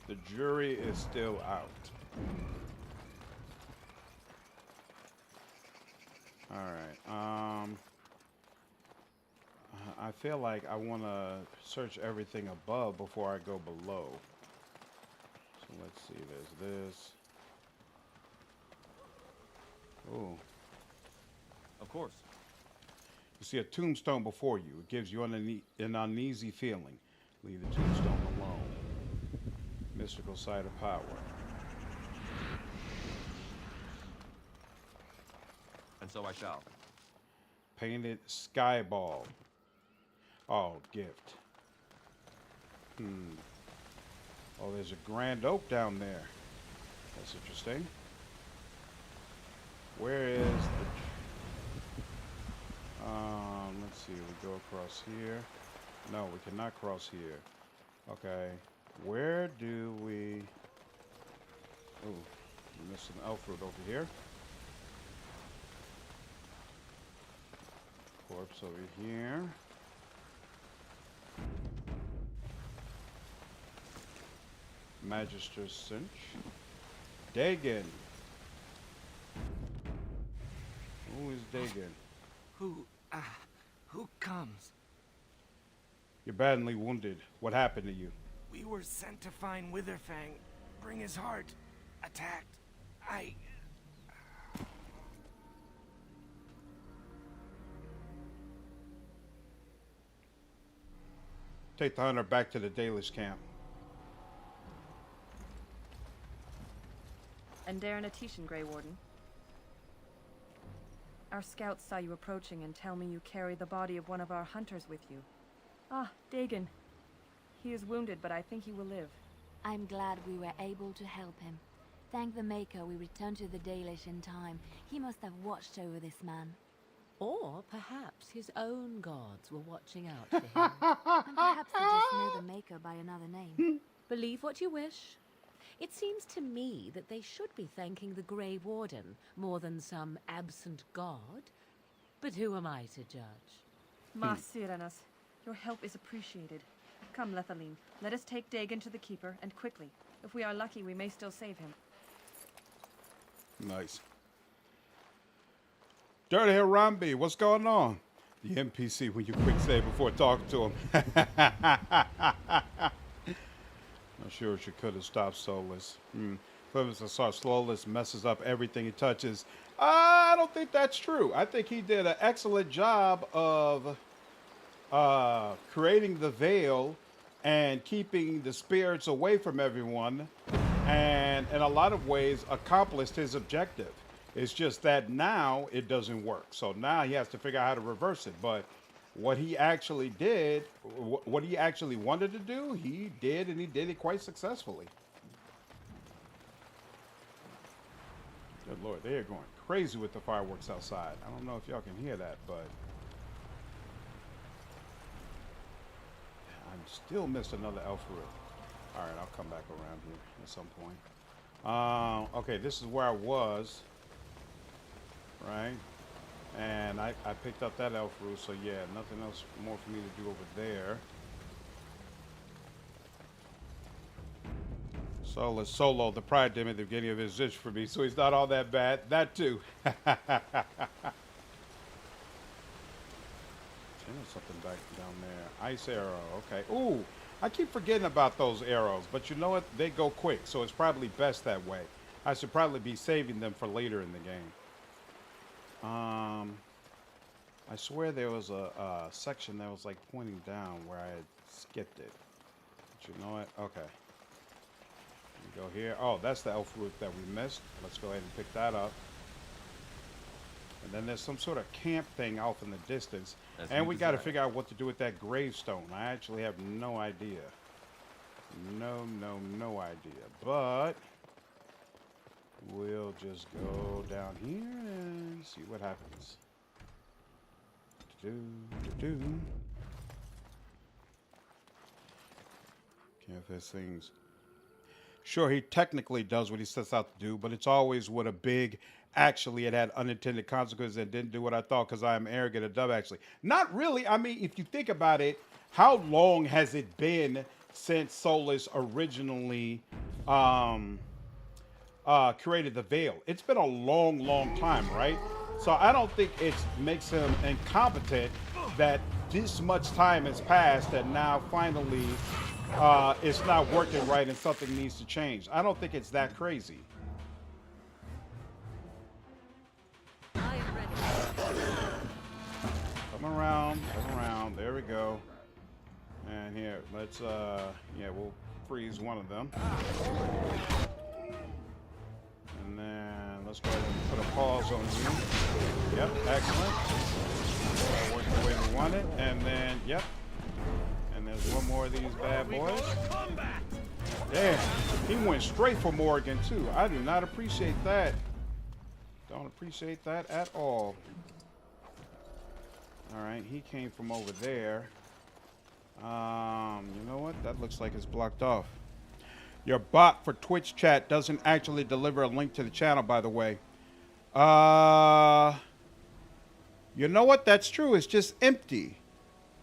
The jury is still out. Alright, I feel like I want to search everything above before I go below. So let's see, there's this. Oh. Of course. You see a tombstone before you. It gives you an uneasy feeling. Leave the tombstone alone. Mystical side of power. And so I shall. Painted sky ball. Oh, gift. Oh, there's a grand oak down there. That's interesting. Where is the... let's see. We go across here. No, we cannot cross here. Okay. Where do we... Oh, we missed some elf fruit over here. Corpse over here. Magister's cinch. Dagon. Who is Dagon? Who comes? You're badly wounded. What happened to you? We were sent to find Witherfang. Bring his heart. Attacked. Take the hunter back to the Dalish camp. And Darren Atishan, Grey Warden. Our scouts saw you approaching and tell me you carry the body of one of our hunters with you. Ah, Dagon. He is wounded, but I think he will live. I'm glad we were able to help him. Thank the Maker we returned to the Dalish in time. He must have watched over this man. Or perhaps his own gods were watching out for him. And perhaps they just know the Maker by another name. Believe what you wish. It seems to me that they should be thanking the Grey Warden more than some absent god. But who am I to judge? Masiranas, your help is appreciated. Come, Lethaline, let us take Dagon to the Keeper, and quickly. If we are lucky, we may still save him. Nice. Dirty Harambe, what's going on? The NPC when you quick save before talking to him. I'm sure she could have stopped Soulless. Clemens saw Soulless messes up everything he touches. I don't think that's true. I think he did an excellent job of creating the veil and keeping the spirits away from everyone, and in a lot of ways accomplished his objective. It's just that now it doesn't work. So now he has to figure out how to reverse it. But what he actually did, what he actually wanted to do, he did, and he did it quite successfully. Good Lord, they are going crazy with the fireworks outside. I don't know if y'all can hear that, but I still missed another elf roof. All right, I'll come back around here at some point. Okay, this is where I was, right? And I picked up that elf roof, so yeah, nothing else more for me to do over there. So Solo, the pride demon at the beginning of his dish for me, so he's not all that bad. That too. There's something back down there. Ice arrow, okay. Ooh, I keep forgetting about those arrows, but you know what? They go quick, so it's probably best that way. I should probably be saving them for later in the game. I swear there was a section that was like pointing down where I had skipped it. But you know what? Okay. Go here. Oh, that's the elf root that we missed. Let's go ahead and pick that up. And then there's some sort of camp thing off in the distance. And we got to figure out what to do with that gravestone. I actually have no idea. No idea. But we'll just go down here and see what happens. Can't this thing's... Sure, he technically does what he sets out to do, but it's always with a big, actually, it had unintended consequences and didn't do what I thought because I am arrogant and dumb, actually. Not really. I mean, if you think about it, how long has it been since Solus originally created the veil? It's been a long time, right? So I don't think it makes him incompetent that this much time has passed and now finally... it's not working right and something needs to change. I don't think it's that crazy. I am ready. Come around. There we go. And here, let's, yeah, we'll freeze one of them. And then let's go ahead and put a pause on you. Yep, excellent. Work the way we want it. And then, yep. There's one more of these bad boys. Damn, he went straight for Morrigan too. I do not appreciate that. Don't appreciate that at all. All right, he came from over there. You know what? That looks like it's blocked off. Your bot for Twitch chat doesn't actually deliver a link to the channel, by the way. You know what? That's true. It's just empty.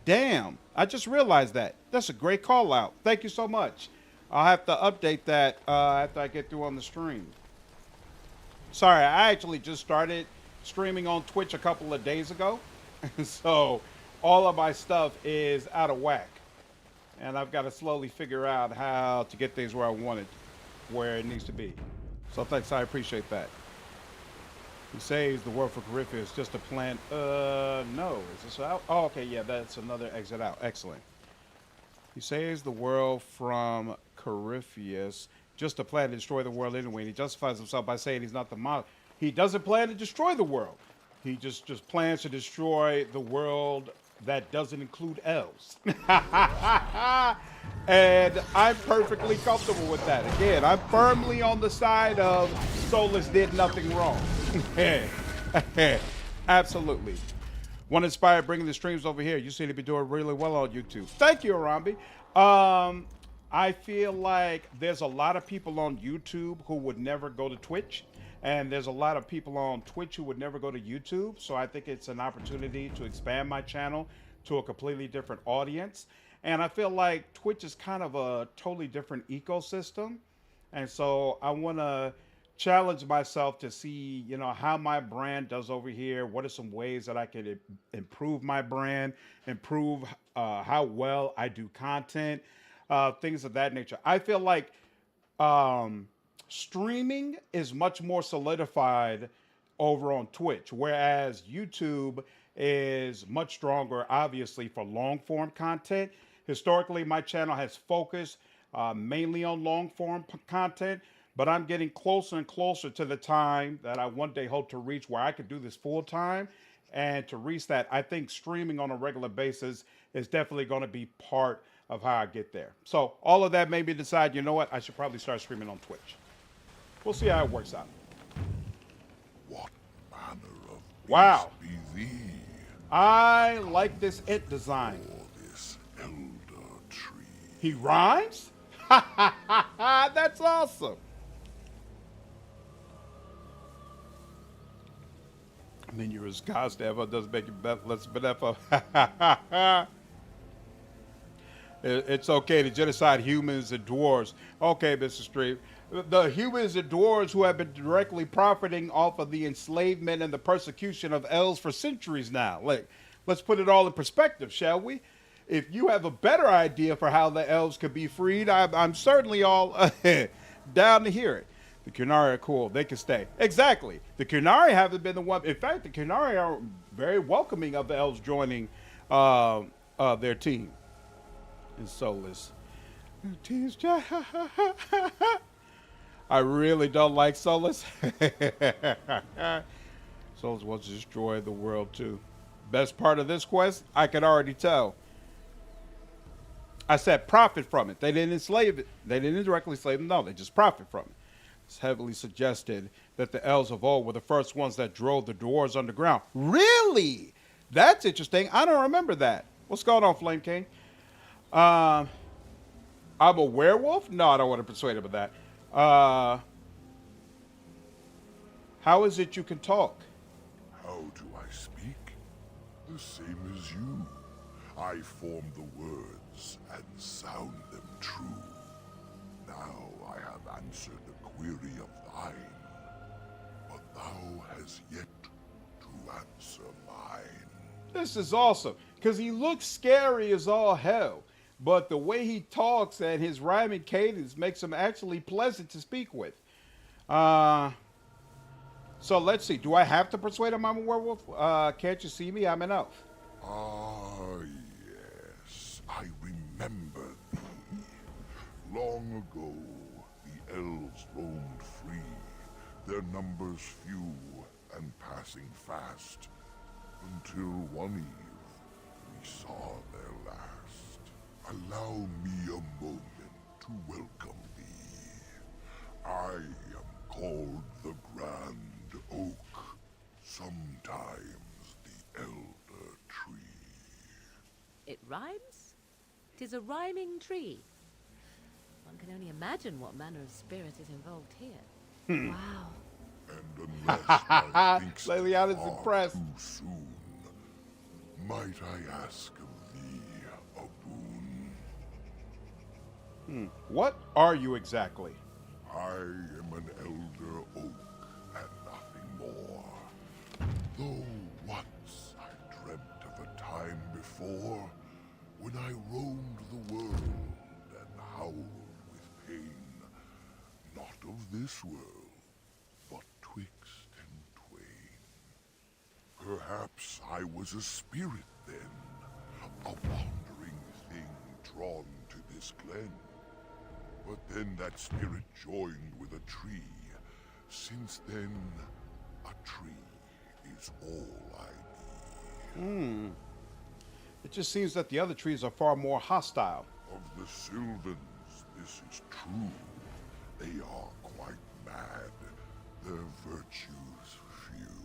Damn, I just realized that. That's a great call out. Thank you so much. I'll have to update that after I get through on the stream. Sorry, I actually just started streaming on Twitch a couple of days ago. So all of my stuff is out of whack. And I've got to slowly figure out how to get things where I want it, where it needs to be. So thanks, I appreciate that. He saves the world for Corypheus just a plan. No. Is this out? Oh, okay, yeah, that's another exit out. Excellent. He saves the world from Corypheus just a plan to destroy the world anyway. And he justifies himself by saying he's not the monarch. He doesn't plan to destroy the world. He just plans to destroy the world that doesn't include elves. And I'm perfectly comfortable with that. Again, I'm firmly on the side of Solus did nothing wrong. Absolutely. One inspired bringing the streams over here. You seem to be doing really well on YouTube. Thank you, Arambi. I feel like there's a lot of people on YouTube who would never go to Twitch. And there's a lot of people on Twitch who would never go to YouTube. So I think it's an opportunity to expand my channel to a completely different audience. And I feel like Twitch is kind of a totally different ecosystem. And so I want to challenge myself to see, you know, how my brand does over here. What are some ways that I can improve my brand, improve how well I do content, things of that nature. I feel like streaming is much more solidified over on Twitch, whereas YouTube is much stronger, obviously, for long form content. Historically, my channel has focused mainly on long form content, but I'm getting closer and closer to the time that I one day hope to reach where I could do this full time. And to reach that, I think streaming on a regular basis is definitely going to be part of how I get there. So all of that made me decide, you know what, I should probably start streaming on Twitch. We'll see how it works out. What manner of Wow. beast be thee? I like this it design. This elder tree. He rhymes? That's awesome. I mean, you're as gods to ever does make it less beneficial. It's okay to genocide humans and dwarves. Okay, Mr. Street. The humans and dwarves who have been directly profiting off of the enslavement and the persecution of elves for centuries now. Like, let's put it all in perspective, shall we? If you have a better idea for how the elves could be freed, I'm certainly all down to hear it. The Kunari are cool. They can stay. Exactly. The Kunari haven't been the one. In fact, the Kunari are very welcoming of the elves joining their team. And Solus. I really don't like Solus. Solus wants to destroy the world too. Best part of this quest, I could already tell. I said profit from it. They didn't enslave it. They didn't directly enslave them. No, they just profit from it. It's heavily suggested that the elves of old were the first ones that drove the dwarves underground. Really? That's interesting. I don't remember that. What's going on, Flame King? I'm a werewolf? No, I don't want to persuade him of that. How is it you can talk? How do I speak? The same as you. I form the words and sound them true. Now I have answered a query of thine, but thou hast yet to answer mine. This is awesome, because he looks scary as all hell, but the way he talks and his rhyming cadence makes him actually pleasant to speak with. So let's see. Do I have to persuade him I'm a werewolf? Can't you see me? I'm an elf. Ah, yes. I remember thee. Long ago, the elves roamed free, their numbers few and passing fast, until one eve we saw their last. Allow me a moment to welcome thee. I am called the Grand Oak, sometimes the Elder Tree. It rhymes? 'Tis a rhyming tree. One can only imagine what manner of spirit is involved here. Wow. And unless thou thinkst Liliana's far impressed. too soon, might I ask of thee a boon? What are you exactly? I am an elder oak and nothing more. Though once I dreamt of a time before when I roamed the world and howled with pain, not of this world, but twixt and twain. Perhaps I was a spirit then, a wandering thing drawn to this glen. But then that spirit joined with a tree. Since then, a tree is all I need. It just seems that the other trees are far more hostile. Of the Sylvans, this is true. They are quite mad, their virtues few.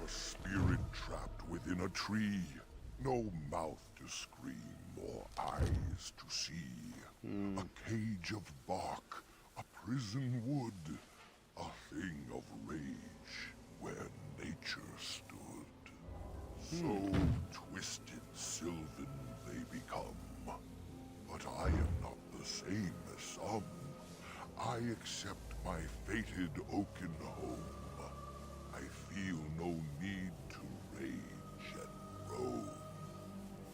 A spirit trapped within a tree, no mouth to scream or eyes to see. A cage of bark, a prison wood, a thing of rage where nature stood. So twisted Sylvan they become. But I am not the same as some. I accept my fated oaken home. I feel no need to rage and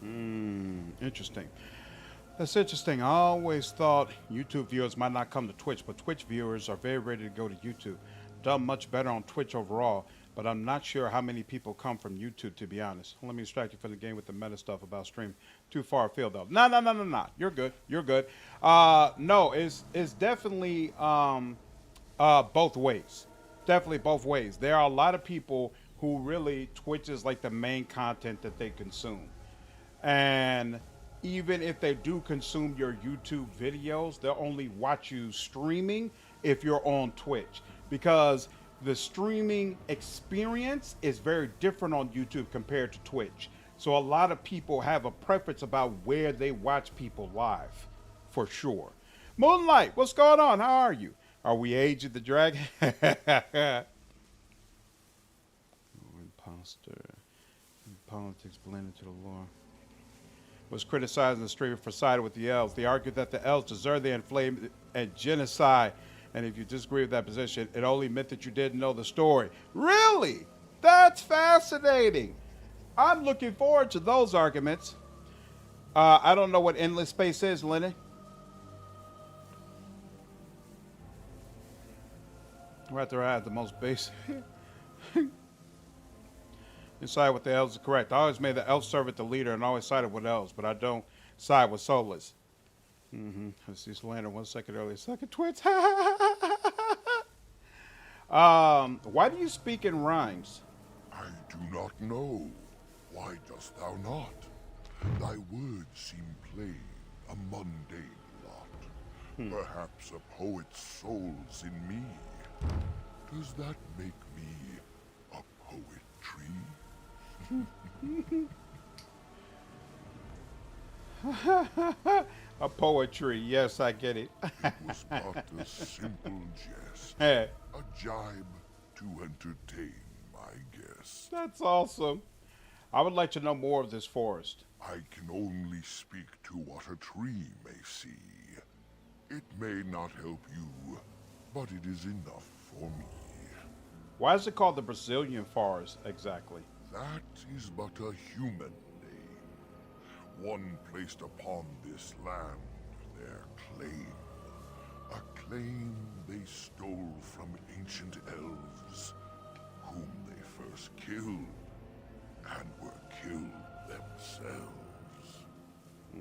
roam. Interesting. That's interesting. I always thought YouTube viewers might not come to Twitch, but Twitch viewers are very ready to go to YouTube. Done much better on Twitch overall. but I'm not sure how many people come from YouTube, to be honest. Let me distract you from the game with the meta stuff about stream. Too far afield, though. No. You're good. You're good. No, it's definitely both ways. Definitely both ways. There are a lot of people who really Twitch is like the main content that they consume. And even if they do consume your YouTube videos, they'll only watch you streaming if you're on Twitch, because the streaming experience is very different on YouTube compared to Twitch. So a lot of people have a preference about where they watch people live, for sure. Moonlight, what's going on? How are you? Are we Age of the Dragon? Imposter. Politics blend into the lore. Was criticizing the streamer for siding with the elves. They argued that the elves deserve the inflamed and genocide. And if you disagree with that position, it only meant that you didn't know the story. Really? That's fascinating. I'm looking forward to those arguments. I don't know what endless space is, Lennon. Right there, I had the most basic. Side with the elves is correct. I always made the elf servant the leader and always sided with elves, but I don't side with soulless. Let's see Slander 1 second earlier. Second twits. Why do you speak in rhymes? I do not know. Why dost thou not? Thy words seem plain, a mundane lot. Perhaps a poet's soul's in me. Does that make me a poetry? A poetry, yes, I get it. It was but a simple jest, a jibe to entertain my guest. That's awesome. I would like to know more of this forest. I can only speak to what a tree may see. It may not help you, but it is enough for me. Why is it called the Brazilian forest, exactly? That is but a human name. One placed upon this land their claim. A claim they stole from ancient elves, whom they first killed, and were killed themselves. They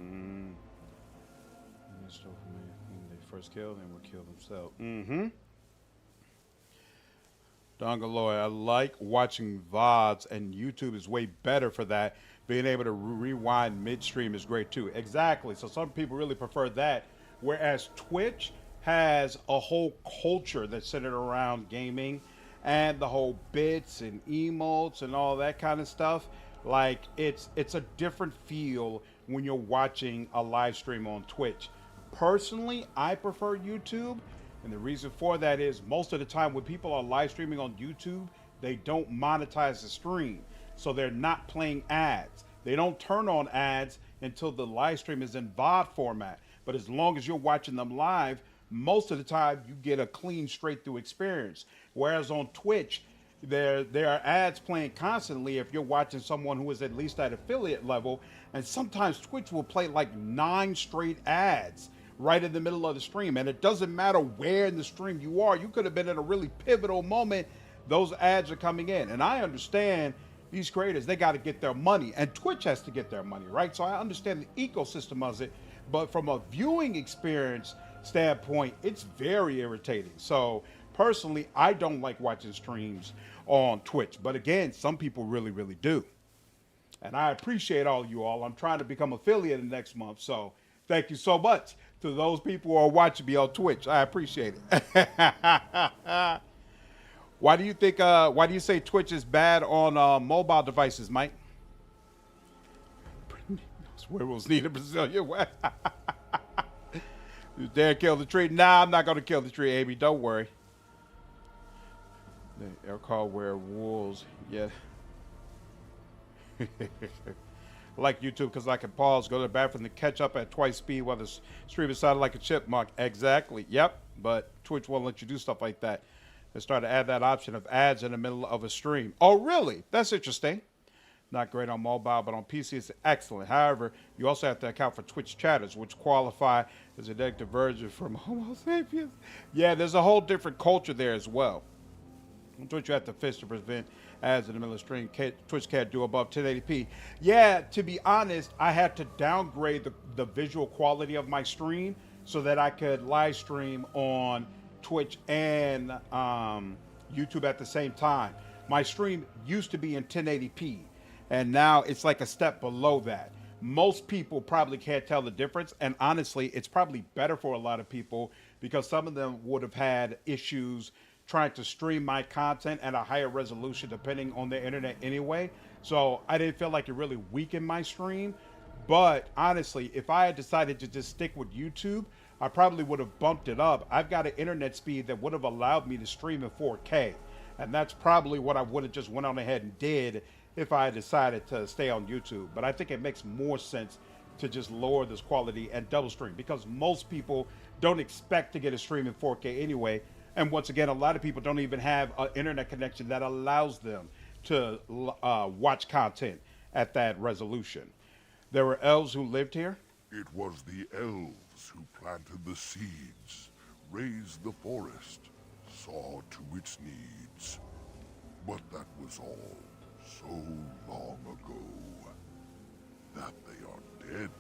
stole from whom they first killed and were killed themselves. Dongaloy, I like watching VODs, and YouTube is way better for that. Being able to rewind midstream is great too. Exactly. So some people really prefer that, whereas Twitch has a whole culture that's centered around gaming and the whole bits and emotes and all that kind of stuff. Like it's a different feel when you're watching a live stream on Twitch. Personally, I prefer YouTube. And the reason for that is most of the time when people are live streaming on YouTube, they don't monetize the stream. So they're not playing ads. They don't turn on ads until the live stream is in VOD format. But as long as you're watching them live, most of the time you get a clean straight through experience. Whereas on Twitch, there are ads playing constantly if you're watching someone who is at least at affiliate level. And sometimes Twitch will play like 9 straight ads right in the middle of the stream. And it doesn't matter where in the stream you are. You could have been in a really pivotal moment. Those ads are coming in. And I understand these creators, they got to get their money. And Twitch has to get their money, right? So I understand the ecosystem of it. But from a viewing experience standpoint, it's very irritating. So personally, I don't like watching streams on Twitch. But again, some people really, really do. And I appreciate all you all. I'm trying to become affiliate next month. So thank you so much to those people who are watching me on Twitch. I appreciate it. Why do you think, why do you say Twitch is bad on mobile devices, Mike? Werewolves need a Brazilian way. You dare kill the tree? Nah, I'm not going to kill the tree, Amy. Don't worry. They're called werewolves. Yeah. I like YouTube because I can pause, go to the bathroom, to catch up at twice speed while the stream is sounding like a chipmunk. Exactly. Yep. But Twitch won't let you do stuff like that. They started to add that option of ads in the middle of a stream. Oh, really? That's interesting. Not great on mobile, but on PC it's excellent. However, you also have to account for Twitch chatters, which qualify as a negative version from Homo sapiens. Yeah, there's a whole different culture there as well. On Twitch, you have to fish to prevent as in the middle of the stream, Twitch can't do above 1080p. Yeah, to be honest, I had to downgrade the visual quality of my stream so that I could live stream on Twitch and YouTube at the same time. My stream used to be in 1080p, and now it's like a step below that. Most people probably can't tell the difference, and honestly, it's probably better for a lot of people because some of them would have had issues trying to stream my content at a higher resolution depending on their internet anyway. So I didn't feel like it really weakened my stream. But honestly, if I had decided to just stick with YouTube, I probably would have bumped it up. I've got an internet speed that would have allowed me to stream in 4K. And that's probably what I would have just went on ahead and did if I had decided to stay on YouTube. But I think it makes more sense to just lower this quality and double stream because most people don't expect to get a stream in 4K anyway. And once again, a lot of people don't even have an internet connection that allows them to watch content at that resolution. There were elves who lived here? It was the elves who planted the seeds, raised the forest, saw to its needs. But that was all so long ago. That they are dead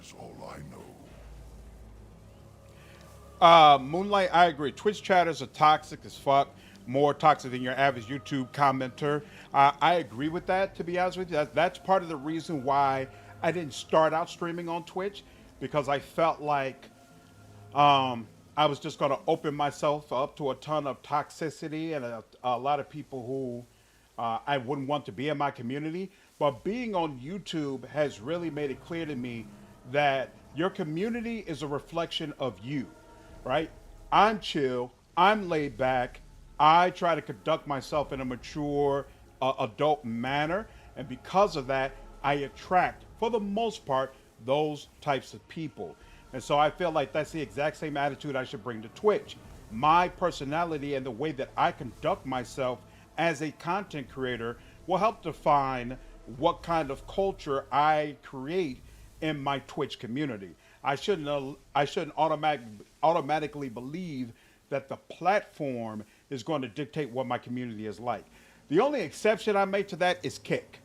is all I know. Moonlight, I agree. Twitch chatters are toxic as fuck. More toxic than your average YouTube commenter. I agree with that, to be honest with you. That's part of the reason why I didn't start out streaming on Twitch, because I felt like I was just going to open myself up to a ton of toxicity and a lot of people who I wouldn't want to be in my community. But being on YouTube has really made it clear to me that your community is a reflection of you, right? I'm chill. I'm laid back. I try to conduct myself in a mature, adult manner. And because of that, I attract, for the most part, those types of people. And so I feel like that's the exact same attitude I should bring to Twitch. My personality and the way that I conduct myself as a content creator will help define what kind of culture I create in my Twitch community. I shouldn't automatically believe that the platform is going to dictate what my community is like. The only exception I make to that is Kick.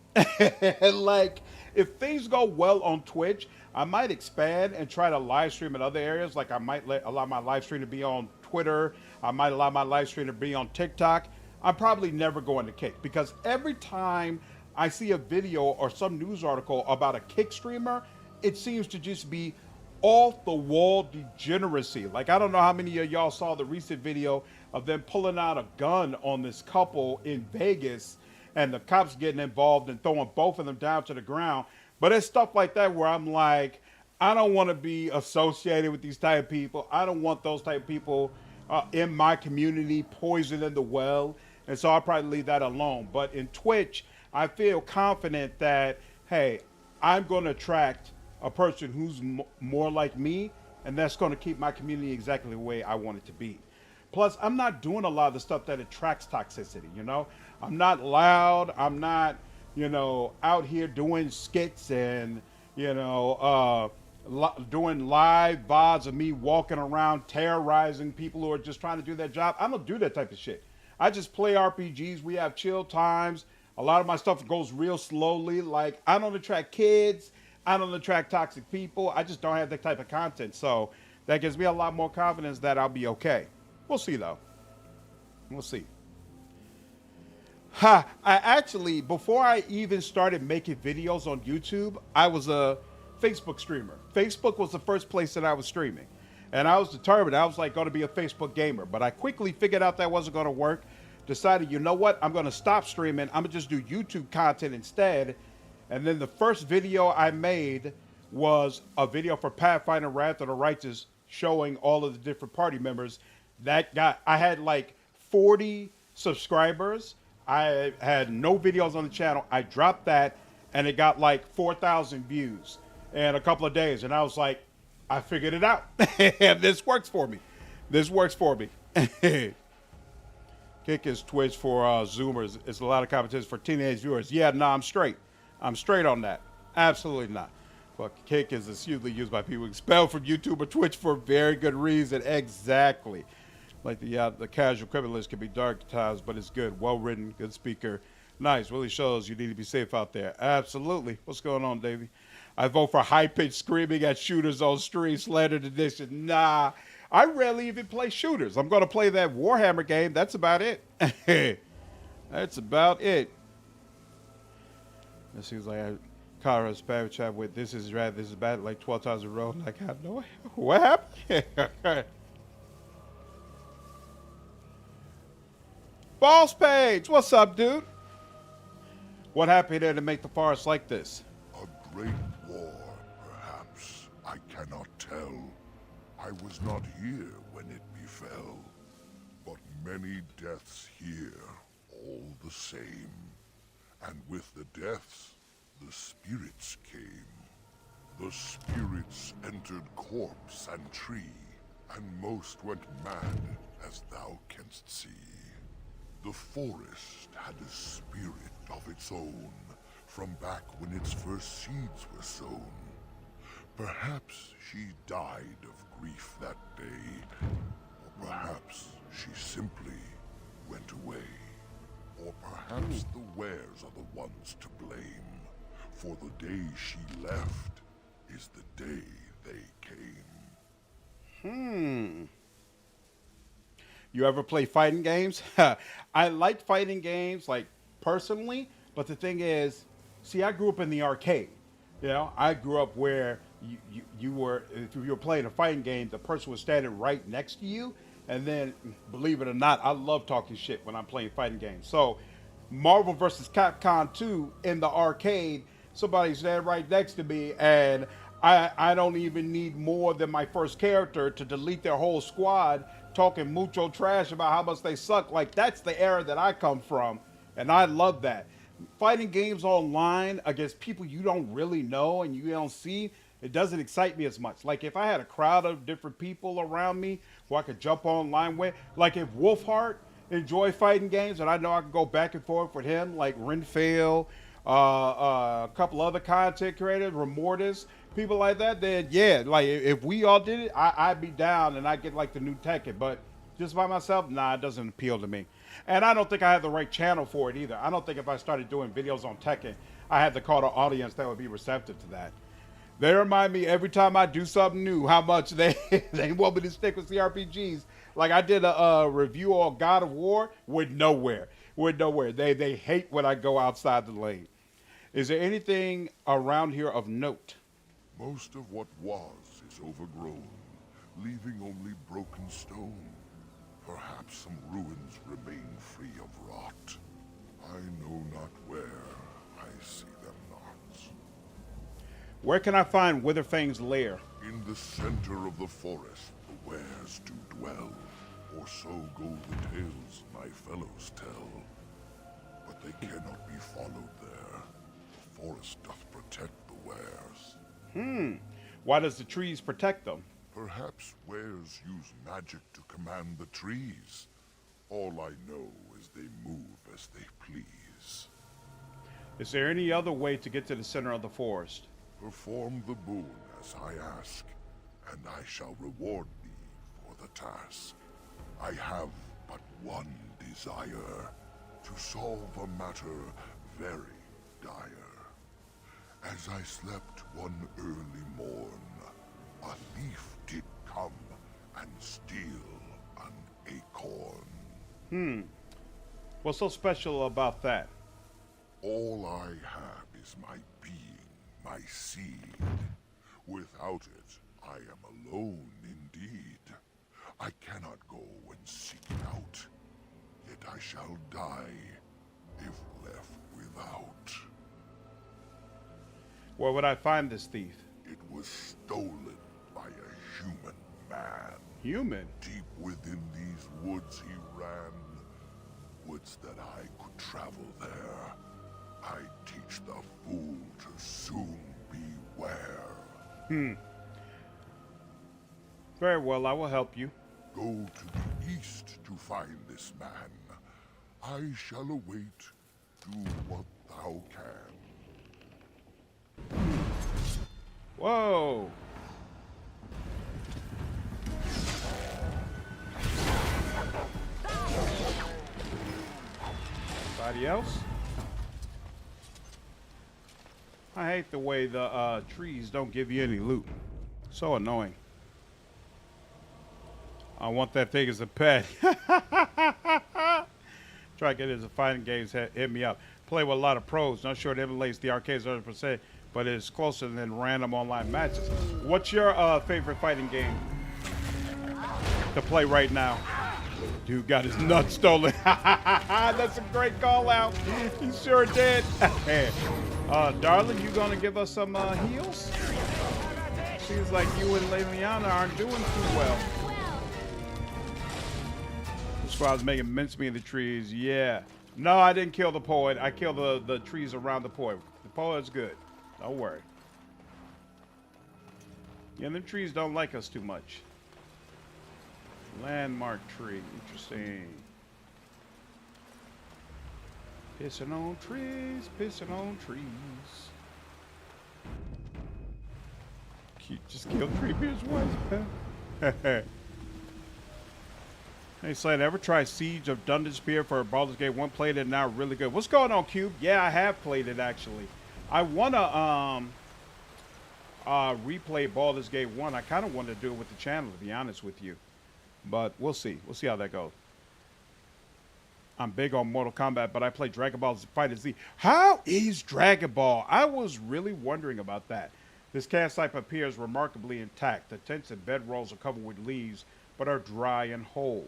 Like, if things go well on Twitch, I might expand and try to live stream in other areas. Like, I might allow my live stream to be on Twitter. I might allow my live stream to be on TikTok. I'm probably never going to Kick, because every time I see a video or some news article about a Kick streamer, it seems to just be off-the-wall degeneracy. Like, I don't know how many of y'all saw the recent video of them pulling out a gun on this couple in Vegas, and the cops getting involved and throwing both of them down to the ground. But it's stuff like that where I'm like, I don't want to be associated with these type of people. I don't want those type of people in my community poisoning the well. And so I'll probably leave that alone. But in Twitch, I feel confident that, hey, I'm going to attract a person who's more like me, and that's going to keep my community exactly the way I want it to be. Plus, I'm not doing a lot of the stuff that attracts toxicity, you know? I'm not loud. I'm not, you know, out here doing skits and, you know, doing live VODs of me walking around terrorizing people who are just trying to do their job. I don't do that type of shit. I just play RPGs. We have chill times. A lot of my stuff goes real slowly. Like, I don't attract kids. I don't attract toxic people. I just don't have that type of content. So that gives me a lot more confidence that I'll be okay. We'll see, though. We'll see. I actually, before I even started making videos on YouTube, I was a Facebook streamer. Facebook was the first place that I was streaming. And I was determined. I was like going to be a Facebook gamer. But I quickly figured out that wasn't going to work. Decided, you know what? I'm going to stop streaming. I'm going to just do YouTube content instead. And then the first video I made was a video for Pathfinder Wrath of the Righteous showing all of the different party members. I had like 40 subscribers. I had no videos on the channel. I dropped that and it got like 4,000 views in a couple of days. And I was like, I figured it out. And this works for me. This works for me. Kick is Twitch for Zoomers. It's a lot of competition for teenage viewers. Yeah, no, I'm straight. I'm straight on that. Absolutely not. But Kick is usually used by people expelled from YouTube or Twitch for very good reason. Exactly. Like the casual criminalist can be dark at times, but it's good. Well written, good speaker. Nice. Really shows you need to be safe out there. Absolutely. What's going on, Davey? I vote for high-pitched screaming at shooters on stream, slandered edition. Nah, I rarely even play shooters. I'm going to play that Warhammer game. That's about it. That's about it. It seems like I caught a spam chat with this is rad, this is bad, like 12 times in a row. Like, I know what happened. Boss Page, what's up, dude? What happened there to make the forest like this? A great war, perhaps. I cannot tell. I was not here when it befell. But many deaths here, all the same. And with the deaths, the spirits came. The spirits entered corpse and tree, and most went mad, as thou canst see. The forest had a spirit of its own, from back when its first seeds were sown. Perhaps she died of grief that day, or perhaps she simply went away. Or perhaps the wares are the ones to blame, for the day she left is the day they came. You ever play fighting games? I like fighting games, like, personally, but the thing is, see, I grew up in the arcade. You know, I grew up where you were, if you were playing a fighting game, the person was standing right next to you. And then, believe it or not, I love talking shit when I'm playing fighting games. So, Marvel vs. Capcom 2 in the arcade, somebody's there right next to me, and I don't even need more than my first character to delete their whole squad, talking mucho trash about how much they suck. Like, that's the era that I come from, and I love that. Fighting games online against people you don't really know and you don't see, it doesn't excite me as much. Like, if I had a crowd of different people around me who I could jump online with, like if Wolfheart enjoy fighting games and I know I can go back and forth with him, like Renfail, a couple other content creators, Remortis, people like that, then yeah, like if we all did it, I'd be down and I'd get like the new Tekken. But just by myself, nah, it doesn't appeal to me. And I don't think I have the right channel for it either. I don't think if I started doing videos on Tekken, I had the call to audience that would be receptive to that. They remind me every time I do something new how much they want me to stick with CRPGs. Like I did a review on God of War with nowhere. They hate when I go outside the lane. Is there anything around here of note? Most of what was is overgrown, leaving only broken stone. Perhaps some ruins remain free of rot. I know not where. I see them not. Where can I find Witherfang's lair? In the center of the forest, the wares do dwell. Or so go the tales my fellows tell. But they cannot be followed there. The forest doth protect the wares. Why does the trees protect them? Perhaps wares use magic to command the trees. All I know is they move as they please. Is there any other way to get to the center of the forest? Perform the boon as I ask, and I shall reward thee for the task. I have but one desire, to solve a matter very dire. As I slept one early morn, a thief did come and steal an acorn. What's so special about that? All I have is my being, my seed. Without it, I am alone indeed. I cannot go and seek it out, yet I shall die if left without. Where would I find this thief? It was stolen by a human man. Human? Deep within these woods he ran. Woods that I could travel there. I teach the fool to soon beware. Very well, I will help you. Go to the east to find this man. I shall await. Do what thou can. Whoa! Anybody else? I hate the way the trees don't give you any loot. So annoying. I want that thing as a pet. Try to get it as a fighting games. Hit me up. Play with a lot of pros. Not sure it emulates the arcades 100%, but it's closer than random online matches. What's your favorite fighting game to play right now? Dude got his nuts stolen. That's a great call out. He sure did. Darling, you gonna give us some heals? Seems like you and Liliana aren't doing too well. The squad's making mincemeat of the trees. Yeah. No, I didn't kill the poet. I killed the trees around the poet. The poet's good. Don't worry. Yeah, the trees don't like us too much. Landmark tree. Interesting. Pissing on trees. Pissing on trees. Just killed three bears once. Hey, Slade, ever try Siege of Dungeon Spear for Baldur's Gate 1? Played it now, really good. What's going on, Cube? Yeah, I have played it, actually. I want to replay Baldur's Gate 1. I kind of want to do it with the channel, to be honest with you. But we'll see. We'll see how that goes. I'm big on Mortal Kombat, but I play Dragon Ball FighterZ. How is Dragon Ball? I was really wondering about that. This campsite appears remarkably intact. The tents and bedrolls are covered with leaves, but are dry and whole.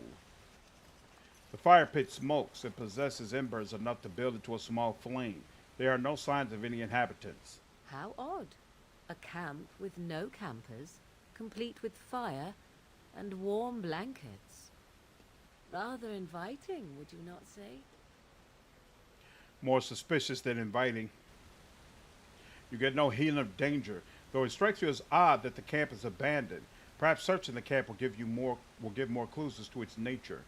The fire pit smokes and possesses embers enough to build into a small flame. There are no signs of any inhabitants. How odd. A camp with no campers, complete with fire and warm blankets. Rather inviting, would you not say? More suspicious than inviting. You get no hint of danger, though it strikes you as odd that the camp is abandoned. Perhaps searching the camp will give more clues as to its nature.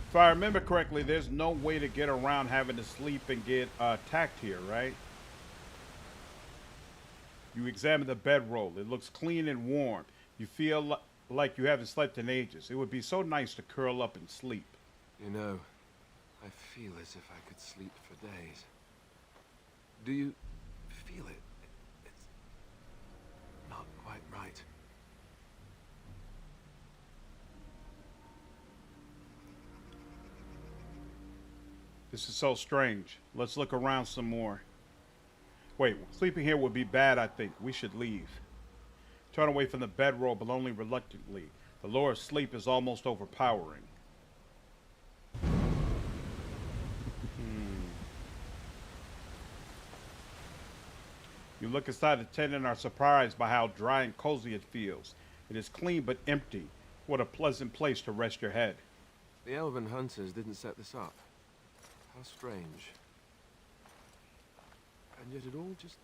If I remember correctly, there's no way to get around having to sleep and get attacked here, right? You examine the bedroll. It looks clean and warm. You feel like you haven't slept in ages. It would be so nice to curl up and sleep. You know, I feel as if I could sleep for days. Do you feel it? It's not quite right. This is so strange. Let's look around some more. Wait, sleeping here would be bad, I think. We should leave. Turn away from the bedroll, but only reluctantly. The lure of sleep is almost overpowering. You look inside the tent and are surprised by how dry and cozy it feels. It is clean but empty. What a pleasant place to rest your head. The elven hunters didn't set this up. How strange. And yet it all just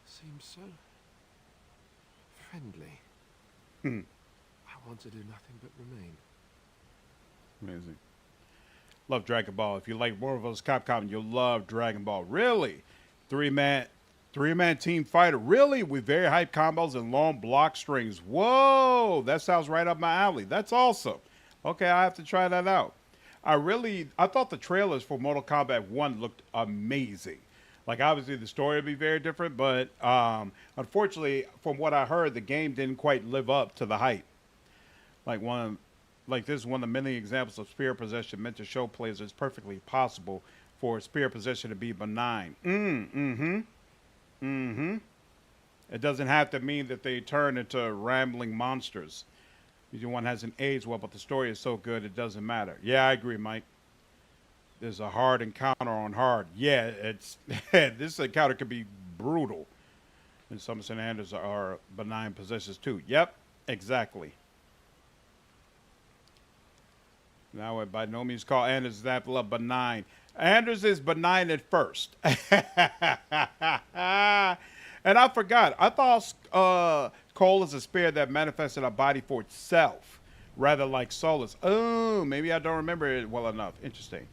seems so friendly. I want to do nothing but remain. Amazing. Love Dragon Ball. If you like Marvel vs. Capcom, you'll love Dragon Ball. Really? Three-man team fighter. Really? With very hype combos and long block strings. Whoa! That sounds right up my alley. That's awesome. Okay, I have to try that out. I thought the trailers for Mortal Kombat 1 looked amazing. Like, obviously, the story would be very different, but unfortunately, from what I heard, the game didn't quite live up to the hype. This is one of the many examples of spear possession meant to show players it's perfectly possible for spear possession to be benign. It doesn't have to mean that they turn into rambling monsters. Usually one hasn't aged well, but the story is so good it doesn't matter. Yeah, I agree, Mike. There's a hard encounter on hard. Yeah, it's this encounter could be brutal. And some Anders are benign possessions too. Yep, exactly. Now I by no means call Anders example of benign. Anders is benign at first. And I forgot. I thought Cole is a spear that manifested a body for itself, rather like Solus. Oh, maybe I don't remember it well enough. Interesting.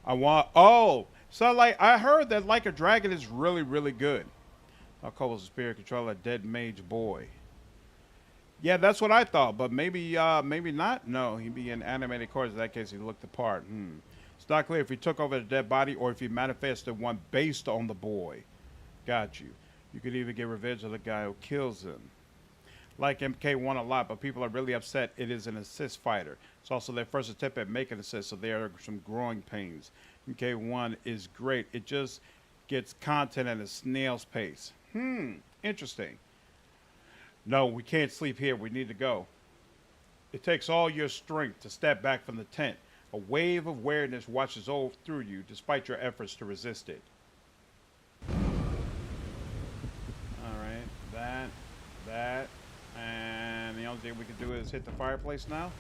So like I heard that Like a Dragon is really, really good. Cole is a spear controller, dead mage boy. Yeah, that's what I thought, but maybe not. No, he'd be in animated corpse. In that case, he looked the part. It's not clear if he took over the dead body or if he manifested one based on the boy. Got you. You could even get revenge on the guy who kills him. Like MK1 a lot, but people are really upset it is an assist fighter. It's also their first attempt at making assist, so there are some growing pains. MK1 is great. It just gets content at a snail's pace. Interesting. No, we can't sleep here. We need to go. It takes all your strength to step back from the tent. A wave of weirdness washes over through you despite your efforts to resist it. Alright, that, and the only thing we can do is hit the fireplace now.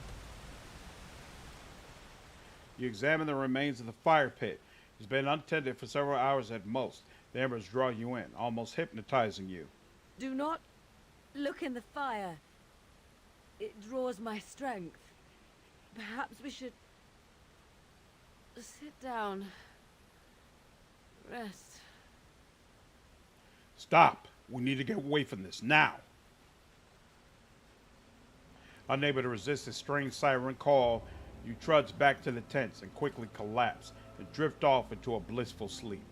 You examine the remains of the fire pit. It's been untended for several hours at most. The embers draw you in, almost hypnotizing you. Do not look in the fire. It draws my strength. Perhaps we should sit down. Rest. Stop. We need to get away from this now. Unable to resist the strange siren call, you trudge back to the tents and quickly collapse and drift off into a blissful sleep.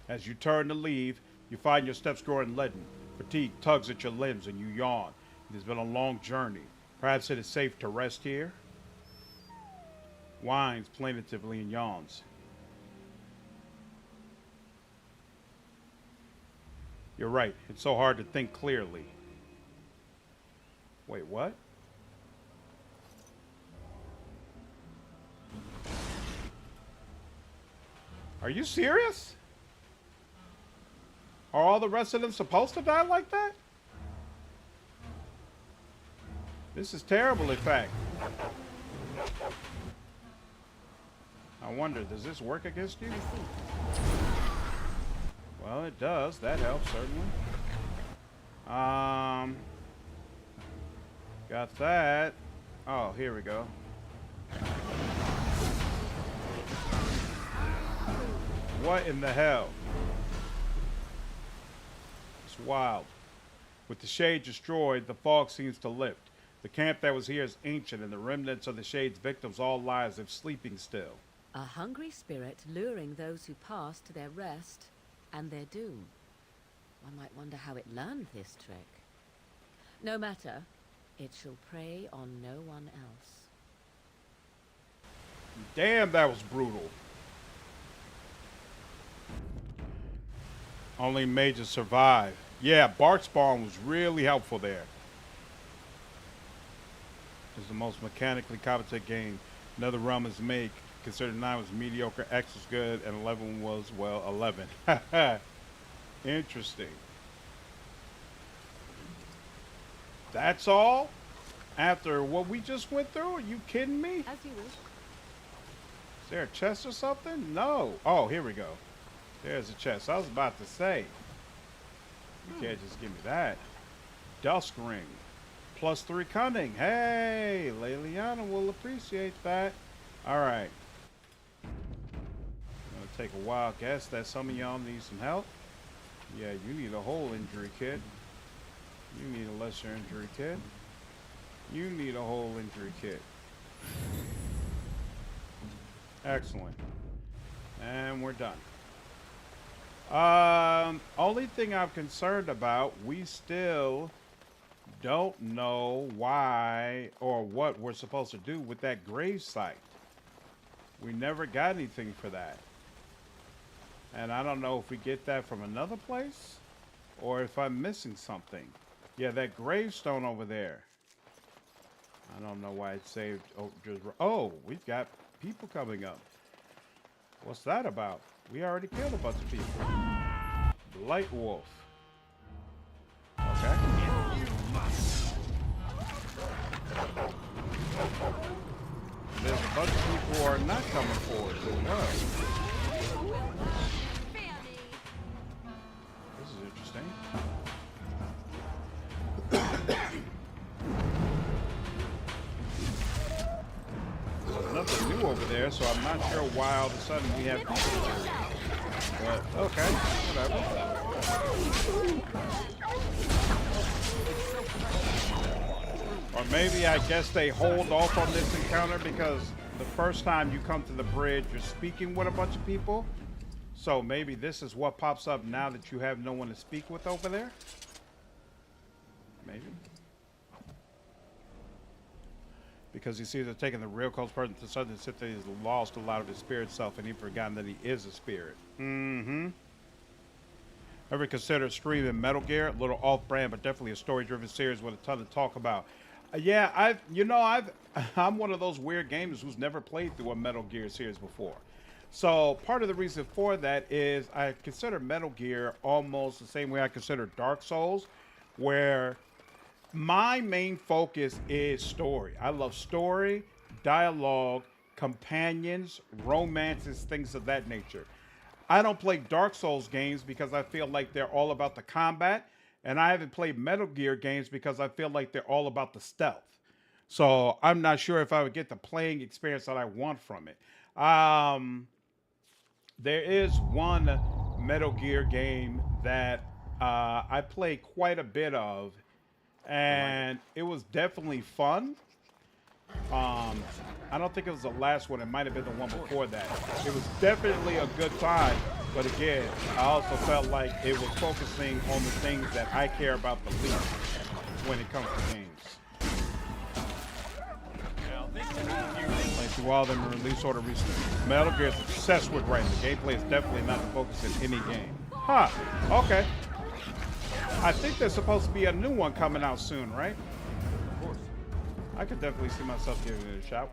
As you turn to leave, you find your steps growing leaden. Fatigue tugs at your limbs and you yawn. It has been a long journey. Perhaps it is safe to rest here? Whines plaintively and yawns. You're right. It's so hard to think clearly. Wait, what? Are you serious? Are all the rest of them supposed to die like that? This is terrible, in fact. I wonder, does this work against you? Well, it does. That helps, certainly. Got that. Oh, here we go. What in the hell? It's wild. With the shade destroyed, the fog seems to lift. The camp that was here is ancient, and the remnants of the shade's victims all lie as if sleeping still. A hungry spirit luring those who pass to their rest and their doom. One might wonder how it learned this trick. No matter, it shall prey on no one else. Damn, that was brutal. Only mages survive. Yeah, Bark Spawn was really helpful there. It's the most mechanically competent game another realm has made. Considered 9 was mediocre, X was good, and 11 was, well, 11. Interesting. That's all? After what we just went through? Are you kidding me? As you wish. Is there a chest or something? No. Oh, here we go. There's a chest. I was about to say. You can't just give me that. Dusk ring. +3 cunning. Hey, Leliana will appreciate that. All right. I'm going to take a wild guess that some of y'all need some help. Yeah, you need a whole injury kit. You need a lesser injury kit. You need a whole injury kit. Excellent. And we're done. Only thing I'm concerned about, we still don't know why or what we're supposed to do with that grave site. We never got anything for that. And I don't know if we get that from another place or if I'm missing something. Yeah, that gravestone over there. I don't know why it saved. Oh, we've got people coming up. What's that about? We already killed a bunch of people. Light Wolf. Okay. There's a bunch of people who are not coming forward as well. This is interesting. There's nothing new over there, so I'm not sure why all of a sudden we have people. But okay, whatever. Or maybe I guess they hold off on this encounter because the first time you come to the bridge, you're speaking with a bunch of people. So maybe this is what pops up now that you have no one to speak with over there. Maybe. Because he sees they're taking the real close person to something that he's lost a lot of his spirit self and he's forgotten that he is a spirit. Ever considered streaming Metal Gear? A little off-brand, but definitely a story-driven series with a ton to talk about. Yeah, I'm one of those weird gamers who's never played through a Metal Gear series before. So part of the reason for that is I consider Metal Gear almost the same way I consider Dark Souls, where my main focus is story. I love story, dialogue, companions, romances, things of that nature. I don't play Dark Souls games because I feel like they're all about the combat, and I haven't played Metal Gear games because I feel like they're all about the stealth. So I'm not sure if I would get the playing experience that I want from it. There is one Metal Gear game that I play quite a bit of, and it was definitely fun. I don't think it was the last one. It might have been the one before that. It was definitely a good time, but again, I also felt like it was focusing on the things that I care about the least when it comes to games. Like through all them release order recently. Metal Gear is obsessed with writing. The gameplay is definitely not the focus in any game. Huh, okay. I think there's supposed to be a new one coming out soon, right? Of course. I could definitely see myself giving it a shot.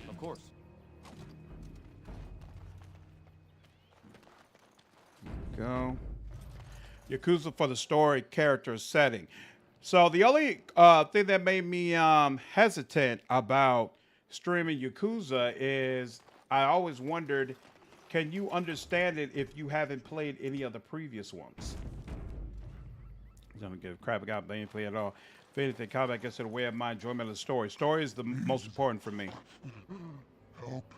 Of course. Go. Yakuza for the story, character, setting. So the only thing that made me hesitant about streaming Yakuza is I always wondered, can you understand it if you haven't played any of the previous ones? I don't give a crap about gameplay at all. If anything, combat gets in the way of my enjoyment of the story. Story is the most important for me. Help.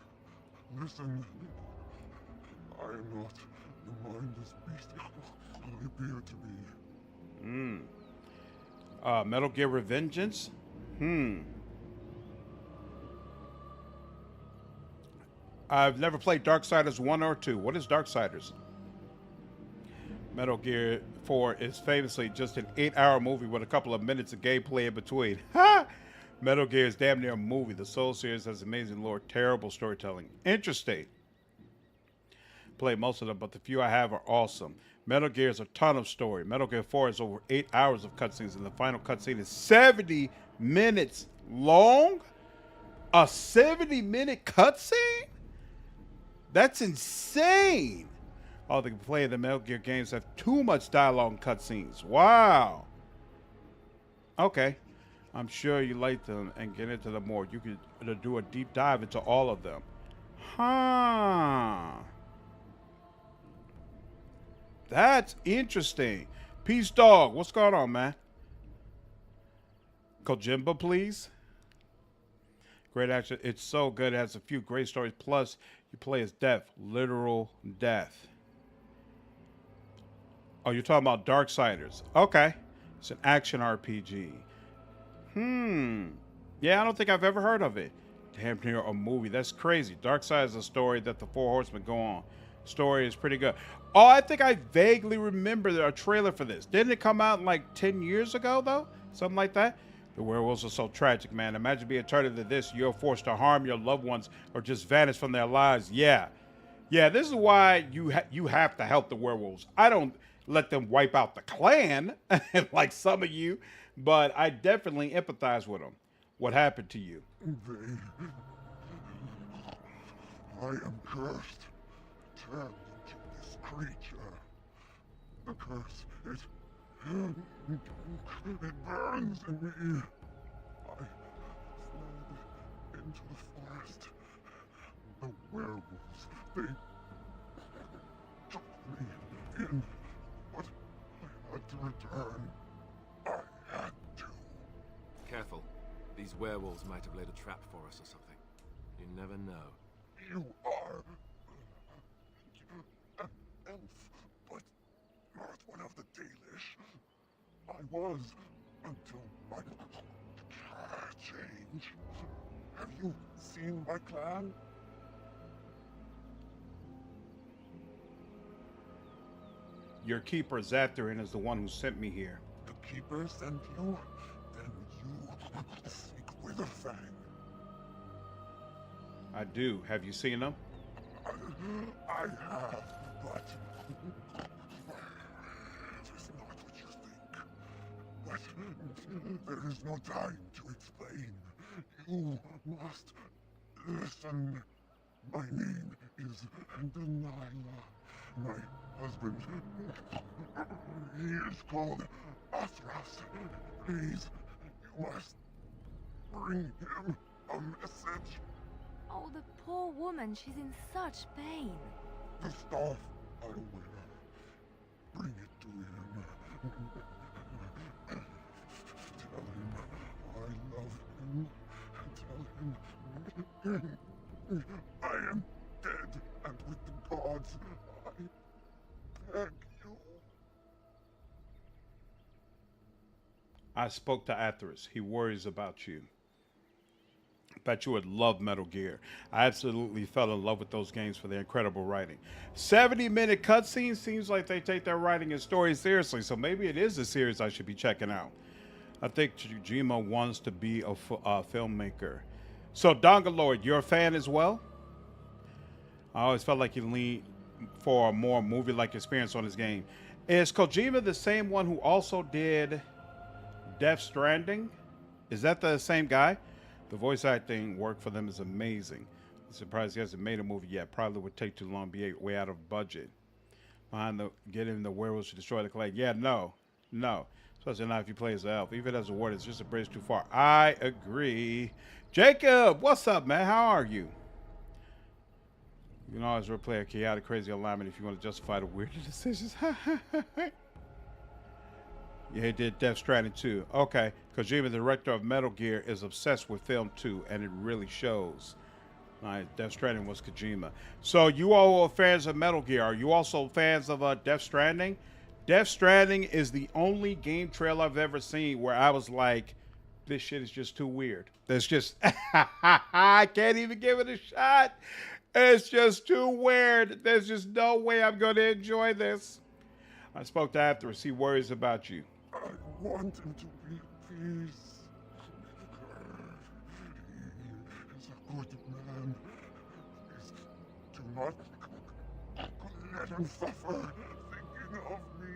Listen. I am not the mindless beast I appear to be. Metal Gear Revengeance? I've never played Darksiders 1 or 2. What is Darksiders? Metal Gear 4 is famously just an 8-hour movie with a couple of minutes of gameplay in between. Ha! Metal Gear is damn near a movie. The Soul series has amazing lore, terrible storytelling. Interesting. Played most of them, but the few I have are awesome. Metal Gear is a ton of story. Metal Gear 4 is over 8 hours of cutscenes, and the final cutscene is 70 minutes long? A 70-minute cutscene? That's insane. All the play of the Metal Gear games have too much dialogue and cutscenes. Wow. Okay. I'm sure you like them and get into them more. You could do a deep dive into all of them. Huh. That's interesting. Peace Dog, what's going on, man? Kojimba, please. Great action. It's so good. It has a few great stories. Plus, you play as death. Literal death. Oh, you're talking about Darksiders. Okay. It's an action RPG. Yeah, I don't think I've ever heard of it. Damn near a movie. That's crazy. Darksiders is a story that the Four Horsemen go on. Story is pretty good. Oh, I think I vaguely remember a trailer for this. Didn't it come out like 10 years ago, though? Something like that? The werewolves are so tragic, man. Imagine being turned into this. You're forced to harm your loved ones or just vanish from their lives. Yeah. Yeah, this is why you have to help the werewolves. I don't let them wipe out the clan like some of you, but I definitely empathize with them. What happened to you? I am cursed. Turned into this creature. The curse, it burns in me. I fled into the forest. The werewolves, they took me in, but I had to return. I had to. Careful. These werewolves werewolves might have laid a trap for us or something. You never know. You are an elf, but not one of the Dalish. I was until my change. Have you seen my clan? Your keeper, Zatharin, is the one who sent me here. The Keeper sent you? Then you seek Witherfang. I do. Have you seen him? I have, but it is not what you think. But there is no time to explain. You must listen. My name is Dalilah. My husband, he is called Athras. Please, you must bring him a message. Oh, the poor woman. She's in such pain. The staff I wear. Bring it to him. Tell him I love him. Tell him I am dead, and with the gods, I beg you. I spoke to Athras. He worries about you. Bet you would love Metal Gear. I absolutely fell in love with those games for their incredible writing. 70-minute cutscenes seems like they take their writing and story seriously, so maybe it is a series I should be checking out. I think Kojima wants to be a filmmaker. So, Dongalord, you're a fan as well? I always felt like he leaned for a more movie-like experience on his game. Is Kojima the same one who also did Death Stranding? Is that the same guy? The voice acting work for them is amazing. I'm surprised he hasn't made a movie yet. Probably would take too long, be way out of budget. Behind the getting the werewolves to destroy the clay. Yeah, no. Especially not if you play as an elf. Even as a warden, it's just a bridge too far. I agree. Jacob, what's up, man? How are you? You can always replay a chaotic, crazy alignment if you want to justify the weird decisions. Yeah, he did Death Stranding 2. Okay, Kojima, the director of Metal Gear, is obsessed with film 2, and it really shows. All right, Death Stranding was Kojima. So you all are fans of Metal Gear. Are you also fans of Death Stranding? Death Stranding is the only game trailer I've ever seen where I was like, this shit is just too weird. There's just, I can't even give it a shot. It's just too weird. There's just no way I'm going to enjoy this. I spoke to Athras. He worries about you. I want him to be at peace. He is a good man. Please do not let him suffer thinking of me.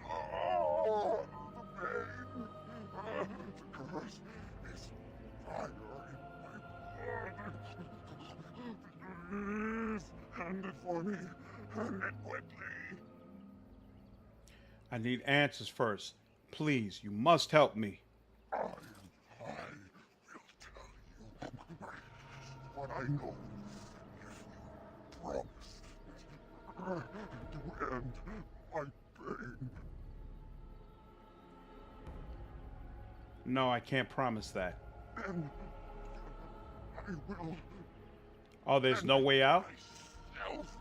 Oh, the pain. The curse is fire in my blood. Please, hand it for me. Hand it quickly. I need answers first. Please, you must help me. I will tell you what I know if you promise to end my pain. No, I can't promise that. Then I will. Oh, there's no way out? Myself.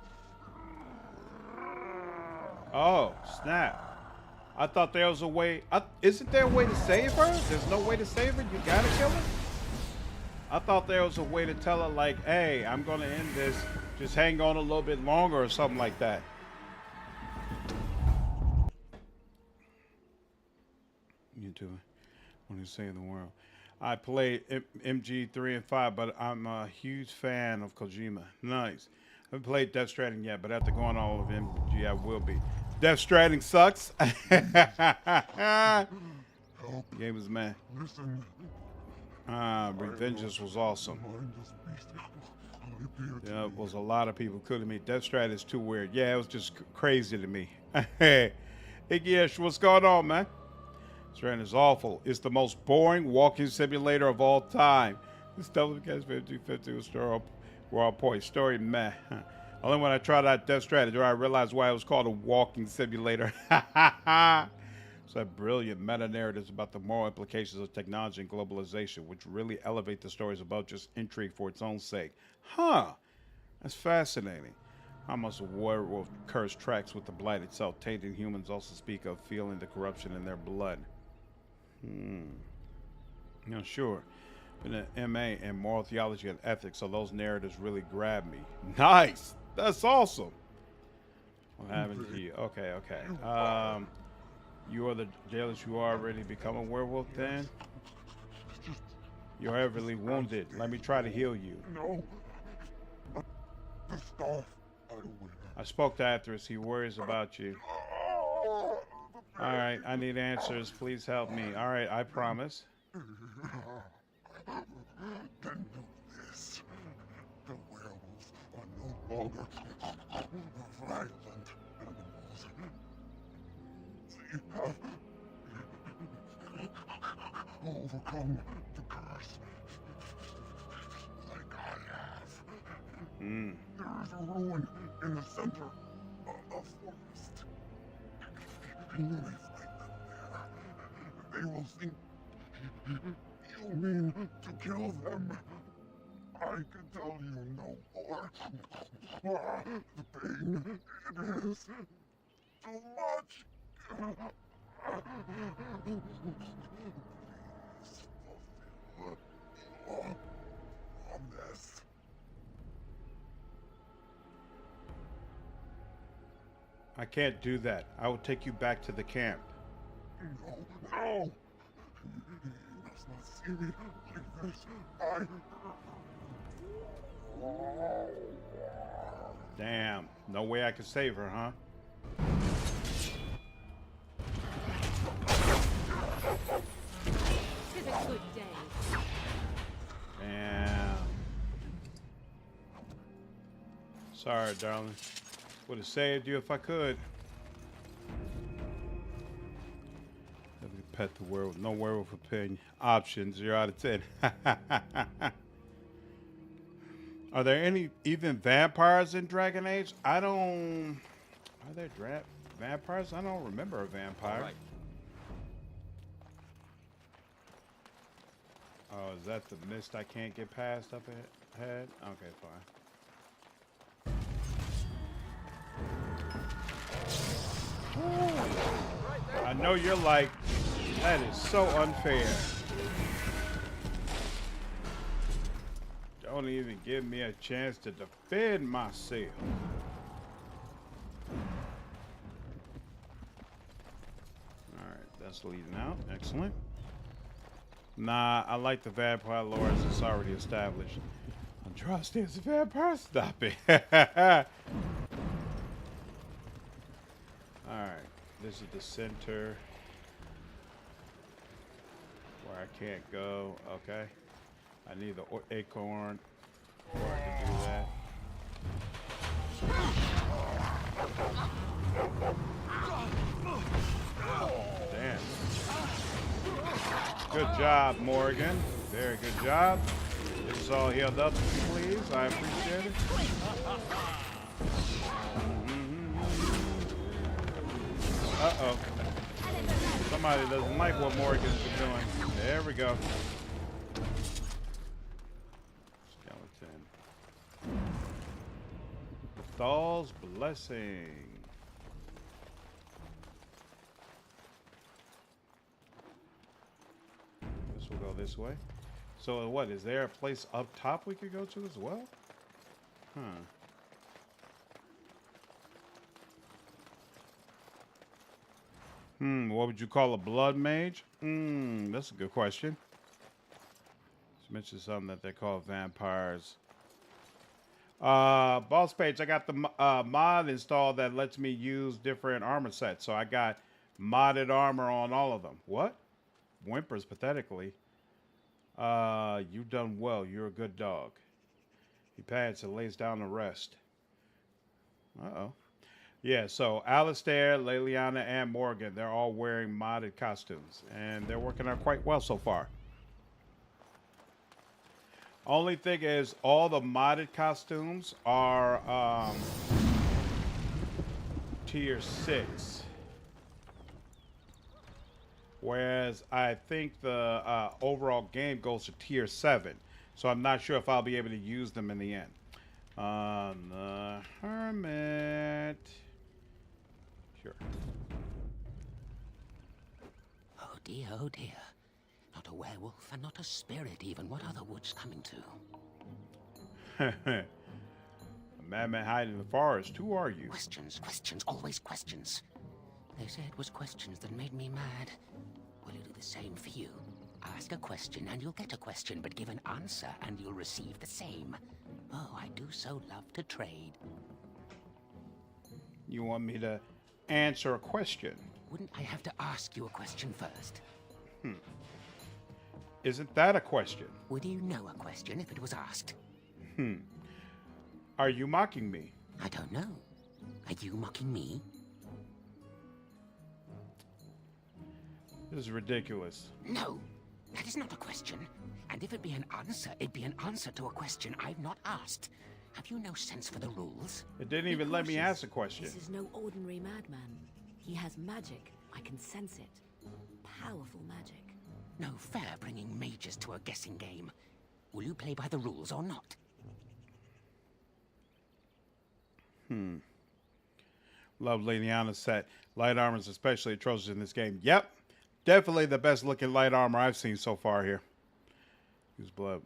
Oh, snap. I thought there was a way. Isn't there a way to save her? There's no way to save her? You gotta kill her? I thought there was a way to tell her, like, hey, I'm gonna end this. Just hang on a little bit longer or something like that. You do it. What do you say in the world? I played MG3 and 5, but I'm a huge fan of Kojima. Nice. I haven't played Death Stranding yet, but after going all of MG, I will be. Death Stranding sucks. Game is mad. Listen. Revengeance was awesome. Yeah, it was a lot of people, including me. Death Stranding is too weird. Yeah, it was just crazy to me. Hey, Iggy, what's going on, man? Stranding is awful. It's the most boring walking simulator of all time. This double because 50-50 was on point. Story meh. Only when I tried out Death Stranding do I realize why it was called a walking simulator. So brilliant meta-narratives about the moral implications of technology and globalization, which really elevate the stories above just intrigue for its own sake. Huh. That's fascinating. How much a werewolf curse tracks with the blight itself. Tainted humans also speak of feeling the corruption in their blood. Yeah, sure. Been an MA in moral theology and ethics, so those narratives really grab me. Nice! That's awesome! What happened to you? Okay, okay. You are the Dalish who are already become a werewolf then? You're heavily wounded. Let me try to heal you. No. The scarf I wear. I spoke to Athras. He worries about you. Alright, I need answers. Please help me. Alright, I promise. Then know this. The werewolves are no longer violent animals. They have overcome the curse like I have. There is a ruin in the center of a forest. If you find them there, they will think you mean to kill them. I can tell you no more. The pain, it is too much. Please fulfill your promise. I can't do that. I will take you back to the camp. No, no! You must not see me like this. Damn. No way I can save her, huh? Tis a good day. Damn. Sorry, darling. Would have saved you if I could. Let me pet the werewolf. No werewolf opinion. Option 0 out of 10. Are there any even vampires in Dragon Age? I don't. Are there vampires? I don't remember a vampire. Right. Oh, is that the mist I can't get past up ahead? Okay, fine. I know you're like, that is so unfair. Don't even give me a chance to defend myself. Alright, that's leading out. Excellent. Nah, I like the vampire lore as it's already established. Andraste is a vampire? Stop it. Alright, this is the center where I can't go. Okay. I need the acorn before I can do that. Damn. Good job, Morrigan. Very good job. Get us all healed up, please. I appreciate it. Uh-oh. Somebody doesn't like what Morrigan's been doing. There we go. Thal's blessing. This will go this way. So what, is there a place up top we could go to as well? Huh. What would you call a blood mage? That's a good question. Just mentioned something that they call vampires. Boss page, I got the mod installed that lets me use different armor sets. So I got modded armor on all of them. What? Whimpers pathetically. You've done well. You're a good dog. He pats and lays down to rest. Uh-oh. Yeah, so Alistair, Leliana, and Morrigan, they're all wearing modded costumes. And they're working out quite well so far. Only thing is, all the modded costumes are tier 6. Whereas I think the overall game goes to tier 7. So I'm not sure if I'll be able to use them in the end. The hermit. Sure. Oh dear, oh dear. Not a werewolf and not a spirit even. What are the woods coming to? A madman hiding in the forest. Who are you? Questions, questions, always questions. They say it was questions that made me mad. Will you do the same for you? Ask a question and you'll get a question, but give an answer and you'll receive the same. Oh, I do so love to trade. You want me to answer a question? Wouldn't I have to ask you a question first? Isn't that a question? Would you know a question if it was asked? Are you mocking me? I don't know. Are you mocking me? This is ridiculous. No, that is not a question. And if it be an answer, it'd be an answer to a question I've not asked. Have you no sense for the rules? It didn't even let me ask a question. This is no ordinary madman. He has magic. I can sense it. Powerful magic. No fair bringing mages to a guessing game. Will you play by the rules or not? Love Liliana's set. Light armor is especially atrocious in this game. Yep. Definitely the best looking light armor I've seen so far here. Use blood.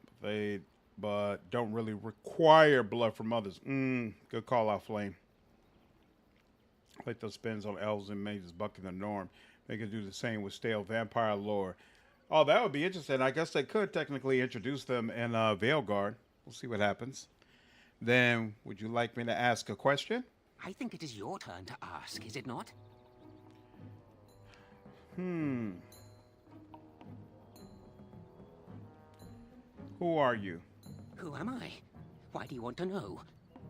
But don't really require blood from others. Good call out, Flame. Like those spins on elves and mages bucking the norm. They can do the same with stale vampire lore. Oh, that would be interesting. I guess they could technically introduce them in Veilguard. We'll see what happens. Then, would you like me to ask a question? I think it is your turn to ask, is it not? Who are you? Who am I? Why do you want to know?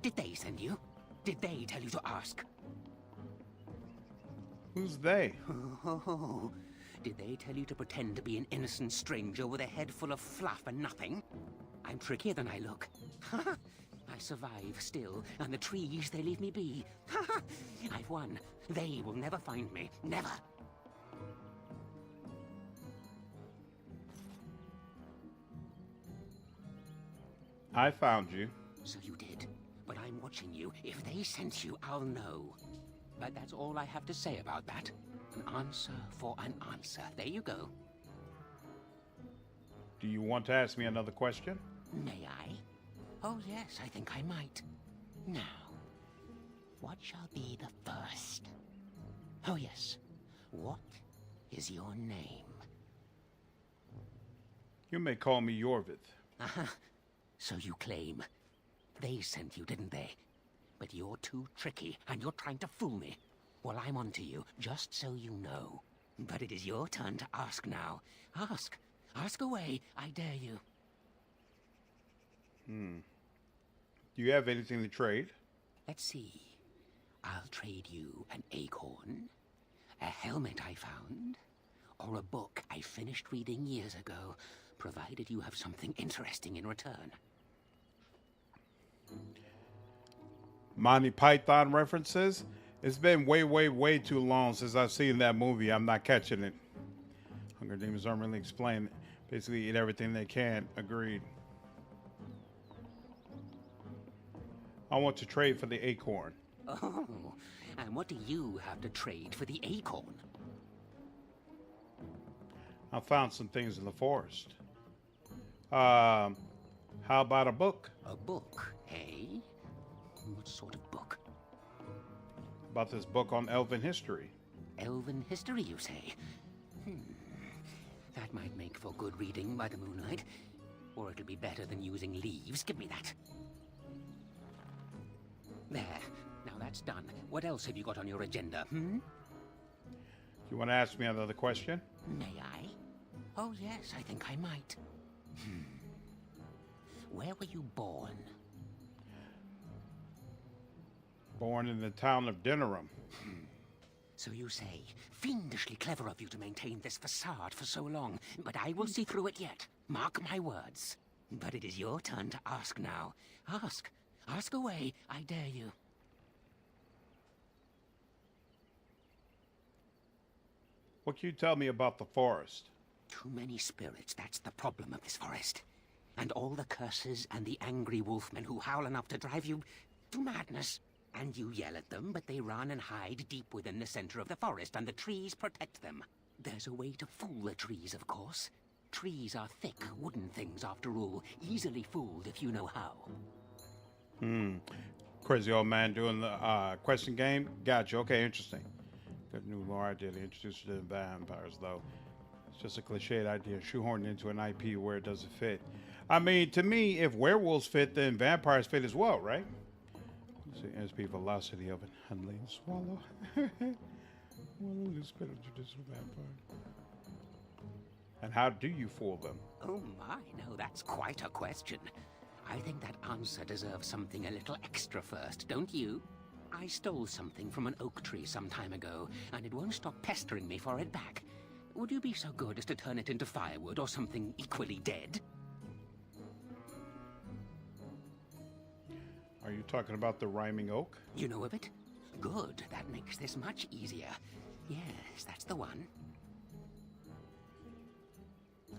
Did they send you? Did they tell you to ask? Who's they? Oh, did they tell you to pretend to be an innocent stranger with a head full of fluff and nothing? I'm trickier than I look. I survive still, and the trees, they leave me be. I've won. They will never find me. Never. I found you. So you did. But I'm watching you. If they sent you, I'll know. But that's all I have to say about that. An answer for an answer. There you go. Do you want to ask me another question? May I? Oh yes, I think I might. Now, what shall be the first? Oh yes, what is your name? You may call me Yorvith. So you claim. They sent you, didn't they? But you're too tricky, and you're trying to fool me. Well, I'm on to you, just so you know. But it is your turn to ask now. Ask. Ask away, I dare you. Do you have anything to trade? Let's see. I'll trade you an acorn, a helmet I found, or a book I finished reading years ago, provided you have something interesting in return. Monty Python references? It's been way too long since I've seen that movie. I'm not catching it. Hunger Demons don't really explain it. Basically eat everything they can. Agreed. I want to trade for the acorn. Oh, and what do you have to trade for the acorn? I found some things in the forest. How about a book? A book, eh? What sort of book? About this book on elven history. Elven history, you say? That might make for good reading by the moonlight. Or it'll be better than using leaves. Give me that. There. Now that's done. What else have you got on your agenda, You want to ask me another question? May I? Oh, yes, I think I might. Where were you born? Born in the town of Dinnerum. So you say. Fiendishly clever of you to maintain this facade for so long, but I will see through it yet. Mark my words. But it is your turn to ask now. Ask. Ask away, I dare you. What can you tell me about the forest? Too many spirits, that's the problem of this forest. And all the curses and the angry wolfmen who howl enough to drive you to madness. And you yell at them, but they run and hide deep within the center of the forest, and the trees protect them. There's a way to fool the trees, of course. Trees are thick, wooden things, after all. Easily fooled if you know how. Crazy old man doing the question game? Gotcha. Okay, interesting. Good new lore idea to introduce you to the vampires, though. It's just a cliched idea shoehorned into an IP where it doesn't fit. I mean, to me, if werewolves fit, then vampires fit as well, right? Let's see, SP velocity of an unladen swallow. And how do you fool them? Oh my, no, that's quite a question. I think that answer deserves something a little extra first, don't you? I stole something from an oak tree some time ago, and it won't stop pestering me for it back. Would you be so good as to turn it into firewood or something equally dead? Are you talking about the rhyming oak? You know of it? Good, that makes this much easier. Yes, that's the one.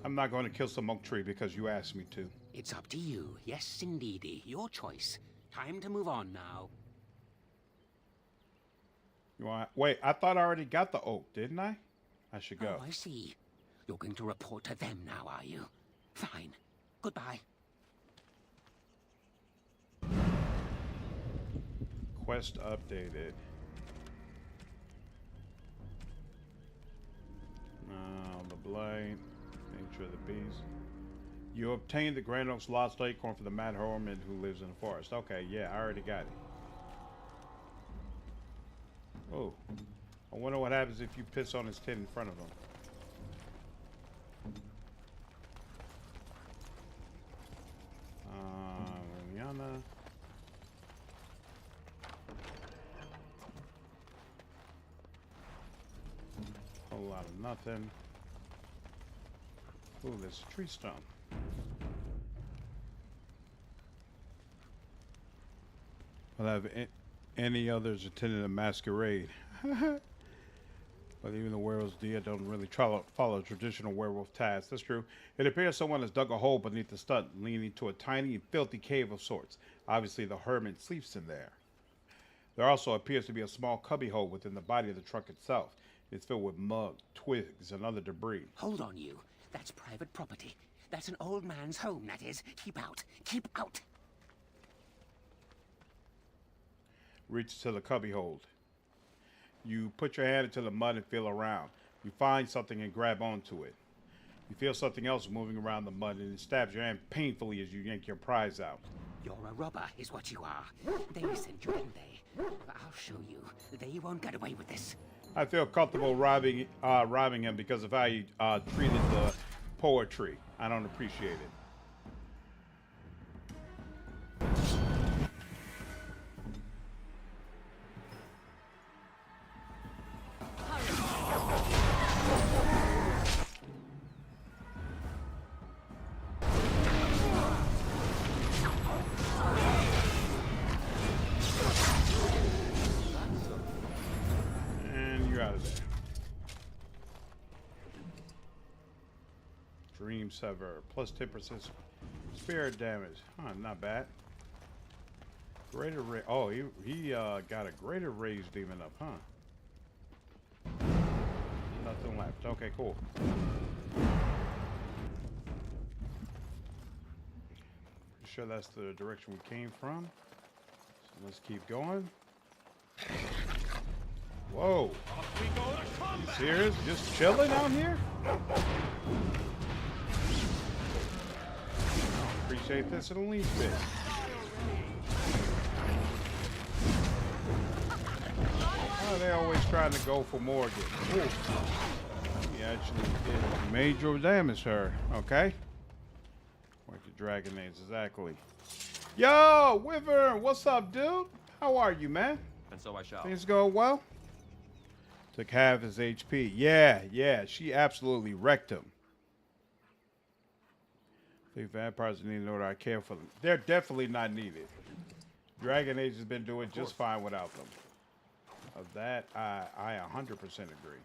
I'm not going to kill some oak tree because you asked me to. It's up to you. Yes, indeedy. Your choice. Time to move on now. You want? Wait, I thought I already got the oak, didn't I? I should go. Oh, I see. You're going to report to them now, are you? Fine. Goodbye. Quest updated. The blight. Nature of the beast. You obtained the Grand Oak's lost acorn from the mad hermit who lives in the forest. Okay, yeah, I already got it. Oh, I wonder what happens if you piss on his tent in front of him. Yana. Whole lot of nothing. Ooh, there's a tree stump. Well, have any others attended a masquerade? But even the werewolves don't really follow traditional werewolf tasks. That's true. It appears someone has dug a hole beneath the stump, leading to a tiny and filthy cave of sorts. Obviously, the hermit sleeps in there. There also appears to be a small cubbyhole within the body of the trunk itself. It's filled with mud, twigs, and other debris. Hold on, you. That's private property. That's an old man's home, that is. Keep out. Keep out. Reach to the cubbyhole. You put your hand into the mud and feel around. You find something and grab onto it. You feel something else moving around the mud and it stabs your hand painfully as you yank your prize out. You're a robber, is what you are. They sent you, didn't they? I'll show you. They won't get away with this. I feel comfortable robbing him because of how he treated the poetry. I don't appreciate it. Dream Sever, plus 10% spirit damage. Huh, not bad. Greater rage. Oh, he got a greater rage demon up, huh? Nothing left. Okay, cool. Sure that's the direction we came from. So let's keep going. Whoa. You serious? Just chilling out here? Appreciate this in the least bit. Oh, they always trying to go for Morrigan. Ooh. He actually did major damage to her. Okay. Like the dragon names, exactly. Yo, Wyvern, what's up, dude? How are you, man? And so I shall. Things going well? Took half his HP. Yeah, she absolutely wrecked him. I think vampires need to know that I care for them. They're definitely not needed. Dragon Age has been doing just fine without them. Of that, I 100% agree.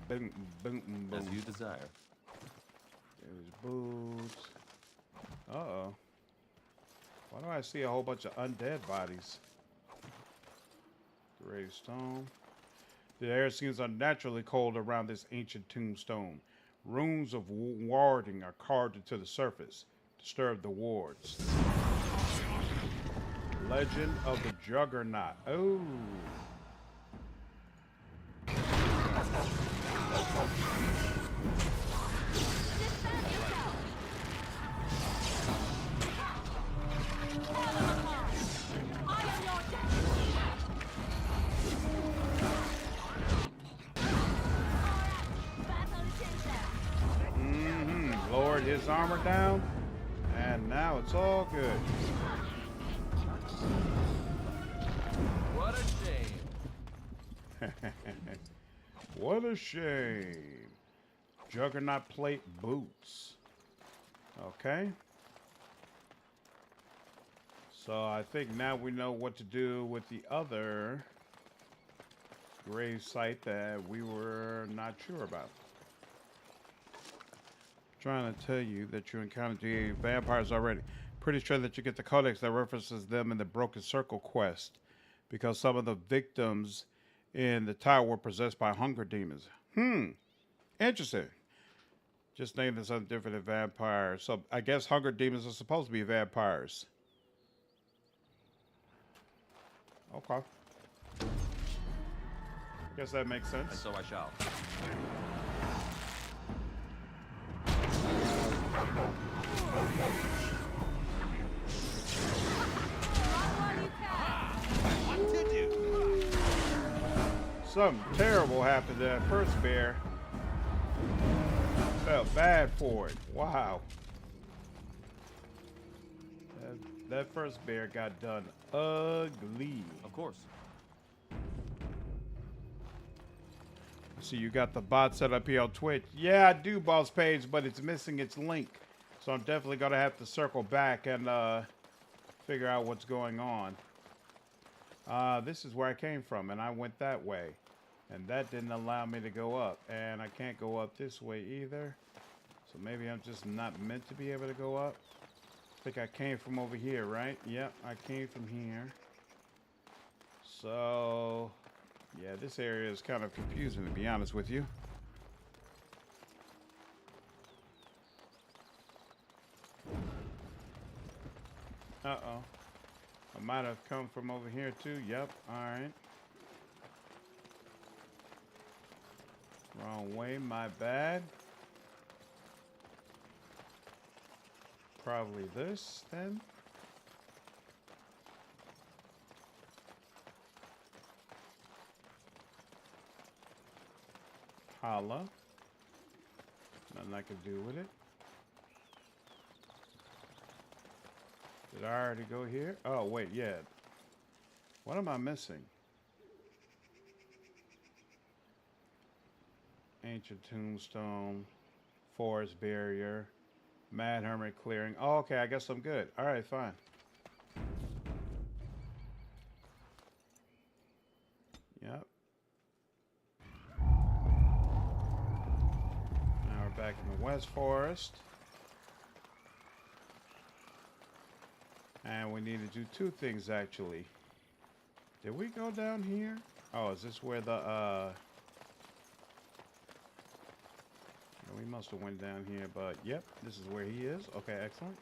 Boom, boom, boom. As you desire. There's boots. Uh-oh. Why do I see a whole bunch of undead bodies? Gravestone. The air seems unnaturally cold around this ancient tombstone. Runes of warding are carved into the surface. Disturb the wards. Legend of the Juggernaut. Oh. Lowered his armor down, and now it's all good. What a shame. What a shame. Juggernaut plate boots. Okay. So I think now we know what to do with the other grave site that we were not sure about. Trying to tell you that you encountered the vampires already. Pretty sure that you get the codex that references them in the Broken Circle quest, because some of the victims in the tower were possessed by hunger demons. Interesting. Just named as something different than vampires. So I guess hunger demons are supposed to be vampires. Okay. Guess that makes sense. And so I shall. What to do? Something terrible happened to that first bear. Felt bad for it. Wow. That first bear got done ugly. Of course. See, you got the bot set up here on Twitch. Yeah, I do, Boss Page, but it's missing its link. So I'm definitely going to have to circle back and figure out what's going on. This is where I came from, and I went that way. And that didn't allow me to go up. And I can't go up this way either. So maybe I'm just not meant to be able to go up. I think I came from over here, right? Yep, I came from here. So... yeah, this area is kind of confusing, to be honest with you. Uh-oh. I might have come from over here, too. Yep, alright. Wrong way, my bad. Probably this, then. Holla. Nothing I can do with it. Did I already go here? Oh, wait, yeah. What am I missing? Ancient tombstone, forest barrier, mad hermit clearing. Oh, okay, I guess I'm good. All right, fine. Yep. Now we're back in the West Forest. And we need to do two things, actually. Did we go down here? Oh, is this where the, we must have went down here, but yep, this is where he is. Okay, excellent.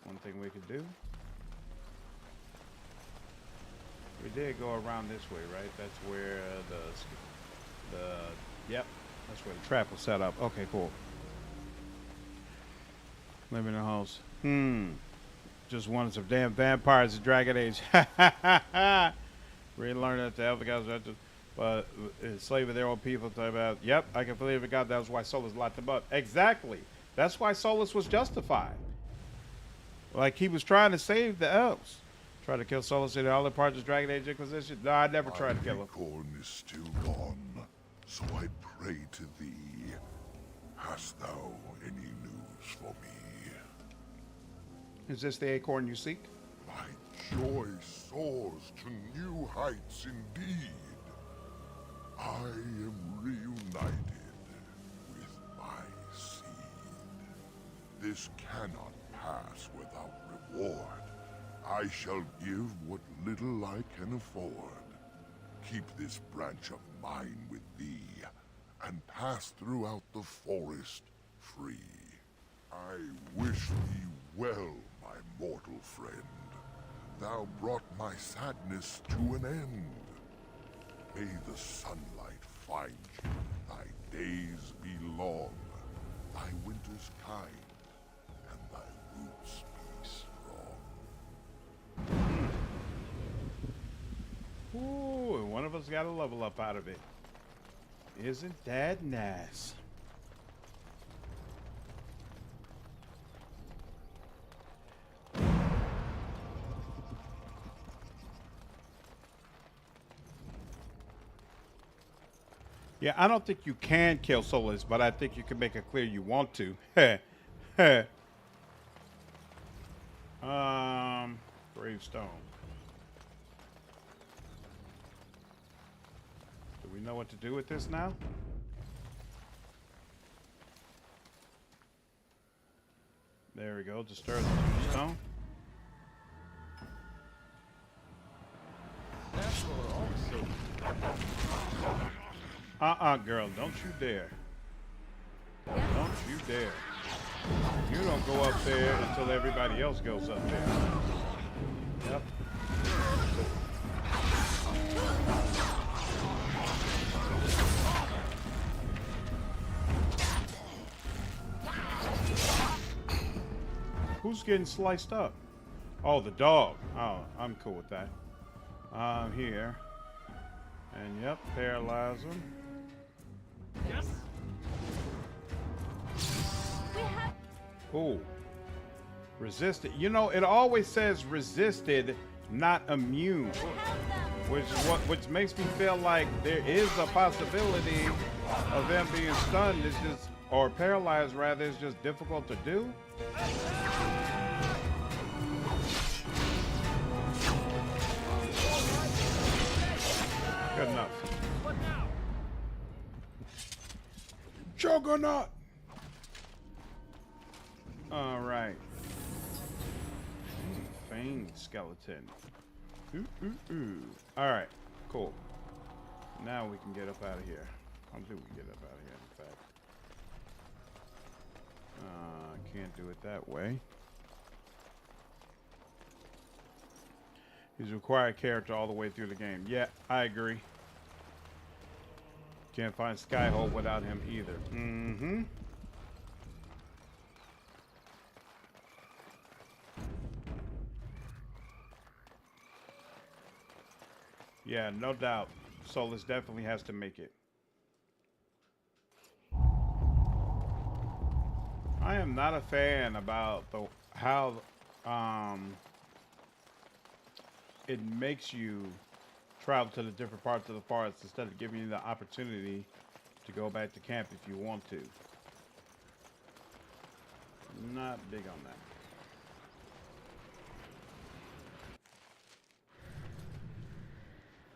One thing we could do. We did go around this way, right? That's where yep, that's where the trap was set up. Okay, cool. Live in the house. Just wanted some damn vampires of Dragon Age. Really learned that the other guys are just, but enslaving their own people. Talk about, yep, I can believe it. God, that was why Solus locked them up. Exactly. That's why Solus was justified. Like he was trying to save the elves. Try to kill Solus in all the parts of Dragon Age Inquisition. No, I never tried to kill him. My acorn is still gone, so I pray to thee. Hast thou any news for me? Is this the acorn you seek? My joy soars to new heights indeed. I am reunited with my seed. This cannot pass without reward. I shall give what little I can afford. Keep this branch of mine with thee, and pass throughout the forest free. I wish thee well, my mortal friend. Thou brought my sadness to an end. May the sunlight find you, thy days be long, thy winters kind, and thy roots be strong. Ooh, and one of us got a level up out of it. Isn't that nice? Yeah, I don't think you can kill Solus, but I think you can make it clear you want to. Gravestone. Do we know what to do with this now? There we go. Disturb the tombstone. Girl, don't you dare. Don't you dare. You don't go up there until everybody else goes up there. Yep. Who's getting sliced up? Oh, the dog. Oh, I'm cool with that. Here. And yep, paralyze him. Yes. Oh. Resisted. You know, it always says resisted, not immune. Which makes me feel like there is a possibility of them being stunned. It's just, or paralyzed rather, it's just difficult to do. Good enough. What now? Juggernaut! All right. Fang skeleton. All right, cool. Now we can get up out of here. I think we can get up out of here, in fact. Can't do it that way. He's a required character all the way through the game. Yeah, I agree. Can't find Skyhold without him either. Mm-hmm. Yeah, no doubt. Solus definitely has to make it. I am not a fan about how it makes you travel to the different parts of the forest instead of giving you the opportunity to go back to camp if you want to. Not big on that.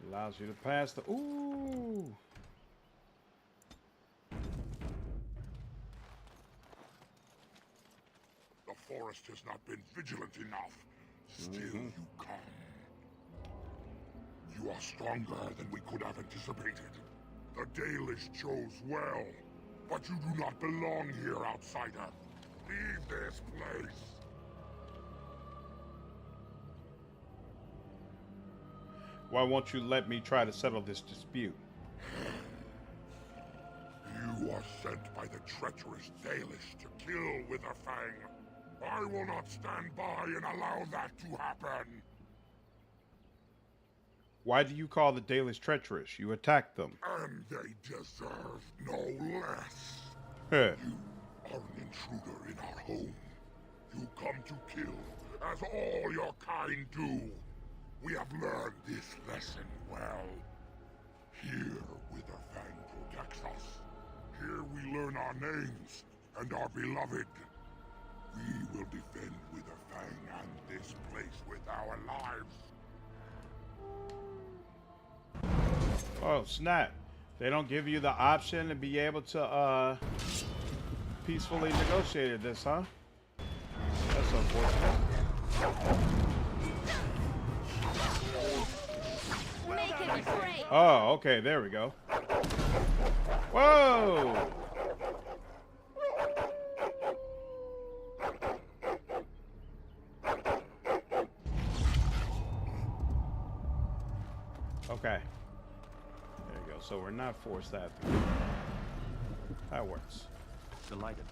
Allows you to pass the... Ooh! The forest has not been vigilant enough. Still you come. You are stronger than we could have anticipated. The Dalish chose well, but you do not belong here, outsider. Leave this place. Why won't you let me try to settle this dispute? You are sent by the treacherous Dalish to kill Witherfang. I will not stand by and allow that to happen. Why do you call the Dalish treacherous? You attacked them. And they deserve no less. Huh. You are an intruder in our home. You come to kill, as all your kind do. We have learned this lesson well. Here, Witherfang protects us. Here we learn our names and are beloved. We will defend Witherfang and this place with our lives. Oh, snap. They don't give you the option to be able to peacefully negotiate this, huh? That's unfortunate. Oh, okay, there we go. Whoa! Okay. There you go. So we're not forced that. That works. Delighted.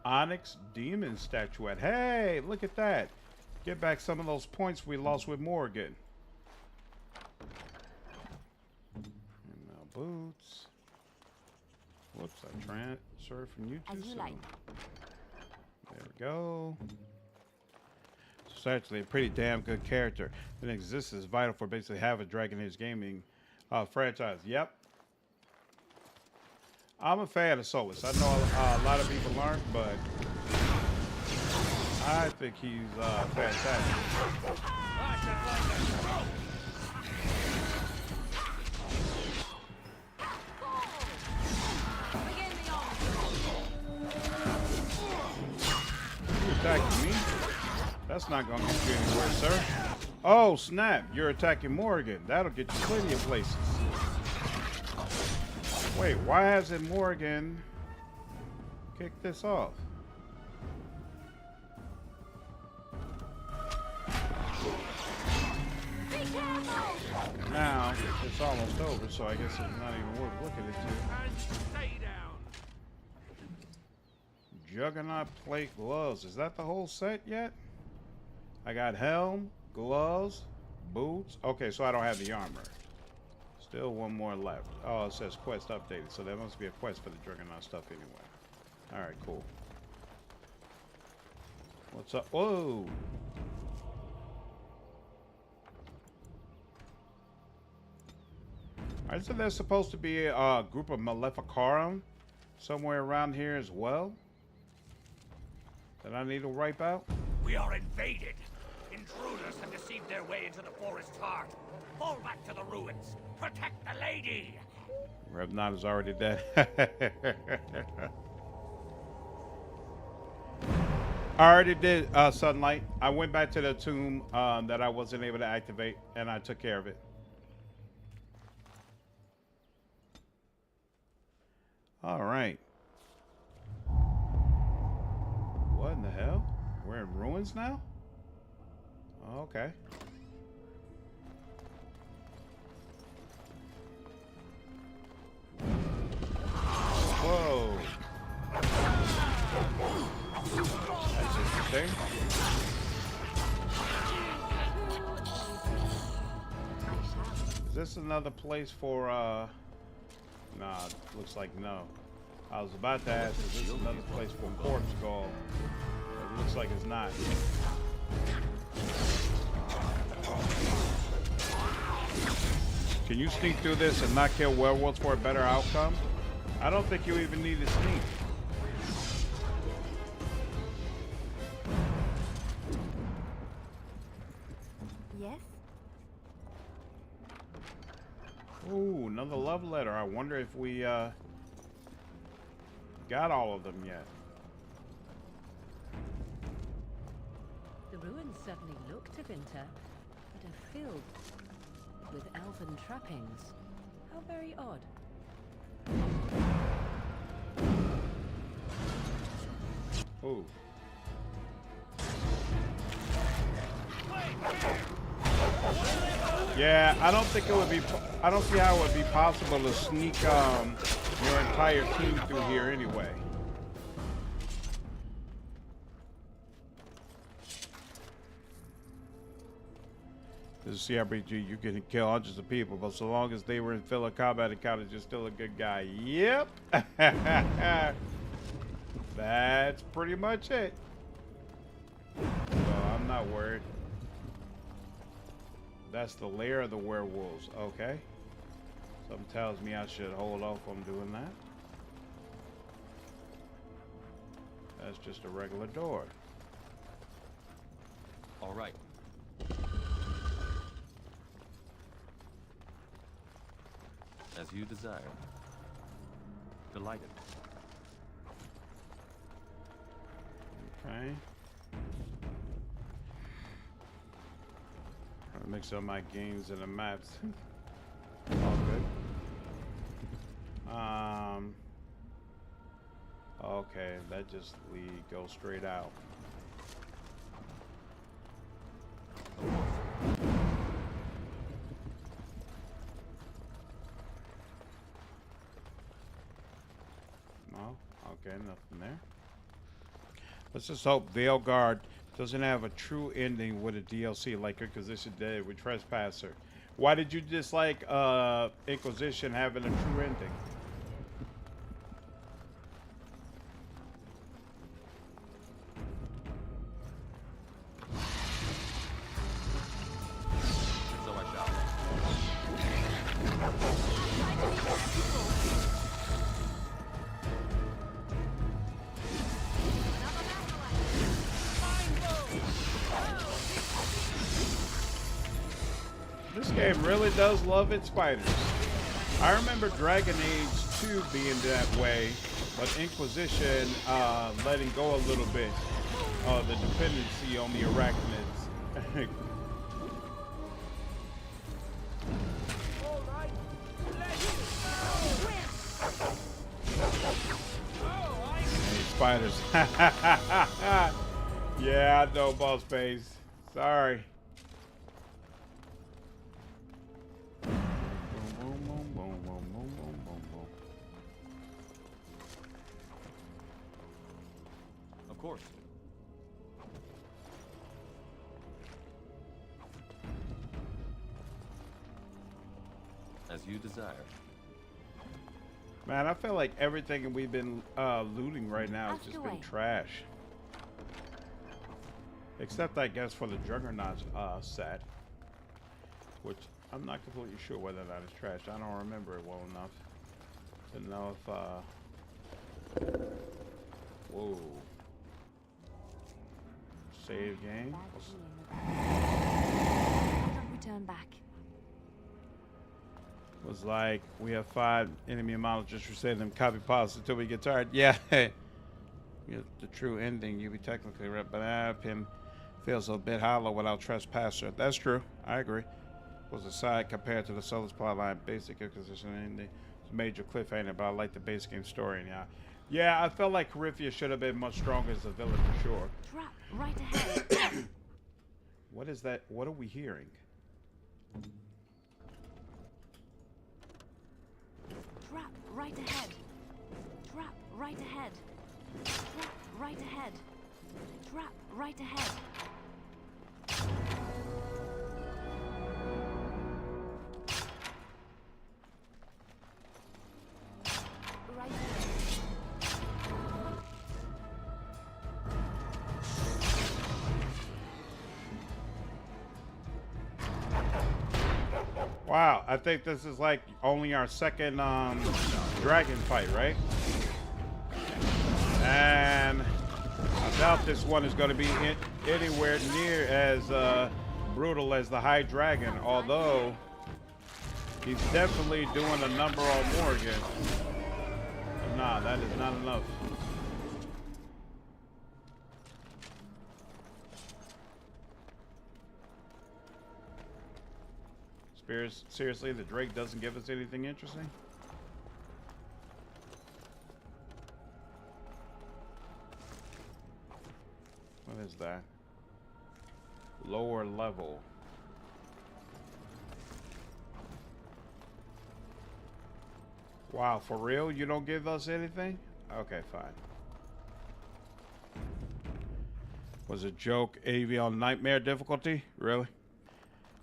Onyx Demon Statuette. Hey, look at that. Get back some of those points we lost with Morrigan. And now boots. Whoops, I transferred from you too soon. There we go. It's actually a pretty damn good character. And existence is vital for basically half a Dragon Age gaming franchise. Yep. I'm a fan of Solus. I know a lot of people aren't, but I think he's fantastic. You attacking me? That's not going to get you anywhere, sir. Oh, snap. You're attacking Morrigan. That'll get you plenty of places. Wait, why hasn't Morrigan kicked this off? Now, it's almost over, so I guess it's not even worth looking into. Juggernaut plate gloves. Is that the whole set yet? I got helm, gloves, boots. Okay, so I don't have the armor. Still one more left. Oh, it says quest updated, so there must be a quest for the Juggernaut stuff anyway. Alright, cool. What's up? Whoa! Alright, so there's supposed to be a group of Maleficarum somewhere around here as well that I need to wipe out. We are invaded. Intruders have deceived their way into the forest's heart. Fall back to the ruins. Protect the lady. Revnot is already dead. I already did Sunlight. I went back to the tomb that I wasn't able to activate, and I took care of it. All right. What in the hell? We're in ruins now? Okay. Whoa. That's interesting. Is this another place for, nah, looks like no. I was about to ask, is this another place for corpse skull? It looks like it's not. Can you sneak through this and not kill werewolves for a better outcome? I don't think you even need to sneak. Yes? Ooh, another love letter. I wonder if we got all of them yet. The ruins certainly look to winter, but are filled with elven trappings. How very odd. Ooh. Yeah, I don't think it would be. I don't see how it would be possible to sneak your entire team through here anyway. This is CRPG. You can kill hundreds of people, but so long as they were in field of combat encounters, you're still a good guy. Yep. That's pretty much it. So I'm not worried. That's the lair of the werewolves. Okay. Something tells me I should hold off on doing that. That's just a regular door. All right. As you desire. Delighted. Okay. I'll mix up my games and the maps. All good. Okay, that just goes straight out. No? Okay, nothing there. Let's just hope Veilguard doesn't have a true ending with a DLC like Inquisition did with Trespasser. Why did you dislike Inquisition having a true ending? This game really does love its spiders. I remember Dragon Age 2 being that way, but Inquisition letting go a little bit of the dependency on the arachnids. Hey, spiders. Yeah, I know, boss face. Sorry. Of course. As you desire. Man, I feel like everything we've been looting right now has just been trash. Except, I guess, for the Juggernaut set. Which I'm not completely sure whether or not it's trash. I don't remember it well enough to know if... Whoa. Save game. Don't return back. Was like, we have 5 enemy models, just reset them copy paste until we get tired. Yeah. The true ending, you be technically right, but him feels a bit hollow without Trespasser. That's true. I agree. Was a side compared to the Soulless plotline, basic Inquisition ending. It's a major cliffhanger, but I like the base game story. Yeah, I felt like Coryphia should have been much stronger as a villain for sure. Trap right ahead. What is that? What are we hearing? Trap right ahead. Trap right ahead. Trap right ahead. Trap right ahead. Right ahead. Wow, I think this is like only our second dragon fight, right? And I doubt this one is going to be anywhere near as brutal as the High Dragon, although he's definitely doing a number on Morrigan. But nah, that is not enough. Seriously, the Drake doesn't give us anything interesting? What is that? Lower level. Wow, for real? You don't give us anything? Okay, fine. Was a joke AV on Nightmare difficulty? Really?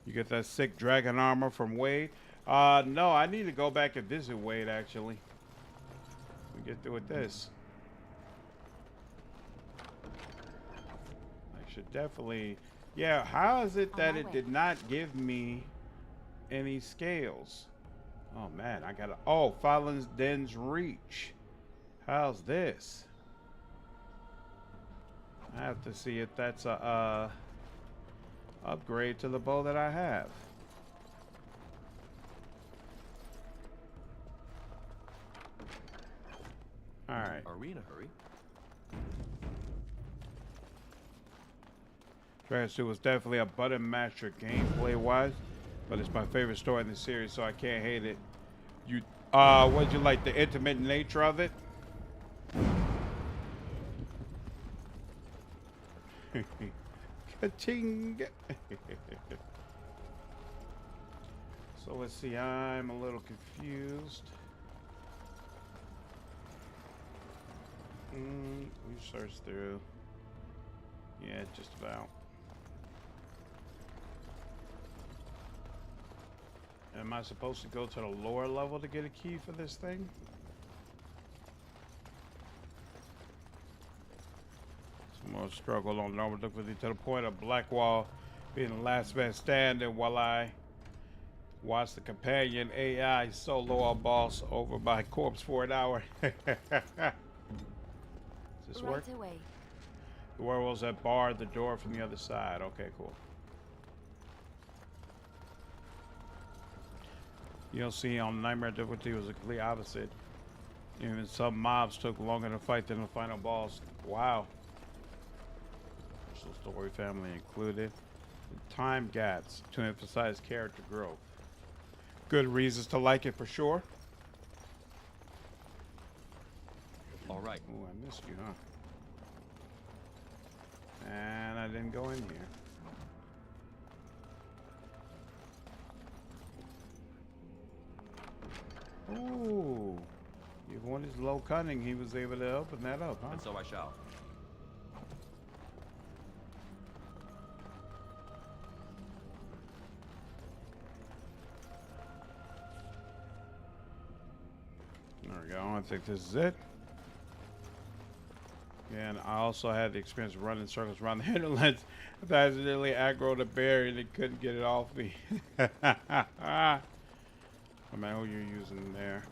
You get that sick dragon armor from Wade? No, I need to go back and visit Wade, actually. We get through with this. I should definitely... Yeah, how is it that it did not give me any scales? Oh, man, I gotta... Oh, Fallen's Den's Reach. How's this? I have to see if that's a... upgrade to the bow that I have. Are we in a hurry? Trash 2 was definitely a button masher gameplay-wise, but it's my favorite story in the series, so I can't hate it. You, what'd you like? The intimate nature of it? Ka-ching! So let's see, I'm a little confused. We searched through. Yeah, just about. Am I supposed to go to the lower level to get a key for this thing? Some more struggle on normal difficulty to the point of Blackwall being the last man standing while I watch the companion AI solo a boss over my corpse for an hour. Does this work? Right away. The werewolves that barred the door from the other side. Okay, cool. You'll see on Nightmare difficulty was the complete opposite. Even some mobs took longer to fight than the final boss. Wow. Personal story family included. The time gaps to emphasize character growth. Good reasons to like it for sure. All right. Oh, I missed you, huh? And I didn't go in here. Ooh. Even when he's low cunning, he was able to open that up, huh? And so I shall. There we go. I think this is it. And I also had the experience of running circles around the hinterlands. I accidentally aggroed a bear and it couldn't get it off me. Oh man, who you're using there?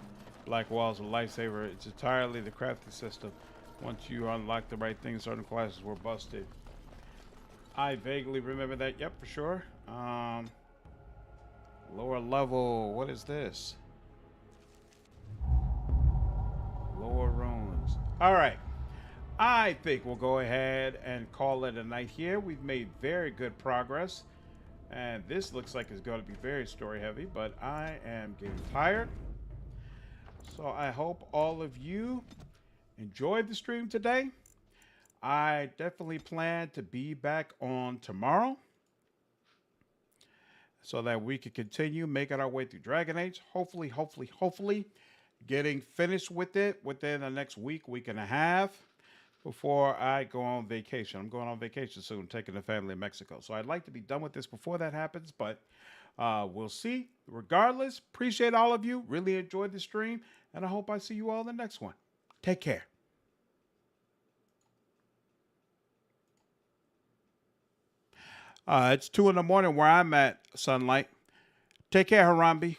Black Wall's a lifesaver. It's entirely the crafting system. Once you unlock the right things, certain classes were busted. I vaguely remember that. Yep, for sure. Lower level. What is this? Lower runes. All right. I think we'll go ahead and call it a night here. We've made very good progress. And this looks like it's going to be very story heavy, but I am getting tired. So I hope all of you enjoyed the stream today. I definitely plan to be back on tomorrow so that we can continue making our way through Dragon Age. Hopefully getting finished with it within the next week and a half before I go on vacation. I'm going on vacation soon, taking the family to Mexico. So I'd like to be done with this before that happens, but we'll see. Regardless, appreciate all of you. Really enjoyed the stream, and I hope I see you all in the next one. Take care. It's 2 in the morning where I'm at, Sunlight. Take care, Harambe.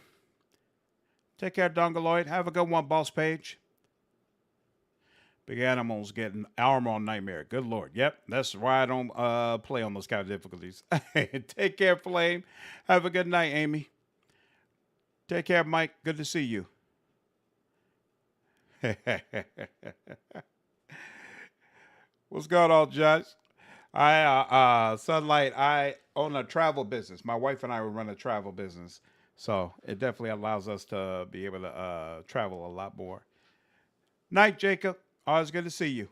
Take care, Dongaloid. Have a good one, Boss Page. Big Animals getting armor on Nightmare. Good Lord. Yep, that's why I don't play on those kind of difficulties. Take care, Flame. Have a good night, Amy. Take care, Mike. Good to see you. What's going on, Josh? Sunlight, I own a travel business. My wife and I run a travel business. So it definitely allows us to be able to travel a lot more. Night, Jacob. Always good to see you.